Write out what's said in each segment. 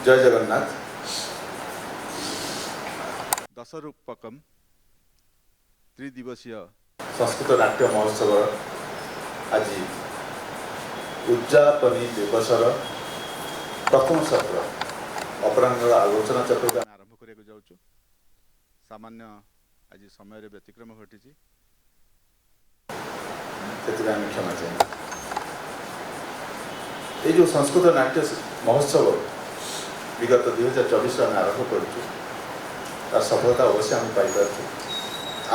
जय जगन्नाथ। दशरूपकम त्रिदिवसीय संस्कृत नाट्य महोत्सव आज उद्यापनी दिवसर प्रथम सत्र अपराह्न आलोचना चक्र आरंभ करने जाऊँ। सामान्य आज समय व्यतिक्रम घटी क्षमा चाहिए। ये जो संस्कृत नाट्य महोत्सव विगत 2024 आम आरंभ कर सफलता अवश्य आम पाई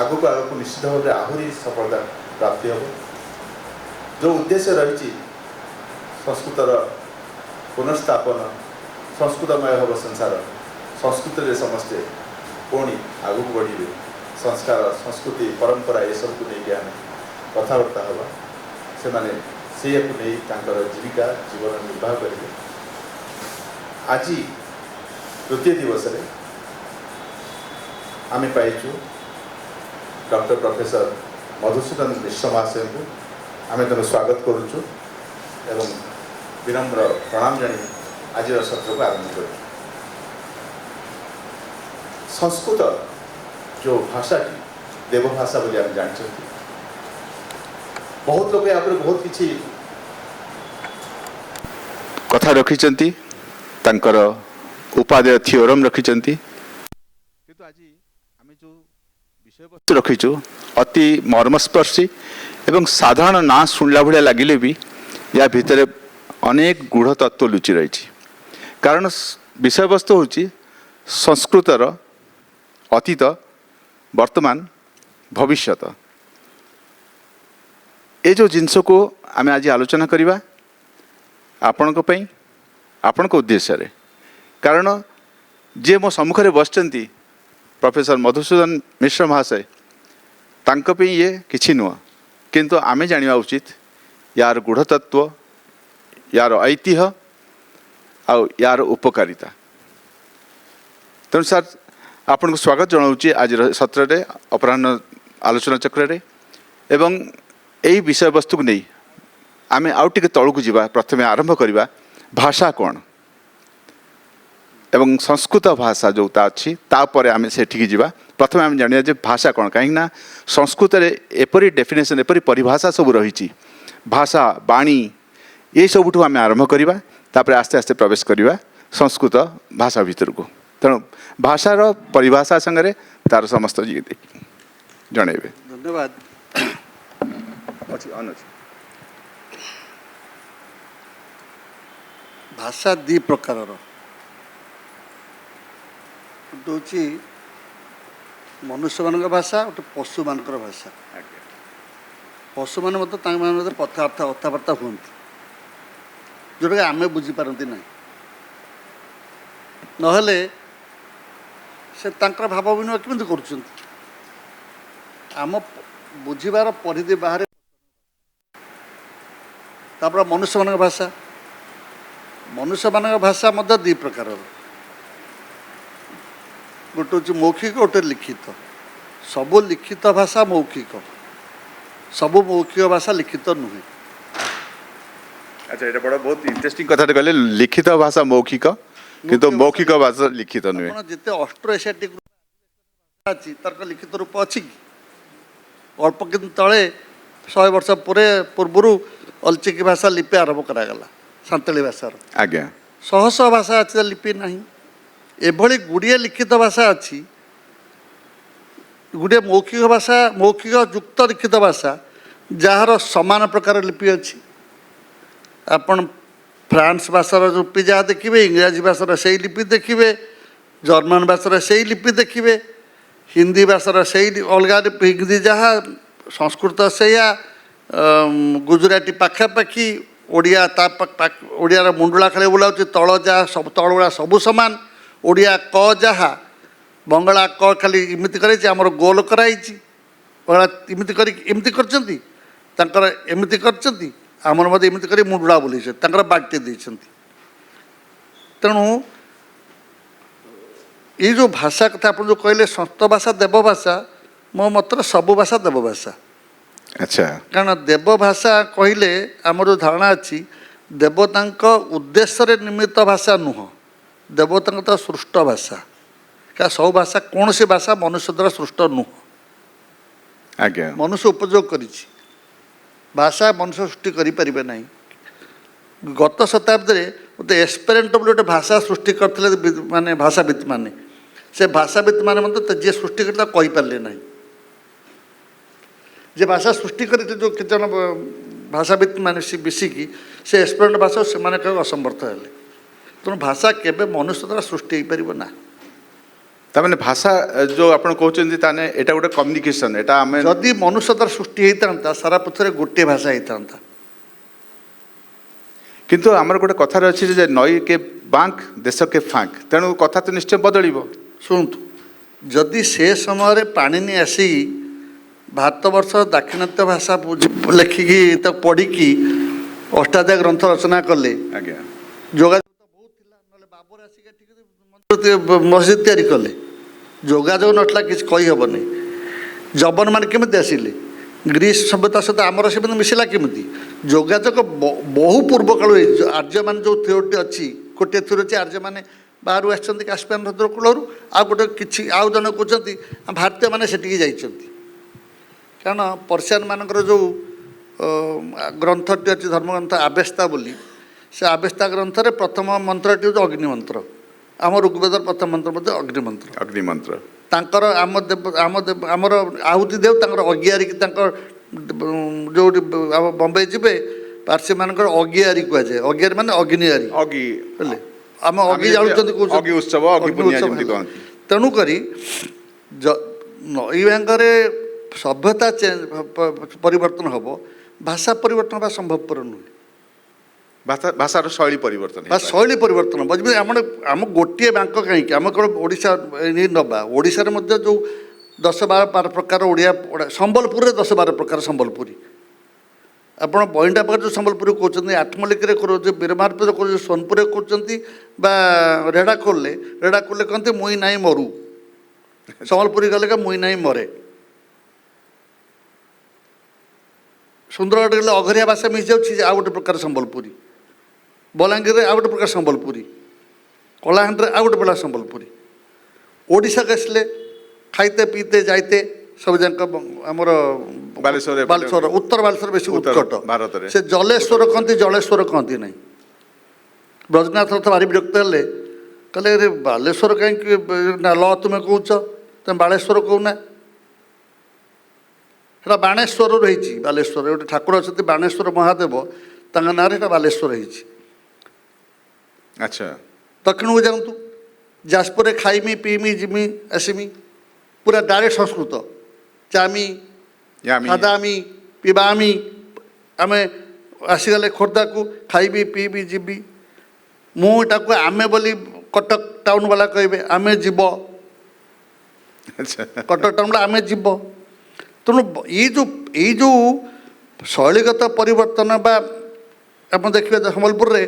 आगक आगक निश्चित भाव में आहरी सफलता प्राप्ति हम। जो उद्देश्य रही संस्कृतर पुनर्स्थापन संस्कृतमय हम संसार संस्कृत रे समस्ते पुणी आगक बढ़े संस्कार संस्कृति परंपरा ये सब को लेकिन आम कथबार्ता हवा से माने से नहीं जीविका जीवन निर्वाह करेंगे। आज तृतीय दिवस रे आम पाइचु डॉक्टर प्रोफेसर मधुसूदन मिश्र महाशय को आम तेना स्वागत करुचु एवं विनम्र प्रणाम जानी आज सत्र को आरंभ कर। संस्कृत जो भाषाटी देवभाषा बोली आम जानते बहुत लोग यहाँ बहुत किसी कथा रखिंट उपादेय थियोरम रखिंट किंतु आज आम जो विषय वस्तु रखीचु अति मर्मस्पर्शी एवं साधारण ना शुणला भाया लगिले भी या भितर अनेक गूढ़ तत्व लुचि रही। कारण विषय वस्तु हूँ संस्कृतर अतीत वर्तमान भविष्यत ये जो जिनस को आम आज आलोचना करवा आपण उद्देश्य रे। कारण जे मो सम्मुखें बसचंती प्रोफेसर मधुसूदन मिश्र महाशय तांको ये किछि नुह किंतु आमे जानिबा उचित यार गूढ़तत्व यार ऐतिह्य आउ यार उपकारिता। तेणु सर आपन को स्वागत जनाऊँगी आज सत्र रे अपराह्न आलोचना चक्र रे। एवं यही विषय वस्तु को नहीं आम आउ टे तौक जा प्रथम आरंभ करवा भाषा कौन एवं संस्कृत भाषा जोटा अच्छी तापर आम से जा प्रथम आम जाना जे भाषा कौन कहीं संस्कृत एपरी डेफिनेशन एपरी परिभाषा सब रही भाषा बाणी ये सबुठ आम आरंभ करवा तापर आस्ते आस्ते प्रवेश करवा संस्कृत भाषा भीतर को। तेणु भाषार परिभाषा संगे तार समस्त जनइबे। धन्यवाद। भाषा दी प्रकार गोटे मनुष्य मान भाषा गोटे पशु मान भाषा। पशु मैंने कथबार्ता हूँ जोटा कि आम बुझीपारती ना नहले से भाव विनिमय केमी कर आम बुझीबार परिधि बाहर। तापर मनुष्य मान भाषा मध्य दी प्रकार गोटे हूँ मौखिक गोटे लिखित। सबू लिखित भाषा मौखिक सबू मौखिक भाषा लिखित नुहे। अच्छा ये बड़ा बहुत इंटरेस्टिंग कथा कहले लिखित भाषा मौखिक किंतु मौखिक भाषा लिखित नुहे। जिते ऑस्ट्रो एशियाटिक अच्छी तार लिखित रूप अच्छी कि अल्प दिन तले 100 वर्ष पूर्वर अलचिकी भाषा लिपि आरंभ करागला सांताली भाषार आज्ञा शह शह भाषा अच्छी लिपि ना एभली गुड़िए लिखित भाषा अच्छी गुड़िए मौखिक भाषा मौखिक युक्त लिखित भाषा जार समान प्रकार लिपि अच्छी। आपण फ्रांस भाषार लिपि जहाँ देखिए इंग्राजी भाषार से लिपि देखिए जर्मन भाषार से लिपि देखिए हिंदी भाषार से अलग हिंदी जहाँ संस्कृत से गुजराती पाखापाखि ओडिया ओडियार मुंडुला खाली बुलाऊँ तल जहाँ सब तल गुड़ा सबू सामान ओडिया क जहाँ बंगला क खाली इमिति कर गोल कराई बंगला इमिति एमती करमती आमर मत एमती कर मुंडुला बुले बाटी देती। तेणु ये जो भाषा कथा आप जो कहले संस्कृत भाषा देव भाषा मो मतर सबू भाषा देव भाषा। अच्छा कारण देव भाषा कहले आमर जो धारणा अच्छी देवता उद्देश्य निमित्त भाषा नुह ଦେବତାଙ୍କ ତ ସୃଷ୍ଟ ଭାଷା, କାରଣ ସବୁ ଭାଷା କୌଣସି ଭାଷା ମନୁଷ୍ୟ ଦ୍ୱାରା ସୃଷ୍ଟ ନୁହଁ, ଆଜ୍ଞା ମନୁଷ୍ୟ ଉପଯୋଗ କରିଛି। ଭାଷା ମନୁଷ୍ୟ ସୃଷ୍ଟି କରିପାରିବେ ନାହିଁ। ଗତ ଶତାବ୍ଦୀରେ ଗୋଟେ ଏସ୍ପେରାଣ୍ଟୋ ବୋଲି ଗୋଟେ ଭାଷା ସୃଷ୍ଟି କରିଥିଲେ ମାନେ ଭାଷାବିତ୍ ମାନେ, ସେ ଭାଷାବିତ୍ ମାନେ ମଧ୍ୟ ଯିଏ ସୃଷ୍ଟି କରିଥିଲା କହିପାରିଲେ ନାହିଁ। ଯେ ଭାଷା ସୃଷ୍ଟି କରିଥିଲେ ଯେଉଁ କେତେ ଜଣ ଭାଷାବିତ୍ ମାନେ ମିଶିକି ସେ ଏସ୍ପେରାଣ୍ଟୋ ଭାଷା ସେମାନେ କେବେ ଅସମର୍ଥ ହେଲେ। ତେଣୁ ଭାଷା କେବେ ମନୁଷ୍ୟ ଦ୍ୱାରା ସୃଷ୍ଟି ହେଇପାରିବ ନା। ତାମାନେ ଭାଷା ଯେଉଁ ଆପଣ କହୁଛନ୍ତି ତାହେଲେ ଏଇଟା ଗୋଟେ କମ୍ୟୁନିକେସନ୍, ଏଇଟା ଆମେ ଯଦି ମନୁଷ୍ୟ ଦ୍ୱାରା ସୃଷ୍ଟି ହେଇଥାନ୍ତା ସାରା ପୃଥିବୀରେ ଗୋଟିଏ ଭାଷା ହେଇଥାନ୍ତା। କିନ୍ତୁ ଆମର ଗୋଟେ କଥାରେ ଅଛି ଯେ ନଈ କେ ବାଙ୍କ ଦେଶ କେ ଫାଙ୍କ, ତେଣୁ କଥା ତ ନିଶ୍ଚୟ ବଦଳିବ। ଶୁଣନ୍ତୁ, ଯଦି ସେ ସମୟରେ ପାଣିନି ଆସି ଭାରତବର୍ଷ ଦାକ୍ଷିଣାତ୍ୟ ଭାଷା ଲେଖିକି ତାକୁ ପଢ଼ିକି ଅଷ୍ଟାଧ୍ୟାୟ ଗ୍ରନ୍ଥ ରଚନା କଲେ, ଆଜ୍ଞା ଯୋଗାଯୋଗ ତ ବହୁତ ଥିଲା, ନହେଲେ ବାବର ଆସିକି ମସଜିଦ ତିଆରି କଲେ। ଯୋଗାଯୋଗ ନଥିଲା, କିଛି କହିହେବନି। ଯବନମାନେ କେମିତି ଆସିଲେ? ଗ୍ରୀସ୍ ସଭ୍ୟତା ସହିତ ଆମର ସେମିତି ମିଶିଲା କେମିତି? ଯୋଗାଯୋଗ ବହୁ ପୂର୍ବ କାଳରୁ ହେଇଛି। ଆର୍ଯ୍ୟମାନେ ଯେଉଁ ଥିଓରିଟି ଅଛି, ଗୋଟିଏ ଥିଓରି ଅଛି ଆର୍ଯ୍ୟମାନେ ବାହାରୁ ଆସିଛନ୍ତି କାଶ୍ମୀର ହ୍ରଦ କୂଳରୁ, ଆଉ ଗୋଟେ କିଛି ଆଉ ଜଣେ କହୁଛନ୍ତି ଭାରତୀୟମାନେ ସେଠିକି ଯାଇଛନ୍ତି। କାରଣ ପର୍ସିଆନ ମାନଙ୍କର ଯେଉଁ ଗ୍ରନ୍ଥଟି ଅଛି ଧର୍ମଗ୍ରନ୍ଥ ଆବେସ୍ତା ବୋଲି, ସେ ଆବେସ୍ତା ଗ୍ରନ୍ଥରେ ପ୍ରଥମ ମନ୍ତ୍ରଟି ହେଉଛି ଅଗ୍ନି ମନ୍ତ୍ର। ଆମ ଋଗ୍ବେଦର ପ୍ରଥମ ମନ୍ତ୍ର ମଧ୍ୟ ଅଗ୍ନି ମନ୍ତ୍ର। ଅଗ୍ନି ମନ୍ତ୍ର ତାଙ୍କର ଆମର ଆହୁତି ଦେବ ତାଙ୍କର ଅଗିଆରିକି ତାଙ୍କ ଯେଉଁଠି ଆମ ବମ୍ବେ ଯିବେ ପାର୍ସିମାନଙ୍କର ଅଗିଆରି କୁହାଯାଏ। ଅଗିଆରି ମାନେ ଅଗ୍ନିଆରି ଅଗି ହେଲେ ଆମ ଅଗି ଜାଳୁଛନ୍ତି କହୁଛନ୍ତି, ଅଗି ଉତ୍ସବ, ଅଗି ପୂର୍ଣ୍ଣିମା ଯେମିତି କହନ୍ତି। ତେଣୁକରି ନଈ ଭାଙ୍ଗରେ ସଭ୍ୟତା ପରିବର୍ତ୍ତନ ହେବ, ଭାଷା ପରିବର୍ତ୍ତନ ହେବା ସମ୍ଭବପର ନୁହେଁ। ଭାଷାର ଶୈଳୀ ପରିବର୍ତ୍ତନ ବା ଶୈଳୀ ପରିବର୍ତ୍ତନ ହେବ। ଯେମିତି ଆମ ଗୋଟିଏ ବାଙ୍କ କାହିଁକି, ଆମେ କେବଳ ଓଡ଼ିଶା ନେବା, ଓଡ଼ିଶାରେ ମଧ୍ୟ ଯେଉଁ 10-12 ପ୍ରକାର ଓଡ଼ିଆ, ସମ୍ବଲପୁରରେ 10-12 ପ୍ରକାର ସମ୍ବଲପୁରୀ। ଆପଣ ବଇଣ୍ଡା ପାଖରେ ଯେଉଁ ସମ୍ବଲପୁରୀ କହୁଛନ୍ତି, ଆଠମଲ୍ଲିକରେ ଯେଉଁ ବୀରମାରପୁରରେ କହୁଛନ୍ତି, ସୋନପୁରରେ କହୁଛନ୍ତି, ବା ରେଢ଼ାଖୋଲରେ କହନ୍ତି ମୁଇଁ ନାହିଁ ମରୁ। ସମ୍ବଲପୁରୀ ଗଲେ ମୁଇଁ ନାହିଁ ମରେ। ସୁନ୍ଦରଗଡ଼ ଗଲେ ଅଘରିଆ ଭାଷା ମିଶିଯାଉଛି, ଆଉ ଗୋଟେ ପ୍ରକାର ସମ୍ବଲପୁରୀ। ବଲାଙ୍ଗୀରରେ ଆଉ ଗୋଟେ ପ୍ରକାର ସମ୍ବଲପୁରୀ, କଳାହାଣ୍ଡିରେ ଆଉ ଗୋଟେ ପ୍ରକାର ସମ୍ବଲପୁରୀ। ଓଡ଼ିଶାକୁ ଆସିଲେ ଖାଇତେ ପିଇତେ ଯାଇତେ ସବୁଯାକ ଆମର ବାଲେଶ୍ୱର, ଉତ୍ତର ବାଲେଶ୍ୱର ବେଶୀ ଉତ୍କଟ। ଭାରତରେ ସେ ଜଲେଶ୍ୱର କହନ୍ତି, ଜଳେଶ୍ୱର କହନ୍ତି ନାହିଁ। ବ୍ରଜନାଥ ରଥ ଭାରି ବିରକ୍ତ ହେଲେ, କହିଲେ ରେ ବାଲେଶ୍ୱର କାହିଁକି ନା ଲ ତୁମେ କହୁଛ, ତୁମେ ବାଳେଶ୍ୱର କହୁନା। ସେଟା ବାଣେଶ୍ୱରରୁ ହେଇଛି। ବାଲେଶ୍ୱର ଗୋଟେ ଠାକୁର ଅଛନ୍ତି ବାଣେଶ୍ୱର ମହାଦେବ, ତାଙ୍କ ନାଁରେ ସେଟା ବାଲେଶ୍ୱର ହେଇଛି। ଆଚ୍ଛା, ଦକ୍ଷିଣକୁ ଯାଆନ୍ତୁ, ଯାଜପୁରରେ ଖାଇମି ପିଇମି ଯିମି ଆସିମି, ପୁରା ଡାଇରେକ୍ଟ ସଂସ୍କୃତ। ଚାମି ଖାଦାମି ପିବାମି। ଆମେ ଆସିଗଲେ ଖୋର୍ଦ୍ଧାକୁ, ଖାଇବି ପିଇବି ଯିବି। ମୁଁ ଏଟାକୁ ଆମେ ବୋଲି କଟକ ଟାଉନ୍ ବାଲା କହିବେ, ଆମେ ଯିବ। କଟକ ଟାଉନ୍ ଆମେ ଯିବ। ତେଣୁ ଏଇ ଯେଉଁ ଶୈଳୀଗତ ପରିବର୍ତ୍ତନ, ବା ଆପଣ ଦେଖିବେ ସମ୍ବଲପୁରରେ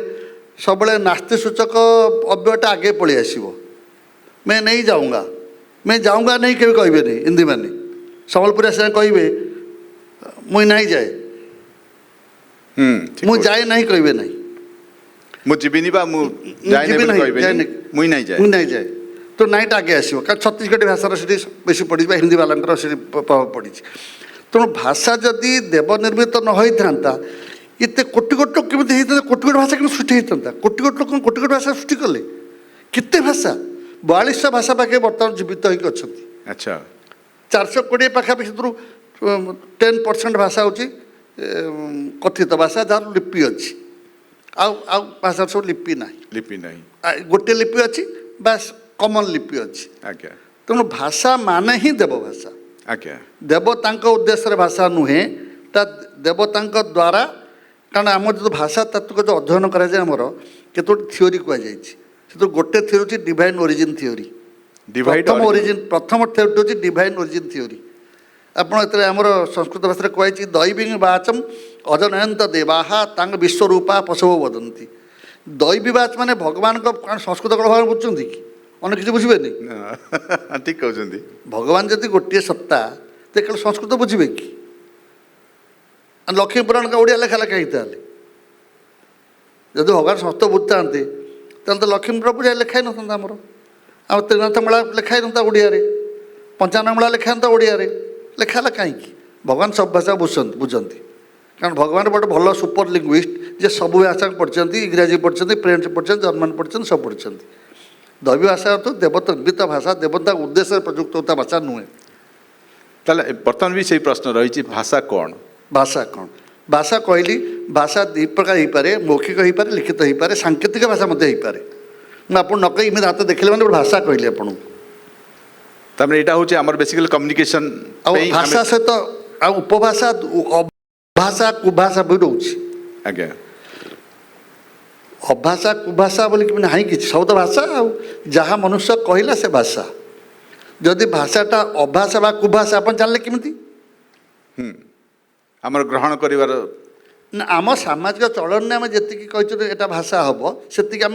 ସବୁବେଳେ ନାସ୍ତି ସୂଚକ ଅବ୍ୟୟଟା ଆଗେ ପଳେଇ ଆସିବ। ମେ ନେଇ ଯାଉଙ୍ଗା ନେଇ କେବେ କହିବେନି ହିନ୍ଦୀ ମାନେ। ସମ୍ବଲପୁରୀ ଆସିଲେ କହିବେ ମୁଇଁ ନାହିଁ ଯାଏ, ମୁଁ ଯାଏ ନାହିଁ କହିବେ ନାହିଁ, ମୁଁ ଯିବିନି ବା ମୁଁ ଯିବି ନାହିଁ, ମୁଇଁ ନାହିଁ ଯାଏ। ତ ନାଇଁଟା ଆଗେ ଆସିବ, କାରଣ ଛତିଶଗଡ଼ ଭାଷାର ସେଠି ବେଶୀ ପଡ଼ିଛି, ବା ହିନ୍ଦୀ ବାଲାଙ୍କର ସେଠି ପ୍ରଭାବ ପଡ଼ିଛି। ତେଣୁ ଭାଷା ଯଦି ଦେବ ନିର୍ମିତ ନ ହୋଇଥାନ୍ତା, ଏତେ କୋଟି କୋଟି ଲୋକ କେମିତି ହେଇଥାନ୍ତା? କୋଟି କୋଟି ଭାଷା କେମିତି ସୃଷ୍ଟି ହେଇଥାନ୍ତା? କୋଟି କୋଟି ଲୋକ କୋଟି କୋଟି ଭାଷା ସୃଷ୍ଟି କଲେ। କେତେ ଭାଷା? 4200 ଭାଷା ପାଖେ ବର୍ତ୍ତମାନ ଜୀବିତ ହେଇକି ଅଛନ୍ତି। ଆଚ୍ଛା, 420 ପାଖାପାଖି, ସେଥିରୁ 10% ଭାଷା ହେଉଛି କଥିତ ଭାଷା, ଯାହାର ଲିପି ଅଛି। ଆଉ ଭାଷାର ସବୁ ଲିପି ନାହିଁ। ଗୋଟିଏ ଲିପି ଅଛି, ବାସ୍ କମନ୍ ଲିପି ଅଛି। ଆଜ୍ଞା, ତେଣୁ ଭାଷା ମାନେ ହିଁ ଦେବ ଭାଷା। ଆଜ୍ଞା, ଦେବତାଙ୍କ ଉଦ୍ଦେଶ୍ୟରେ ଭାଷା ନୁହେଁ, ତା ଦେବତାଙ୍କ ଦ୍ୱାରା। କାରଣ ଆମର ଯେଉଁ ଭାଷା ତାତ୍ତ୍ୱିକ ଯେଉଁ ଅଧ୍ୟୟନ କରାଯାଏ, ଆମର କେତୋଟି ଥିଓରି କୁହାଯାଇଛି। ସେଥିରୁ ଗୋଟେ ଥିଓରି ହେଉଛି ଡିଭାଇନ୍ ଓରିଜିନ୍ ଥିଓରି। ପ୍ରଥମ ଥିଓରିଟି ହେଉଛି ଡିଭାଇନ୍ ଓରିଜିନ୍ ଥିଓରି। ଆପଣ ଯେତେବେଳେ ଆମର ସଂସ୍କୃତ ଭାଷାରେ କୁହାଯାଇଛି ଦୈବିଂ ବାଚମ୍ ଅଜନୟନ୍ତ ଦେବାହା ତାଙ୍କ ବିଶ୍ୱରୂପା ପଶବ ବଦନ୍ତି। ଦୈବୀ ବାଚ ମାନେ ଭଗବାନଙ୍କ, ସଂସ୍କୃତ କଣ ଭାବରେ ବୁଝୁଛନ୍ତି କି? ଅନ୍ୟ କିଛି ବୁଝିବେନି। ଠିକ୍ କହୁଛନ୍ତି। ଭଗବାନ ଯଦି ଗୋଟିଏ ସତ୍ତା, ତ କେବଳ ସଂସ୍କୃତ ବୁଝିବେ କି? ଲକ୍ଷ୍ମୀ ପୁରାଣ ଓଡ଼ିଆ ଲେଖା ହେଇଥାନ୍ତେ। ଯଦି ଭଗବାନ ସଂସ୍କୃତ ବୁଝିଥାନ୍ତେ, ତ ତାହେଲେ ତ ଲକ୍ଷ୍ମୀପ୍ରଭୁ ପୂଜା ଲେଖା ହେଇନଥାନ୍ତା ଆମର, ଆଉ ତ୍ରିନାଥ ମେଳା ଲେଖା ହେଇନଥାନ୍ତା ଓଡ଼ିଆରେ, ପଞ୍ଚାନନ ମେଳା ଲେଖା ହେଇନଥାନ୍ତା ଓଡ଼ିଆରେ, ଲେଖା ହେଲା କାହିଁକି? ଭଗବାନ ସବୁ ଭାଷା ବୁଝନ୍ତି, କାରଣ ଭଗବାନ ଗୋଟେ ଭଲ ସୁପର ଲିଙ୍ଗୁଇଷ୍ଟ, ଯେ ସବୁ ଭାଷା ପଢ଼ିଛନ୍ତି, ଇଂରାଜୀ ପଢ଼ିଛନ୍ତି, ଫ୍ରେଞ୍ଚ ପଢ଼ିଛନ୍ତି, ଜର୍ମାନ ପଢ଼ିଛନ୍ତି, ସବୁ ପଢ଼ିଛନ୍ତି। ଦୈବୀ ଭାଷା ଅର୍ଥ ଦେବତା ନିର୍ମିତ ଭାଷା, ଦେବତା ଉଦ୍ଦେଶ୍ୟରେ ପ୍ରଯୁକ୍ତ ହେଉଥିବା ଭାଷା ନୁହେଁ। ତାହେଲେ ବର୍ତ୍ତମାନ ବି ସେଇ ପ୍ରଶ୍ନ ରହିଛି, ଭାଷା କ'ଣ? ଭାଷା କ'ଣ? ଭାଷା କହିଲି, ଭାଷା ଦୁଇ ପ୍ରକାର ହେଇପାରେ, ମୌଖିକ ହେଇପାରେ, ଲିଖିତ ହେଇପାରେ, ସାଙ୍କେତିକ ଭାଷା ମଧ୍ୟ ହେଇପାରେ। ମୁଁ ଆପଣ ନ କହି ଏମିତି ହାତ ଦେଖିଲେ ମାନେ ଗୋଟେ ଭାଷା କହିଲି ଆପଣଙ୍କୁ। ତାପରେ ଏଇଟା ହେଉଛି ଆମର ବେସିକାଲି କମ୍ୟୁନିକେସନ୍। ଆଉ ଭାଷା ସହିତ ଆଉ ଉପଭାଷା, ଅଭାଷା, କୁଭାଷା ବି ରହୁଛି। ଆଜ୍ଞା, ଅଭାଷା କୁଭାଷା ବୋଲି ନାହିଁ କିଛି, ସବୁ ତ ଭାଷା। ଆଉ ଯାହା ମନୁଷ୍ୟ କହିଲା ସେ ଭାଷା। ଯଦି ଭାଷାଟା ଅଭାଷା ବା କୁଭାଷା ଆପଣ ଜାଣିଲେ କେମିତି? ଆମର ଗ୍ରହଣ କରିବାର ନା, ଆମ ସାମାଜିକ ଚଳନରେ ଆମେ ଯେତିକି କହିଛୁ ଏଇଟା ଭାଷା ହେବ, ସେତିକି ଆମ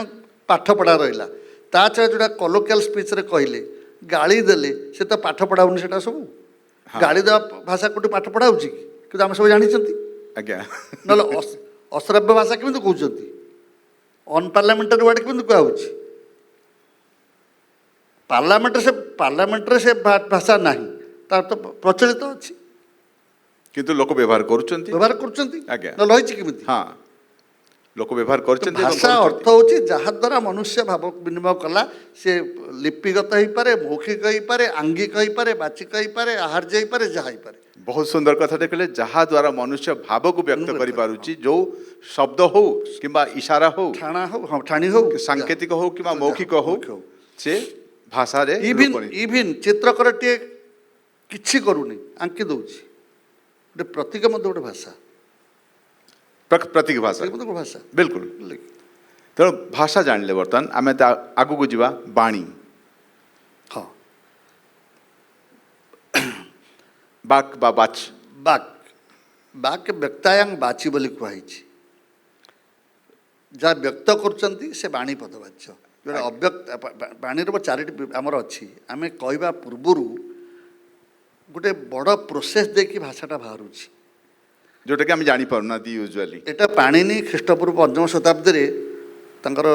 ପାଠପଢ଼ା ରହିଲା। ତା ଛଡ଼ା ଯେଉଁଟା କଲୋକିଆଲ ସ୍ପିଚ୍ରେ କହିଲେ, ଗାଳି ଦେଲେ, ସେ ତ ପାଠ ପଢ଼ାଉନି ସେଇଟା ସବୁ। ଗାଳି ଦେବା ଭାଷା କେଉଁଠି ପାଠ ପଢ଼ା ହେଉଛି କି? କିନ୍ତୁ ଆମେ ସବୁ ଜାଣିଛନ୍ତି। ଆଜ୍ଞା ନହେଲେ ଅଶ୍ରାବ୍ୟ ଭାଷା କେମିତି କହୁଛନ୍ତି? ଅନପାର୍ଲାମେଣ୍ଟାରୀ ୱାର୍ଡ଼ କେମିତି କୁହାହେଉଛି? ପାର୍ଲାମେଣ୍ଟରେ ସେ ଭାଷା ନାହିଁ, ତାର ତ ପ୍ରଚଳିତ ଅଛି, କିନ୍ତୁ ଲୋକ ବ୍ୟବହାର କରୁଛନ୍ତି। ଆଜ୍ଞା, ନହେଲେ ରହିଛି କେମିତି? ହଁ, ଲୋକ ବ୍ୟବହାର କରୁଛନ୍ତି। ଭାଷା ଅର୍ଥ ହେଉଛି ଯାହାଦ୍ୱାରା ମନୁଷ୍ୟ ଭାବ ବିନିମୟ କଲା। ସେ ଲିପିଗତ ହେଇପାରେ, ମୌଖିକ ହେଇପାରେ, ଆଙ୍ଗିକ ହେଇପାରେ, ବାଚିକ ହେଇପାରେ, ଆହାର୍ଯ୍ୟ ହେଇପାରେ, ଯାହା ହେଇପାରେ। ବହୁତ ସୁନ୍ଦର କଥାଟେ କହିଲେ, ଯାହା ଦ୍ୱାରା ମନୁଷ୍ୟ ଭାବକୁ ବ୍ୟକ୍ତ କରିପାରୁଛି, ଯେଉଁ ଶବ୍ଦ ହଉ କିମ୍ବା ଇଶାରା ହଉ, ଠାଣି ହଉ, ସାଙ୍କେତିକ ହଉ କିମ୍ବା ମୌଖିକ ହଉ, ସେ ଭାଷାରେ ଇଭିନ୍ ଚିତ୍ରକରଟିଏ କିଛି କରୁନି, ଆଙ୍କି ଦେଉଛି, ଗୋଟେ ପ୍ରତୀକ ମଧ୍ୟ ଗୋଟେ ଭାଷା। ପ୍ରତୀକ ଭାଷା, ଭାଷା ବିଲକୁଲ। ତେଣୁ ଭାଷା ଜାଣିଲେ ବର୍ତ୍ତମାନ ଆମେ ଆଗକୁ ଯିବା ବାଣୀ। ହଁ, ବାକ୍ ବା ବାଚ। ବାକ୍ ବ୍ୟକ୍ତାୟାଙ୍ଗ ବାଚି ବୋଲି କୁହାଯାଇଛି। ଯାହା ବ୍ୟକ୍ତ କରୁଛନ୍ତି ସେ ବାଣୀ ପଦବାଚ୍ୟ। ଯେଉଁଟା ଅବ୍ୟକ୍ତ, ବାଣୀର ଚାରିଟି ଆମର ଅଛି। ଆମେ କହିବା ପୂର୍ବରୁ ଗୋଟେ ବଡ଼ ପ୍ରୋସେସ୍ ଦେଇକି ଭାଷାଟା ବାହାରୁଛି, ଯେଉଁଟାକି ଆମେ ଜାଣିପାରୁନାହାନ୍ତି ୟୁଜୁଆଲି। ଏଇଟା ପାଣିନି ଖ୍ରୀଷ୍ଟପୂର୍ବ 5ମ ଶତାବ୍ଦୀରେ ତାଙ୍କର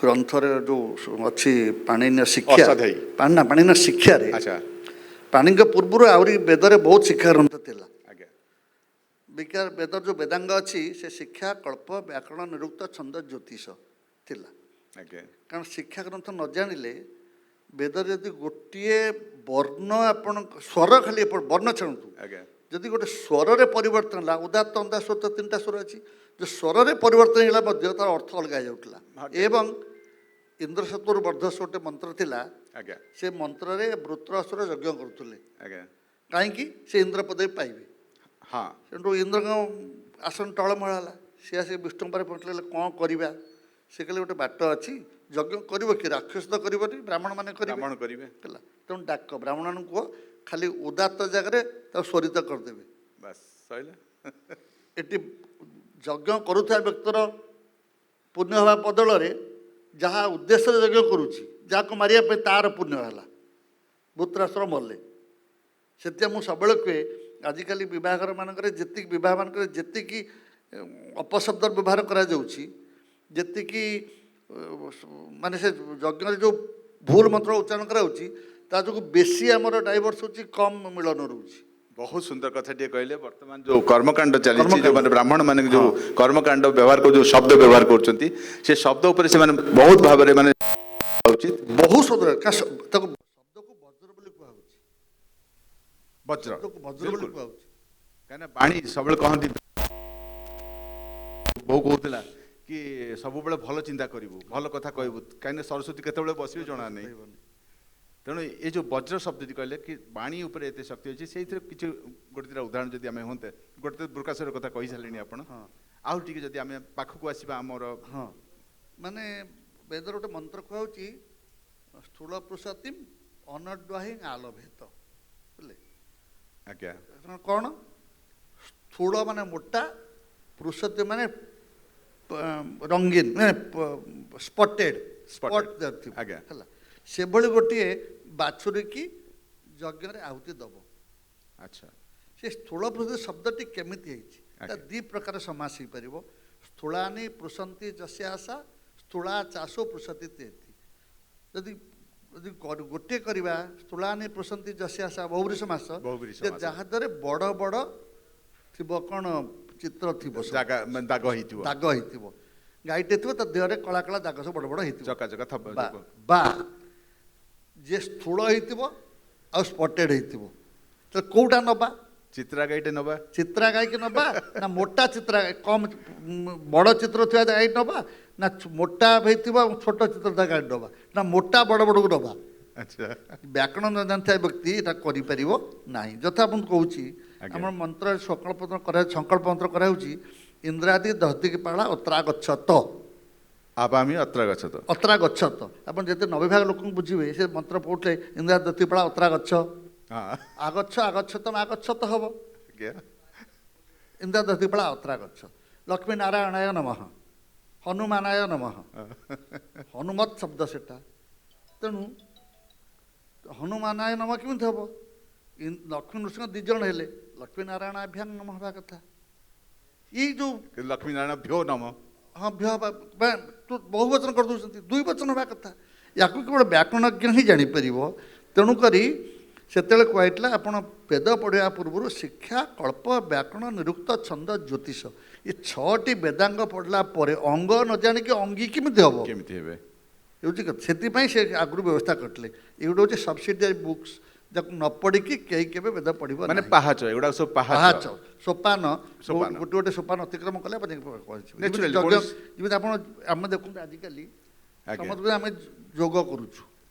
ଗ୍ରନ୍ଥରେ ଯେଉଁ ଅଛି ପାଣିନୀୟ ଶିକ୍ଷା, ପାଣିନୀୟ ଶିକ୍ଷାରେ, ପାଣିଙ୍କ ପୂର୍ବରୁ ଆହୁରି ବେଦରେ ବହୁତ ଶିକ୍ଷା ଗ୍ରନ୍ଥ ଥିଲା। ବେଦର ଯେଉଁ ବେଦାଙ୍ଗ ଅଛି, ସେ ଶିକ୍ଷା, କଳ୍ପ, ବ୍ୟାକରଣ, ନିରୁକ୍ତ, ଛନ୍ଦ, ଜ୍ୟୋତିଷ ଥିଲା। କାରଣ ଶିକ୍ଷା ଗ୍ରନ୍ଥ ନ ଜାଣିଲେ ବେଦରେ ଯଦି ଗୋଟିଏ ବର୍ଣ୍ଣ, ଆପଣ ସ୍ୱର ଖାଲି ବର୍ଣ୍ଣ ଛାଡ଼ନ୍ତୁ, ଯଦି ଗୋଟେ ସ୍ୱରରେ ପରିବର୍ତ୍ତନ ହେଲା, ଉଦାତ୍ତ, ଅନ୍ଦାସ, ସ୍ୱର, 3ଟା ସ୍ୱର ଅଛି, ଯେଉଁ ସ୍ୱରରେ ପରିବର୍ତ୍ତନ ହେଲା ମଧ୍ୟ ତାର ଅର୍ଥ ଅଲଗା ହେଇଯାଉଥିଲା। ଏବଂ ଇନ୍ଦ୍ରସତ୍ୱରୁ ବର୍ଦ୍ଧସ୍ୱ ଗୋଟେ ମନ୍ତ୍ର ଥିଲା, ସେ ମନ୍ତ୍ରରେ ବୃତ୍ରାସୁର ଯଜ୍ଞ କରୁଥିଲେ। କାହିଁକି? ସେ ଇନ୍ଦ୍ର ପଦବୀ ପାଇବେ। ସେଠୁ ଇନ୍ଦ୍ରଙ୍କ ଆସନ ଟଳମଳ ହେଲା। ସେ ଆସି ବିଷ୍ଣୁଙ୍କ ପାଖରେ ପହଞ୍ଚିଲେ, କ'ଣ କରିବା? ସେ କହିଲେ ଗୋଟେ ବାଟ ଅଛି, ଯଜ୍ଞ କରିବ କି? ରାକ୍ଷସ ତ କରିବନି, ବ୍ରାହ୍ମଣମାନେ କରିବେ ହେଲା। ତେଣୁ ଡାକ, ବ୍ରାହ୍ମଣମାନଙ୍କୁ କୁହ ଖାଲି ଉଦାତ୍ତ ଜାଗାରେ ତାକୁ ସ୍ୱରିତ କରିଦେବେ। ଏଠି ଯଜ୍ଞ କରୁଥିବା ବ୍ୟକ୍ତିର ପୁଣ୍ୟ ହେବା ବଦଳରେ ଯାହା ଉଦ୍ଦେଶ୍ୟରେ ଯଜ୍ଞ କରୁଛି, ଯାହାକୁ ମାରିବା ପାଇଁ, ତାର ପୁଣ୍ୟ ହେଲା। ବୃତ୍ରାସୁର ମଲେ। ସେଥିପାଇଁ ମୁଁ ସବୁବେଳେ କୁହେ, ଆଜିକାଲି ବିବାହଘର ମାନଙ୍କରେ ଯେତିକି ଅପଶବ୍ଦର ବ୍ୟବହାର କରାଯାଉଛି, ଯେତିକି ମାନେ ସେ ଯଜ୍ଞରେ ଯେଉଁ ଭୁଲ ମନ୍ତ୍ର ଉଚ୍ଚାରଣ କରାଯାଉଛି, ତା ଯୋଗୁଁ ବେଶୀ ଆମର ଡାଇଭର୍ସ ହେଉଛି, କମ୍ ମିଳନ ରହୁଛି। ବହୁତ ସୁନ୍ଦର କଥା ଟିକେ କହିଲେ। ବର୍ତ୍ତମାନ ଯେଉଁ କର୍ମକାଣ୍ଡ ଚାଲିଛି, ଯେଉଁମାନେ ବ୍ରାହ୍ମଣ ମାନେ ଯେଉଁ କର୍ମକାଣ୍ଡ ବ୍ୟବହାର ଯେଉଁ ଶବ୍ଦ ବ୍ୟବହାର କରୁଛନ୍ତି, ସେ ଶବ୍ଦ ଉପରେ ସେମାନେ ବହୁତ ଭାବରେ ମାନେ ବହୁ ଶବ୍ଦ, ତାକୁ ଶବ୍ଦକୁ ବଜ୍ର ବୋଲି କୁହାଯାଉଛି। ବଜ୍ର ବୋଲି କୁହାଯାଉଛି। କାହିଁକିନା ବାଣୀ ସବୁବେଳେ କହନ୍ତି, ବୋଉ କହୁଥିଲା କି ସବୁବେଳେ ଭଲ ଚିନ୍ତା କରିବୁ, ଭଲ କଥା କହିବୁ, କାହିଁକିନା ସରସ୍ୱତୀ କେତେବେଳେ ବସିବେ ଜଣା ନାହିଁ। ତେଣୁ ଏ ଯେଉଁ ବଜ୍ର ଶବ୍ଦଟି କହିଲେ କି ବାଣୀ ଉପରେ ଏତେ ଶକ୍ତି ଅଛି, ସେଇଥିରେ କିଛି ଗୋଟେ ଦୁଇଟା ଉଦାହରଣ ଯଦି ଆମେ ହୁଅନ୍ତେ। ଗୋଟେ ବୃକାଶର କଥା କହିସାରିଲେଣି ଆପଣ, ଆଉ ଟିକେ ଯଦି ଆମେ ପାଖକୁ ଆସିବା ଆମର, ମାନେ ବେଦର ଗୋଟେ ମନ୍ତ୍ର କୁହାଯାଉଛି, ସ୍ଥୂଳ ପୃଷତିମ ଅନଡ୍ୱାହି ଆଲଭେତ। ବୁଝିଲେ? କ'ଣ? ସ୍ଥୂଳ ମାନେ ମୋଟା, ପୃଷତି ମାନେ ରଙ୍ଗୀନ, ମାନେ ସ୍ପଟେଡ୍, ହେଲା। ସେଭଳି ଗୋଟିଏ ବାଛୁରୀକି ଯଜ୍ଞରେ ଆହୁତି ଦେବ। ସେ ସ୍ଥୂଳ ପୃଷତି ଶବ୍ଦଟି କେମିତି ହେଇଛି? ତା ଦୁଇ ପ୍ରକାର ସମାସ ହେଇପାରିବ। ସ୍ଥୂଳାନି ପୃଷନ୍ତି ଯସ୍ୟ ଆଶା, স্থୂଳା ଚାଷୋ ପୃଷତି ତେତି ଯଦି ଯଦି ଗୋଟିଏ କରିବା స్థୂଳାନି ପୃଷନ୍ତି ଯସ୍ୟାସା ବହୁବୃଷ ମାସ ବହୁବୃଷ ଯେ ମାସ। ଯାହାଦ୍ୱାରା ବଡ଼ ବଡ଼ ଥିବ କ'ଣ ଚିତ୍ର ଥିବ ସବୁ। ଜାଗା ମାନେ ଦାଗ ହେଇଥିବ ଦାଗ ହେଇଥିବ ଗାଈଟେ ଥିବ ତା ଦେହରେ କଳା କଳା ଦାଗ ସବୁ ବଡ଼ ବଡ଼ ହେଇଥିବ ଚକା ଚକା ଥବ ବା ଯିଏ ସ୍ଥୂଳ ହେଇଥିବ ଆଉ ସ୍ପଟେଡ୍ ହେଇଥିବ ତାହେଲେ କେଉଁଟା ନେବା ଚିତ୍ରା ଗାଈଟେ ନବା ଚିତ୍ରା ଗାଈକି ନେବା ନା ମୋଟା ଚିତ୍ରା ଗାଈ କମ୍ ବଡ଼ ଚିତ୍ର ଥିବା ଗାଈ ନେବା ନା ମୋଟା ହେଇଥିବ ଛୋଟ ଚିତ୍ର ଥିବା ଗାଈ ନେବା ନା ମୋଟା ବଡ଼ ବଡ଼କୁ ନେବା ଆଚ୍ଛା ବ୍ୟାକରଣ ନ ଜାଣିଥିବା ବ୍ୟକ୍ତି ଏଇଟା କରିପାରିବ ନାହିଁ ଯଥା ଆପଣ କହୁଛି ଆଜ୍ଞା। ଆମର ମନ୍ତ୍ର ସଂକଳ୍ପ ମନ୍ତ୍ର କରାହେଉଛି ଇନ୍ଦ୍ରାଦି ଦହତିକି ପାଳା ଅତ୍ରା ଗଚ୍ଛତ ଆବାମୀ ଅତ୍ର ଗଛ ତ ଅତ୍ରା ଗଚ୍ଛତ ଆପଣ ଯେତେ 90% ଲୋକଙ୍କୁ ବୁଝିବେ ସେ ମନ୍ତ୍ର ପଢ଼ୁଥିଲେ ଇନ୍ଦ୍ରା ଦହତି ପାଳା ଅତ୍ରା ଗଛ ହଁ ଆଗଚ୍ଛତ ଆଗଚ୍ଛତ ହବ ଆଜ୍ଞା ଇନ୍ଦ୍ରା ଦହତି ପାଳା ଅତ୍ରା ଗଛ ଲକ୍ଷ୍ମୀ ନାରାୟଣାୟ ନମଃ ହନୁମାନାୟ ନମଃ ହନୁମତ ଶବ୍ଦ ସେଟା ତେଣୁ ହନୁମାନାୟ ନମଃ କେମିତି ହବ ଲକ୍ଷ୍ମୀ ନୃସିଂହ 2 ଜଣ ହେଲେ ଲକ୍ଷ୍ମୀ ନାରାୟଣାଭ୍ୟାଂ ନମଃ ହେବା କଥା ଏଇ ଯେଉଁ ଲକ୍ଷ୍ମୀ ନାରାୟଣ ଭ୍ୟୋ ନମ ହଁ ବହୁ ବଚନ କରିଦେଉଛନ୍ତି 2 ବଚନ ହେବା କଥା ୟାକୁ କେବଳ ବ୍ୟାକରଣଜ୍ଞ ହିଁ ଜାଣିପାରିବ ତେଣୁକରି ସେତେବେଳେ କୁହାଯାଇଥିଲା ଆପଣ ବେଦ ପଢ଼ିବା ପୂର୍ବରୁ ଶିକ୍ଷା କଳ୍ପ ବ୍ୟାକରଣ ନିରୁକ୍ତ ଛନ୍ଦ ଜ୍ୟୋତିଷ ଏ 6ଟି ବେଦାଙ୍ଗ ପଢ଼ିଲା ପରେ ଅଙ୍ଗ ନ ଜାଣିକି ଅଙ୍ଗୀ କେମିତି ହେବ କେମିତି ହେବେ ହେଉଛି କଥା ସେଥିପାଇଁ ସେ ଆଗରୁ ବ୍ୟବସ୍ଥା କରିଥିଲେ ଏଗୁଡ଼ା ହେଉଛି ସବସିଡ଼ିଆରୀ ବୁକ୍ସ ଯାକୁ ନ ପଢ଼ିକି କେହି କେବେ ବେଦ ପଢ଼ିବ ମାନେ ନାହିଁ। ପାହାଚ ଏଗୁଡା ସବୁ ପାହାଚ ପାହାଚ ସୋପାନ ସୋପାନ। ଗୋଟେ ଗୋଟେ ସୋପାନ ଅତିକ୍ରମ କଲେ ଆପଣ ଯାଇକି ପହଞ୍ଚିବେ। Naturally, ଯେମିତି କୌଣସି- ଯେମିତି ଆପଣ ଆମେ ଦେଖନ୍ତୁ ଆଜିକାଲି ଆଜ୍ଞା। ସମସ୍ତେ ଆମେ ଯୋଗ କରୁଛୁ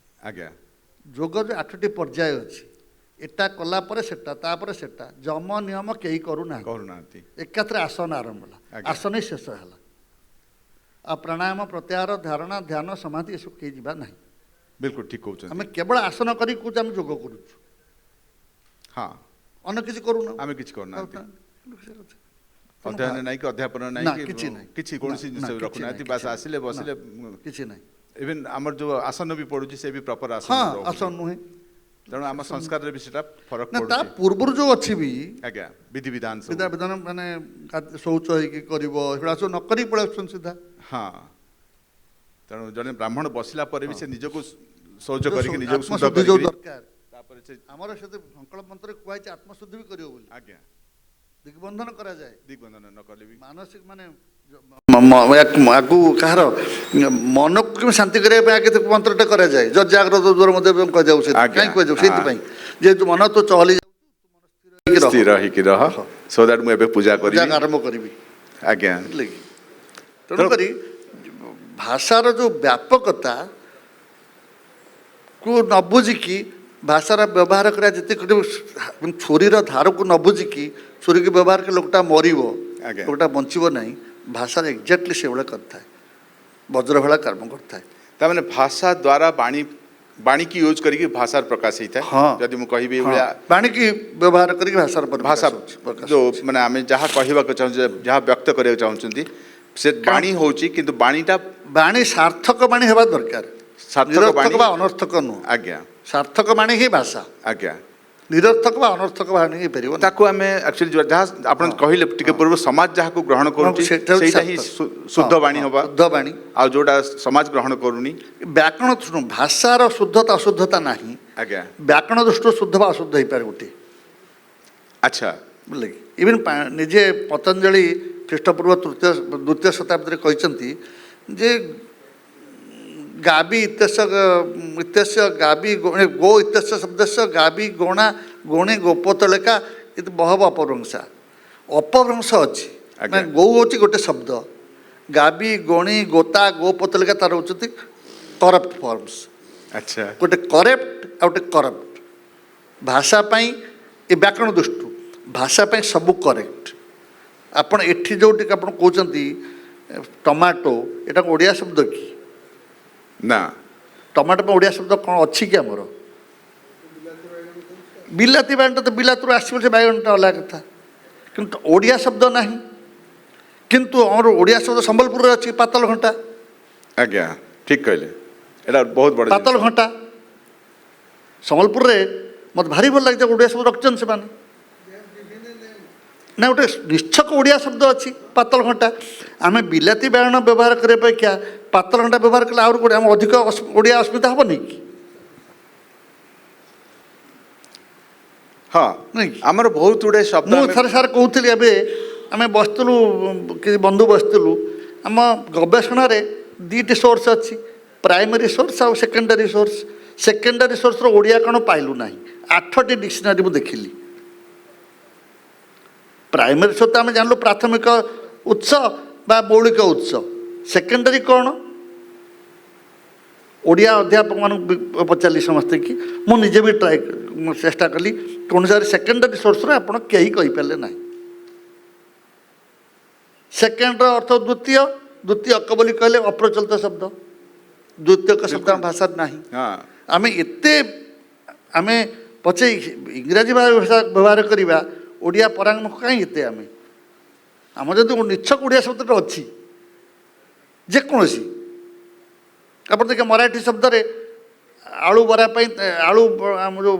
ଆଜ୍ଞା ଯୋଗରେ 8ଟି ପର୍ଯ୍ୟାୟ ଅଛି ଏଟା କଲା ପରେ ସେଟା ତାପରେ ସେଟା ଯମ ନିୟମ କେହି କରୁନାହାନ୍ତି କରୁନାହାନ୍ତି ଏକାଥରେ ଆସନ ଆରମ୍ଭ ହେଲା ଆଜ୍ଞା। ଆସନ ହିଁ ଶେଷ ହେଲା ଆଉ ପ୍ରାଣାୟାମ ପ୍ରତ୍ୟାହାର ଧାରଣା ଧ୍ୟାନ ସମାଧି ଏସବୁ କେହି ଯିବା ନାହିଁ ବିଲକୁଲ ଠିକ କହୁଛନ୍ତି ଆମେ କେବଳ ଆସନ କରି କହୁଛୁ ଆମେ ଯୋଗ କରୁଛୁ ହଁ ଅନ୍ୟ କିଛି କରୁନୁ ଆମେ କିଛି କରୁନାହାନ୍ତି ତେଣୁ ଅଧ୍ୟୟନ ନାହିଁ କି ଅଧ୍ୟାପନ ନା, ନାହିଁ କିଛି ନାହିଁ। କିଛି କୌଣସି ନା, ଜିନିଷ କିଛି ରଖୁନାହାନ୍ତି ନାହିଁ, ବାସ୍ କିଛି ଆସିଲେ ବସିଲେ କିଛି ନାହିଁ ଇଭେନ୍ ଆମର ଯୋଉ ଆସନ ବି ପଡୁଛି ସେ ବି ପ୍ରପର ଆସନ ହଁ ରହୁନି। ଆସନ ନୁହେଁ ତେଣୁ ଆମ ସଂସ୍କାରରେ ବି ସେଟା ଫରକ ନା ତା ପଡୁଛି ପୂର୍ବରୁ ଯୋଉ ଅଛି ବି ଆଜ୍ଞା ବିଧିବିଧାନ ସବୁ ବିଧା ବିଧାନ ମାନେ ଶୌଚ ହେଇକି କରିବ ସେଗୁଡ଼ା ସବୁ ନ କରିକି ପଳେଇ ଆସୁଛନ୍ତି ସିଧା ହଁ ତେଣୁ ଜଣେ ବ୍ରାହ୍ମଣ ବସିଲା ପରେ ବି ସେ ନିଜକୁ ଶୌଚ କରିକି ନିଜକୁ ଶୁଦ୍ଧ ଆତ୍ମଶୁଦ୍ଧି ଯୋଉ କରିକି ଦରକାର ତାପରେ ସେ ଆମର ସେତେ ସଂକଳ୍ପ ମନ୍ତ୍ରରେ କୁହାଯାଇଛି ଆତ୍ମଶୁଦ୍ଧି ବି କରିବ ବୋଲି ଆଜ୍ଞା ଦିଗ୍ବନ୍ଧନ କରାଯାଏ ଦିଗ୍ବନ୍ଧନ ନ କଲେ ବି ମାନସିକ ମାନେ ଆକୁ କାହାର ମନକୁ କେମିତି ଶାନ୍ତି କରିବା ପାଇଁ ଆଗେ ମନ୍ତ୍ରଟା କରାଯାଏ ଯଜାଗ୍ରତ ଦୂର ମଧ୍ୟ କୁହାଯାଉ ସେ ଆଜ୍ଞା, କାହିଁକି କୁହାଯାଉ ହଁ। ସେଇଥିପାଇଁ ଯେହେତୁ ମନ ତୁ ଚହଲି ଯାଉ ସ୍ଥିର ହେଇକି ରହ ସୋ ଦ୍ୟାଟ୍ ମୁଁ ଏବେ ପୂଜା କରିବି ଆରମ୍ଭ କରିବି ଆଜ୍ଞା ବୁଝିଲେ କି ତେଣୁକରି ଭାଷାର ଯେଉଁ ବ୍ୟାପକତା କୁ ନ ବୁଝିକି ଭାଷାର ବ୍ୟବହାର କରିବା ଯେତିକି ଛୁରୀର ଧାରକୁ ନ ବୁଝିକି ଛୁରୀକି ବ୍ୟବହାର କଲେ ଲୋକଟା ମରିବ ଆଜ୍ଞା। ଲୋକଟା ବଞ୍ଚିବ ନାହିଁ ଭାଷାର ଏକ୍ଜାକ୍ଟଲି ସେଭଳିଆ କରିଥାଏ ବଜ୍ର ଭଳିଆ କର୍ମ କରିଥାଏ ତାମାନେ ଭାଷା ଦ୍ୱାରା ବାଣୀକି ୟୁଜ୍ କରିକି ଭାଷାର ପ୍ରକାଶ ହେଇଥାଏ ହଁ। ଯଦି ମୁଁ କହିବି ହଁ, ଏଇଭଳିଆ ବାଣୀକି ବ୍ୟବହାର କରିକି ଭାଷାର ଭାଷା ପ୍ରକାଶ ଯୋଉ ହେଉଛି। ମାନେ ଆମେ ଯାହା କହିବାକୁ ଚାହୁଁଛୁ ଯାହା ବ୍ୟକ୍ତ କରିବାକୁ ଚାହୁଁଛନ୍ତି ସେ ବାଣୀ ହଉଛି କିନ୍ତୁ ବାଣୀଟା ବାଣୀ ସାର୍ଥକ ବାଣୀ ହେବା ଦରକାର ସାର୍ଥକ ନିରର୍ଥକ ବାଣୀ ବା ଅନର୍ଥକ ନୁହଁ ଆଜ୍ଞା ସାର୍ଥକ ବାଣୀ ହିଁ ଭାଷା ଆଜ୍ଞା ନିରର୍ଥକ ବା ଅନର୍ଥକ ବାଣୀ ହେଇପାରିବ ନାହିଁ। ତାକୁ ଆମେ ଆକ୍ଚୁଆଲି ଯାହା ଆପଣ ହଁ, କହିଲେ ଟିକେ ପୂର୍ବରୁ ସମାଜ ଯାହାକୁ ଗ୍ରହଣ କରୁଛି ସେଇଟା ହେଉଛି ସେଇଟା ହିଁ ସାର୍ଥକ। ଶୁଦ୍ଧ ହଁ, ବାଣୀ ହଁ, ହବା ଶୁଦ୍ଧ ବାଣୀ ଆଉ ଯୋଉଟା ସମାଜ ଗ୍ରହଣ କରୁନି ବ୍ୟାକରଣ ଶୁଣୁ ଭାଷାର ଶୁଦ୍ଧତା ଅଶୁଦ୍ଧତା ନାହିଁ ଆଜ୍ଞା ବ୍ୟାକରଣ ଦୃଷ୍ଟିରୁ ଶୁଦ୍ଧ ବା ଅଶୁଦ୍ଧ ହେଇପାରେ ଗୋଟେ ଆଚ୍ଛା ବୁଝିଲେ କି ଇଭେନ୍ ନିଜେ ପତଞ୍ଜଳି ଖ୍ରୀଷ୍ଟପୂର୍ବ ଦ୍ୱିତୀୟ ଶତାବ୍ଦୀରେ କହିଛନ୍ତି ଯେ ଗାବି ଇତ୍ୟସ୍ୟ ଗାବି ଗୋ ଇତ୍ୟସ୍ୟ ଶବ୍ଦସ୍ୟ ଗାବି ଗୋଣା ଗୋଣେ ଗୋପତଳିକା କିନ୍ତୁ ବହବ ଅପଭ୍ରଂଶା ଅପଭ୍ରଂଶ ଅଛି ଆଜ୍ଞା। ମାନେ ଗୌ ହେଉଛି ଗୋଟେ ଶବ୍ଦ ଗାବି ଗଣି ଗୋତା ଗୋପତଳିକା ତାର ହେଉଛନ୍ତି କରପ୍ଟ ଫର୍ମସ୍ ଆଚ୍ଛା ଗୋଟେ କରେକ୍ଟ ଆଉ ଗୋଟେ କରପ୍ଟ ଭାଷା ପାଇଁ ଏ ବ୍ୟାକରଣ ଦୃଷ୍ଟିରୁ ଭାଷା ପାଇଁ ସବୁ କରେକ୍ଟ ଆପଣ ଏଠି ଯେଉଁଠିକି ଆପଣ କହୁଛନ୍ତି ଟମାଟୋ ଏଇଟା ଓଡ଼ିଆ ଶବ୍ଦ କି ନା ଟମାଟୋ ପାଇଁ ଓଡ଼ିଆ ଶବ୍ଦ କ'ଣ ଅଛି କି ଆମର ବିଲାତି ବାଇଗଣଟା ତ ବିଲାତିରୁ ଆସିବ ସେ ବାଇଗଣଟା ଅଲଗା କଥା କିନ୍ତୁ ଓଡ଼ିଆ ଶବ୍ଦ ନାହିଁ କିନ୍ତୁ ଆମର ଓଡ଼ିଆ ଶବ୍ଦ ସମ୍ବଲପୁରରେ ଅଛି ପାତଲ ଘଣ୍ଟା ଆଜ୍ଞା ଠିକ କହିଲେ ଏଇଟା ବହୁତ ବଡ଼ ପାତଲ ଘଣ୍ଟା ସମ୍ବଲପୁରରେ ମୋତେ ଭାରି ଭଲ ଲାଗେ ଓଡ଼ିଆ ଶବ୍ଦ ରଖିଛନ୍ତି ସେମାନେ ନା ଗୋଟେ ନିଶ୍ଚକ ଓଡ଼ିଆ ଶବ୍ଦ ଅଛି ପାତଲ ଘଣ୍ଟା ଆମେ ବିଲାତି ବାଇଗଣ ବ୍ୟବହାର କରିବା ଅପେକ୍ଷା ପାତଲ ଘଣ୍ଟା ବ୍ୟବହାର କଲେ ଆହୁରି ଗୋଟେ ଆମ ଅଧିକ ଓଡ଼ିଆ ଅସ୍ମିତା ହେବନି କି? ହଁ ନାଇଁ କି? ଆମର ବହୁତ ଗୁଡ଼େ ଶବ୍ଦ ମୁଁ ଆମେ- ଥରେ ସାର୍ କହୁଥିଲି ଏବେ ଆମେ ବସିଥିଲୁ କିଛି ବନ୍ଧୁ ବସିଥିଲୁ ଆମ ଗବେଷଣାରେ ଦୁଇଟି ସୋର୍ସ ଅଛି ପ୍ରାଇମେରୀ ସୋର୍ସ ଆଉ ସେକେଣ୍ଡାରୀ ସୋର୍ସ। ସେକେଣ୍ଡାରୀ ସୋର୍ସର ଓଡ଼ିଆ କ'ଣ ପାଇଲୁ ନାହିଁ 8ଟି ଡିକ୍ସନାରୀ ମୁଁ ଦେଖିଲି। ପ୍ରାଇମେରୀ ସୋର୍ସ ଆମେ ଜାଣିଲୁ ପ୍ରାଥମିକ ଉତ୍ସ ବା ମୌଳିକ ଉତ୍ସ। ସେକେଣ୍ଡାରୀ କ'ଣ? ଓଡ଼ିଆ ଅଧ୍ୟାପକମାନଙ୍କୁ ପଚାରିଲି ସମସ୍ତେ କି ମୁଁ ନିଜେ ବି ଚେଷ୍ଟା କଲି କୌଣସି ସେକେଣ୍ଡାରୀ ସୋର୍ସରେ ଆପଣ କେହି କହିପାରିଲେ ନାହିଁ। ସେକେଣ୍ଡର ଅର୍ଥ ଦ୍ୱିତୀୟ, ଦ୍ୱିତୀୟକ ବୋଲି କହିଲେ ଅପ୍ରଚଳିତ ଶବ୍ଦ, ଦ୍ୱିତୀୟକ ଶବ୍ଦ ଆମ ଭାଷାରେ ନାହିଁ। ହଁ ଆମେ ପଛେ ଇଂରାଜୀ ଭାଷା ବ୍ୟବହାର କରିବା ଓଡ଼ିଆ ପରାଙ୍ଗମୁଖ କାହିଁ ଏତେ ଆମର ଯଦି ନିଛକ ଓଡ଼ିଆ ଶବ୍ଦଟା ଅଛି ଯେକୌଣସି ଆପଣ ଦେଖିବେ ମରାଠୀ ଶବ୍ଦରେ ଆଳୁ ବରା ପାଇଁ ଆଳୁ ଆମର ଯେଉଁ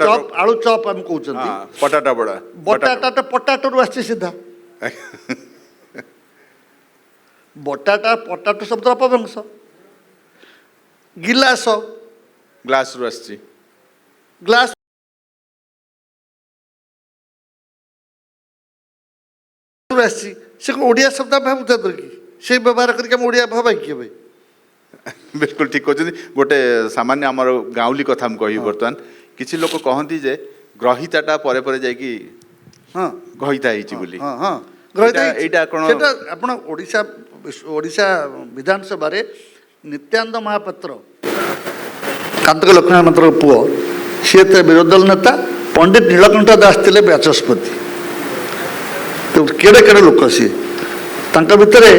ଚପ୍ ଆଳୁ ଚପ୍ ଆମେ କହୁଛନ୍ତି ପଟାଟା ବଡ଼ା ବଟାଟାଟା ପଟାଟୋରୁ ଆସିଛି ସିଧା। ବଟାଟା ପଟାଟୋ ଶବ୍ଦର ଅପଭ୍ରଂଶ। ଗିଲାସ ଗ୍ଲାସରୁ ଆସିଛି। ଗ୍ଲାସ ଆସିଛି ସେ କ'ଣ ଓଡ଼ିଆ ଶବ୍ଦ ଭାବୁଛନ୍ତି କି? ସେ ବ୍ୟବହାର କରିକି ଆମେ ଓଡ଼ିଆ ଭାବା କି ଏବେ? ବିଲକୁଲ ଠିକ୍ କହୁଛନ୍ତି। ଗୋଟେ ସାମାନ୍ୟ ଆମର ଗାଉଁଲି କଥା ମୁଁ କହିବି ବର୍ତ୍ତମାନ କିଛି ଲୋକ କହନ୍ତି ଯେ ଗ୍ରହିତାଟା ପରେ ପରେ ଯାଇକି ହଁ ଗହିତା ହେଇଛି ବୋଲି। ହଁ ହଁ ଗ୍ରହିତା ଏଇଟା କ'ଣ ସେଟା ଆପଣ ଓଡ଼ିଶା ବିଧାନସଭାରେ ନିତ୍ୟାନନ୍ଦ ମହାପାତ୍ର କାନ୍ତକ ଲକ୍ଷ୍ମଣ ମହାପାତ୍ରଙ୍କ ପୁଅ ସିଏ ଥିଲେ ବିରୋଧୀ ଦଳ ନେତା, ପଣ୍ଡିତ ନୀଳକଣ୍ଠ ଦାସ ଥିଲେ ବାଚସ୍ପତି। କେଡ଼େ କେଡ଼େ ଲୋକ ସିଏ ତାଙ୍କ ଭିତରେ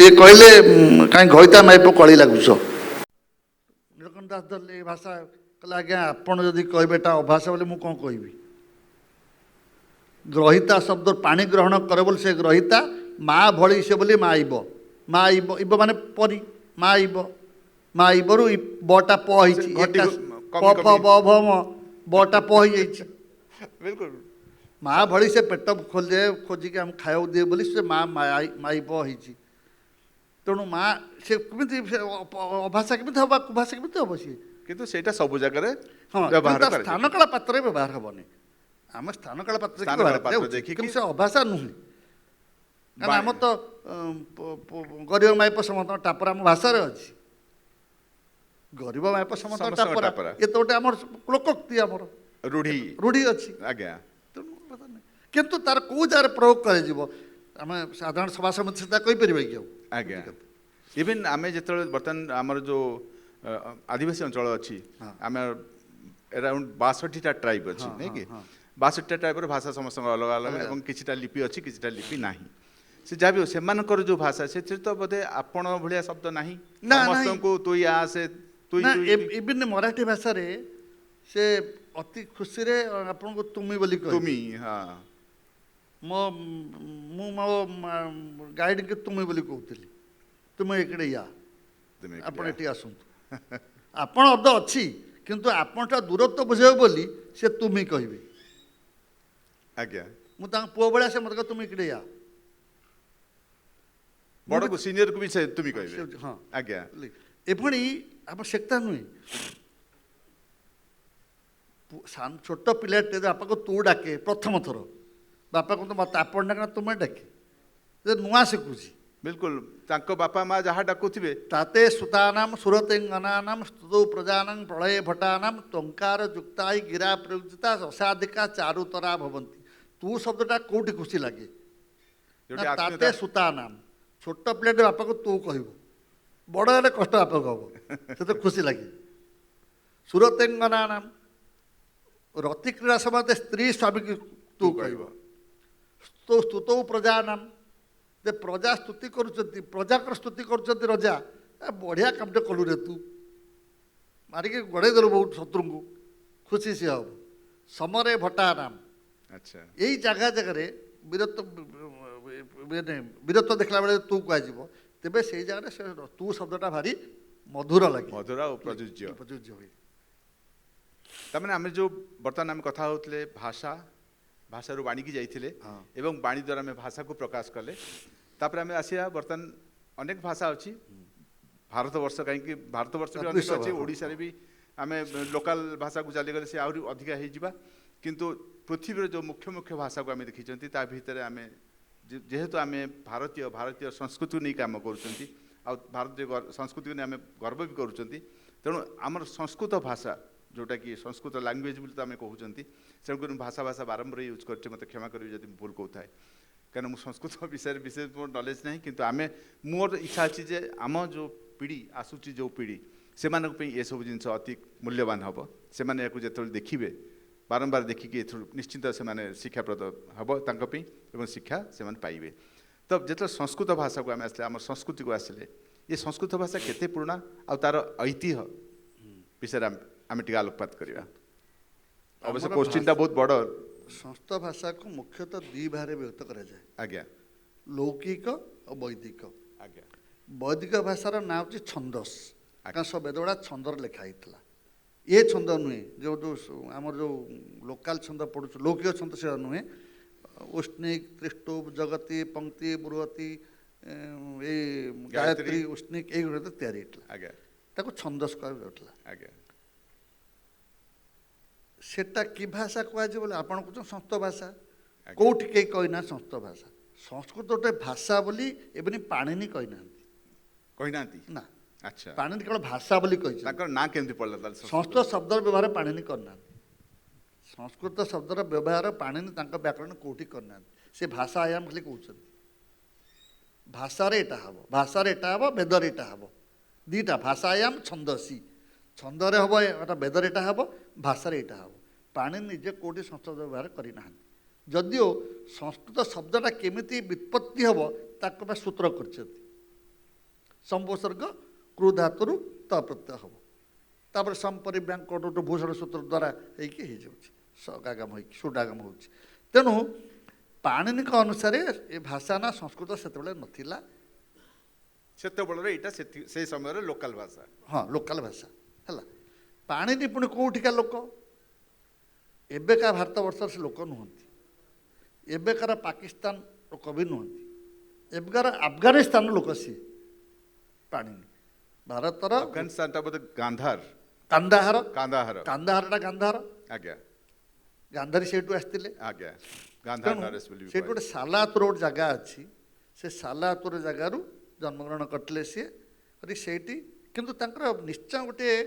ଇଏ କହିଲେ କାହିଁ ଘଇତା ମାଇପ କଳି ଲାଗୁଛ। ନୀଳକଣ୍ଠ ଦାସ ଧରିଲେ ଏ ଭାଷା କହିଲେ ଆଜ୍ଞା ଆପଣ ଯଦି କହିବେ ଏଟା ଅଭାଷା ବୋଲି ମୁଁ କ'ଣ କହିବି? ଗ୍ରହିତା ଶବ୍ଦ ପାଣି ଗ୍ରହଣ କରେ ବୋଲି ସେ ଗ୍ରହିତା, ମା ଭଳି ସେ ବୋଲି ମା ଇବ। ମା ଇବ ଇବ ମାନେ ପରି ମା ଇବ। ମା ଇବରୁ ବଟା ପ ହେଇଛି ପ ଫ ବ ଭ ମ ବଟା ପ ହେଇଯାଇଛି। ବିଲକୁଲ ମା ଭଳି ସେ ପେଟ ଖୋଜିକି ଆମେ ଖାଇବାକୁ ଦିଏ ବୋଲି ସେ ମାଇବ ହେଇଛି। ତେଣୁ ମା ସେ କେମିତି ଅଭାଷା କେମିତି ହେବ କୁଭାଷା କେମିତି ହେବ ସିଏ? କିନ୍ତୁ ସେଇଟା ସବୁ ଜାଗାରେ ହଁ ବ୍ୟବହାର ତା କରାଯାଏ। ସ୍ଥାନକାଳ ପାତ୍ରରେ ବ୍ୟବହାର ହେବନି। ଆମେ ସ୍ଥାନକାଳ ପାତ୍ର କିନ୍ତୁ ସେ ଅଭାଷା ନୁହେଁ। କାରଣ ଆମର ତ ଗରିବ ମାଇପ ସମସ୍ତଙ୍କ ଟାପରା ଆମ ଭାଷାରେ ଅଛି। ଗରିବ ମାଇପ ସମସ୍ତଙ୍କ ଟାପରା ଏ ତ ଗୋଟେ ଆମର ଲୋକୋକ୍ତି ଆମର ରୂଢ଼ି ଅଛି। ଆଜ୍ଞା କିନ୍ତୁ ତାର କେଉଁ ଜାଗାରେ ପ୍ରୟୋଗ କରାଯିବ ଆମେ ସାଧାରଣ ସଭା ସମିତି ସେଟା କହିପାରିବା କି ଆଉ? ଆଜ୍ଞା ଇଭେନ୍ ଆମେ ଯେତେବେଳେ ବର୍ତ୍ତମାନ ଆମର ଯେଉଁ ଆଦିବାସୀ ଅଞ୍ଚଳ ଅଛି ଆମେ ଆରାଉଣ୍ଡ 62ଟା ଟ୍ରାଇବ୍ ଅଛି ନାଇଁ କି? 62ଟା ଟ୍ରାଇବ୍ର ଭାଷା ସମସ୍ତଙ୍କ ଅଲଗା ଅଲଗା ଏବଂ କିଛିଟା ଲିପି ଅଛି କିଛିଟା ଲିପି ନାହିଁ। ସେ ଯାହା ବି ହଉ ସେମାନଙ୍କର ଯେଉଁ ଭାଷା ସେଥିରେ ତ ବୋଧେ ଆପଣ ଭଳିଆ ଶବ୍ଦ ନାହିଁ। ସମସ୍ତଙ୍କୁ ତୁଇ ଆସେ ତୁଇ ଇଭିନ୍ ମରାଠୀ ଭାଷାରେ ସେ ଅତି ଖୁସିରେ ଆପଣଙ୍କୁ ତୁମି ବୋଲି ତୁମି ହଁ ମୁଁ ମୋ ଗାଇଡ୍କି ତୁମି ବୋଲି କହୁଥିଲି। ତୁମେ ଏକଡ଼େ ୟା ଆପଣ ଏଠି ଆସନ୍ତୁ। ଆପଣ ଅର୍ଥ ଅଛି କିନ୍ତୁ ଆପଣଟା ଦୂରତ୍ୱ ବୁଝେଇବ ବୋଲି ସେ ତୁମି କହିବେ। ଆଜ୍ଞା ମୁଁ ତାଙ୍କ ପୁଅ ଭଳିଆ ସେ ମୋତେ ତୁମେ ଏକଡ଼େ ୟା ବଡ଼କୁ ସିନିୟରକୁ ବି ସେ ତୁମି କହିବେ। ହଁ ଆଜ୍ଞା ଏଭଳି ଆବଶ୍ୟକତା ନୁହେଁ। ଛୋଟ ପିଲାଟେ ବାପାକୁ ତୁ ଡାକେ ପ୍ରଥମ ଥର ବାପା କୁହନ୍ତୁ ମୋତେ ଆପଣ ଡାକ ତୁମେ ଡାକେ ନୂଆ ଶିଖୁଛି। ବିଲକୁଲ ତାଙ୍କ ବାପା ମା ଯାହା ଡାକୁଥିବେ ତାତେ ସୁତାନାମ ସୁରତେଙ୍ଗନାନାମ ସ୍ତୁତୌ ପ୍ରଜାନାଂ ପ୍ରଳୟ ଭଟାନାମ ଟଙ୍କାର ଯୁକ୍ତାଇ ଗିରା ପ୍ରୟୁକ୍ତା ଅସାଧିକା ଚାରୁତରା ଭବନ୍ତି। ତୁ ଶବ୍ଦଟା କେଉଁଠି ଖୁସି ଲାଗେ? ତାତେ ସୁତାନାମ ଛୋଟ ପିଲାଟେ ବାପାକୁ ତୁ କହିବ, ବଡ଼ ହେଲେ କଷ୍ଟ ବାପାକୁ ହବ, ସେତେ ଖୁସି ଲାଗେ। ସୁରତେଙ୍ଗନାନାମ ରତି କ୍ରୀଡ଼ା ସମୟରେ ସ୍ତ୍ରୀ ସ୍ୱାମୀକି ତୁ କହିବ। ସ୍ତୁତୌ ପ୍ରଜାନାମ ଯେ ପ୍ରଜା ସ୍ତୁତି କରୁଛନ୍ତି ପ୍ରଜାଙ୍କର ସ୍ତୁତି କରୁଛନ୍ତି ରଜା ବଢ଼ିଆ କାମଟେ କଲୁ ରେ ତୁ ମାରିକି ଗଡ଼େଇ ଦେଲୁ ବହୁତ ଶତ୍ରୁଙ୍କୁ ଖୁସି ସିଏ ହବ। ସମରେ ଭଟାନାମ ଆଚ୍ଛା ଏଇ ଜାଗାରେ ବୀରତ୍ୱ ଦେଖିଲା ବେଳେ ତୁ କୁହାଯିବ ତେବେ ସେଇ ଜାଗାରେ ସେ ତୁ ଶବ୍ଦଟା ଭାରି ମଧୁର ଲାଗେ, ମଧୁର ଓ ପ୍ରଯୁଜ୍ୟ ହୁଏ। ତାମାନେ ଆମେ ଯେଉଁ ବର୍ତ୍ତମାନ ଆମେ କଥା ହେଉଥିଲେ ଭାଷାରୁ ବାଣୀକି ଯାଇଥିଲେ ଏବଂ ବାଣୀ ଦ୍ୱାରା ଆମେ ଭାଷାକୁ ପ୍ରକାଶ କଲେ। ତାପରେ ଆମେ ଆସିବା ବର୍ତ୍ତମାନ ଅନେକ ଭାଷା ଅଛି ଭାରତବର୍ଷ କାହିଁକି ଭାରତବର୍ଷ ବି ବିଶ୍ୱ ଅନେକ ଅଛି ହଁ। ଓଡ଼ିଶାରେ ବି ଆମେ ଲୋକାଲ ଭାଷାକୁ ଚାଲିଗଲେ ସେ ଆହୁରି ଅଧିକା ହେଇଯିବା କିନ୍ତୁ ପୃଥିବୀର ଯେଉଁ ମୁଖ୍ୟ ମୁଖ୍ୟ ଭାଷାକୁ ଆମେ ଦେଖିଛନ୍ତି ତା ଭିତରେ ଆମେ ଯେହେତୁ ଆମେ ଭାରତୀୟ ସଂସ୍କୃତିକୁ ନେଇ କାମ କରୁଛନ୍ତି ଆଉ ଭାରତୀୟ ସଂସ୍କୃତିକୁ ନେଇ ଆମେ ଗର୍ବ ବି କରୁଛନ୍ତି ତେଣୁ ଆମର ସଂସ୍କୃତ ଭାଷା ଯେଉଁଟାକି ସଂସ୍କୃତ ଲାଙ୍ଗୁଏଜ୍ ବୋଲି ତ ଆମେ କହୁଛନ୍ତି ତେଣୁକରି ଭାଷା ବାରମ୍ବାର ୟୁଜ୍ କରୁଛେ ମୋତେ କ୍ଷମା କରିବି ଯଦି ମୁଁ ଭୁଲ କହୁଥାଏ କାରଣ ମୁଁ ସଂସ୍କୃତ ବିଷୟରେ ବିଶେଷ ମୋର ନଲେଜ ନାହିଁ କିନ୍ତୁ ମୋର ଇଚ୍ଛା ଅଛି ଯେ ଆମ ଯେଉଁ ପିଢ଼ି ଆସୁଛି ଯେଉଁ ପିଢ଼ି ସେମାନଙ୍କ ପାଇଁ ଏସବୁ ଜିନିଷ ଅତି ମୂଲ୍ୟବାନ ହେବ ସେମାନେ ଏହାକୁ ଯେତେବେଳେ ଦେଖିବେ ବାରମ୍ବାର ଦେଖିକି ଏଥିରୁ ନିଶ୍ଚିନ୍ତ ସେମାନେ ଶିକ୍ଷାପ୍ରଦ ହେବ ତାଙ୍କ ପାଇଁ ଏବଂ ଶିକ୍ଷା ସେମାନେ ପାଇବେ ତ ଯେତେବେଳେ ସଂସ୍କୃତ ଭାଷାକୁ ଆମେ ଆସିଲେ ଆମର ସଂସ୍କୃତିକୁ ଆସିଲେ ଏ ସଂସ୍କୃତ ଭାଷା କେତେ ପୁରୁଣା ଆଉ ତାର ଐତିହ୍ୟ ବିଷୟରେ ଆମେ ଟିକେ ଆଲୋକପାତ କରିବା ଅବଶ୍ୟ ଆମର କୋଶ୍ଚିନ୍ଟା ବହୁତ ବଡ଼ ସଂସ୍କୃତ ଭାଷାକୁ ମୁଖ୍ୟତଃ ଦୁଇ ଭାଗରେ ବିଭକ୍ତ କରାଯାଏ ଆଜ୍ଞା ଲୌକିକ ଓ ବୈଦିକ ଆଜ୍ଞା ବୈଦିକ ଭାଷାର ନାଁ ହେଉଛି ଛନ୍ଦସ୍ ଆଜ୍ଞା। କାରଣ ସବୁ ବେଦଗୁଡ଼ା ଛନ୍ଦରେ ଲେଖା ହେଇଥିଲା ଏ ଛନ୍ଦ ନୁହେଁ ଆମର ଯେଉଁ ଲୋକାଲ ଛନ୍ଦ ପଢ଼ୁଛୁ ଲୌକିକ ଛନ୍ଦ ସେଟା ନୁହେଁ ଉଷ୍ଣିକ ତ୍ରିଷ୍ଟୁପ ଜଗତି ପଙ୍କ୍ତି ବୃହତି ଏଇ ଗାୟତ୍ରୀ ଉଷ୍ଣିକ ଏଇଗୁଡ଼ା ତିଆରି ହେଇଥିଲା ଆଜ୍ଞା ତାକୁ ଛନ୍ଦସ୍ କୁହାଯାଉଥିଲା ଆଜ୍ଞା ସେଟା କି ଭାଷା କୁହାଯିବ ବୋଲି ଆପଣ କହୁଛନ୍ତି ସଂସ୍କୃତ ଭାଷା ଆଜ୍ଞା। କେଉଁଠି କେହି କହିନାହାନ୍ତି ସଂସ୍କୃତ ଭାଷା ସଂସ୍କୃତ ଗୋଟେ ଭାଷା ବୋଲି ଏବେ ପାଣିନି କହିନାହାନ୍ତି କହିନାହାନ୍ତି ନା ଆଚ୍ଛା ପାଣିନି କେବଳ ଭାଷା ବୋଲି କହିଛନ୍ତି ତାଙ୍କର ନାଁ କେମିତି ପଡ଼ିଲା ତାହେଲେ ସଂସ୍କୃତ ଶବ୍ଦର ବ୍ୟବହାର ପାଣିନି କରିନାହାନ୍ତି ସଂସ୍କୃତ ଶବ୍ଦର ବ୍ୟବହାର ପାଣିନି ତାଙ୍କ ବ୍ୟାକରଣ କେଉଁଠି କରିନାହାନ୍ତି ସେ ଭାଷା ଆୟାମ ଖାଲି କହୁଛନ୍ତି ଭାଷାରେ ଏଇଟା ହେବ ବେଦରେ ଏଇଟା ହେବ ଦୁଇଟା ଭାଷା ଆୟାମ ଛନ୍ଦସି ଛନ୍ଦରେ ହେବ ଏଟା ବେଦରେ ଏଇଟା ହେବ ଭାଷାରେ ଏଇଟା ହେବ ପାଣି ନିଜେ କେଉଁଠି ସଂସ୍କୃତ ବ୍ୟବହାର କରିନାହାନ୍ତି ଯଦିଓ ସଂସ୍କୃତ ଶବ୍ଦଟା କେମିତି ବ୍ୟୁତ୍ପତ୍ତି ହେବ ତାଙ୍କ ପାଇଁ ସୂତ୍ର କରିଛନ୍ତି ସମ୍ବସର୍ଗ କ୍ରୁ ଧାତୁରୁ ତ ପ୍ରତ୍ୟୟ ହେବ ତାପରେ ସମ୍ପରିବ୍ୟାଙ୍କ କଟୁ ଭୂଷଣ ସୂତ୍ର ଦ୍ୱାରା ହେଇକି ହେଇଯାଉଛି ସଗାଗମ ହେଇକି ସୁଡାଗମ ହେଉଛି ତେଣୁ ପାଣିନିଙ୍କ ଅନୁସାରେ ଏ ଭାଷା ନା ସଂସ୍କୃତ ସେତେବେଳେ ନଥିଲା ସେତେବେଳର ଏଇଟା ସେ ସମୟରେ ଲୋକାଲ ଭାଷା ହଁ ଲୋକାଲ ଭାଷା ହେଲା ପାଣିନି ପୁଣି କେଉଁଠିକା ଲୋକ ଏବେକା ଭାରତବର୍ଷର ସେ ଲୋକ ନୁହନ୍ତି ଏବେକାର ପାକିସ୍ତାନ ଲୋକ ବି ନୁହନ୍ତି ଏବେକାର ଆଫଗାନିସ୍ତାନ ଲୋକ ସିଏ ପାଣିନି ଭାରତର ଆଫଗାନିସ୍ତାନଟା ବୋଧେ ଗାନ୍ଧାର କାନ୍ଦାହାରଟା ଗାନ୍ଧାର ଆଜ୍ଞା ଗାନ୍ଧାରୀ ସେଇଠୁ ଆସିଥିଲେ ଆଜ୍ଞା ଗାନ୍ଧାର ତେଣୁ ନରେଶ ବୋଲି ବି ସେଇଠି ଗୋଟେ ସାଲାତୁର ଗୋଟେ ଜାଗା ଅଛି ସେ ସାଲାତୁର ଜାଗାରୁ ଜନ୍ମଗ୍ରହଣ କରିଥିଲେ ସିଏ କରି ସେଇଠି କିନ୍ତୁ ତାଙ୍କର ନିଶ୍ଚୟ ଗୋଟିଏ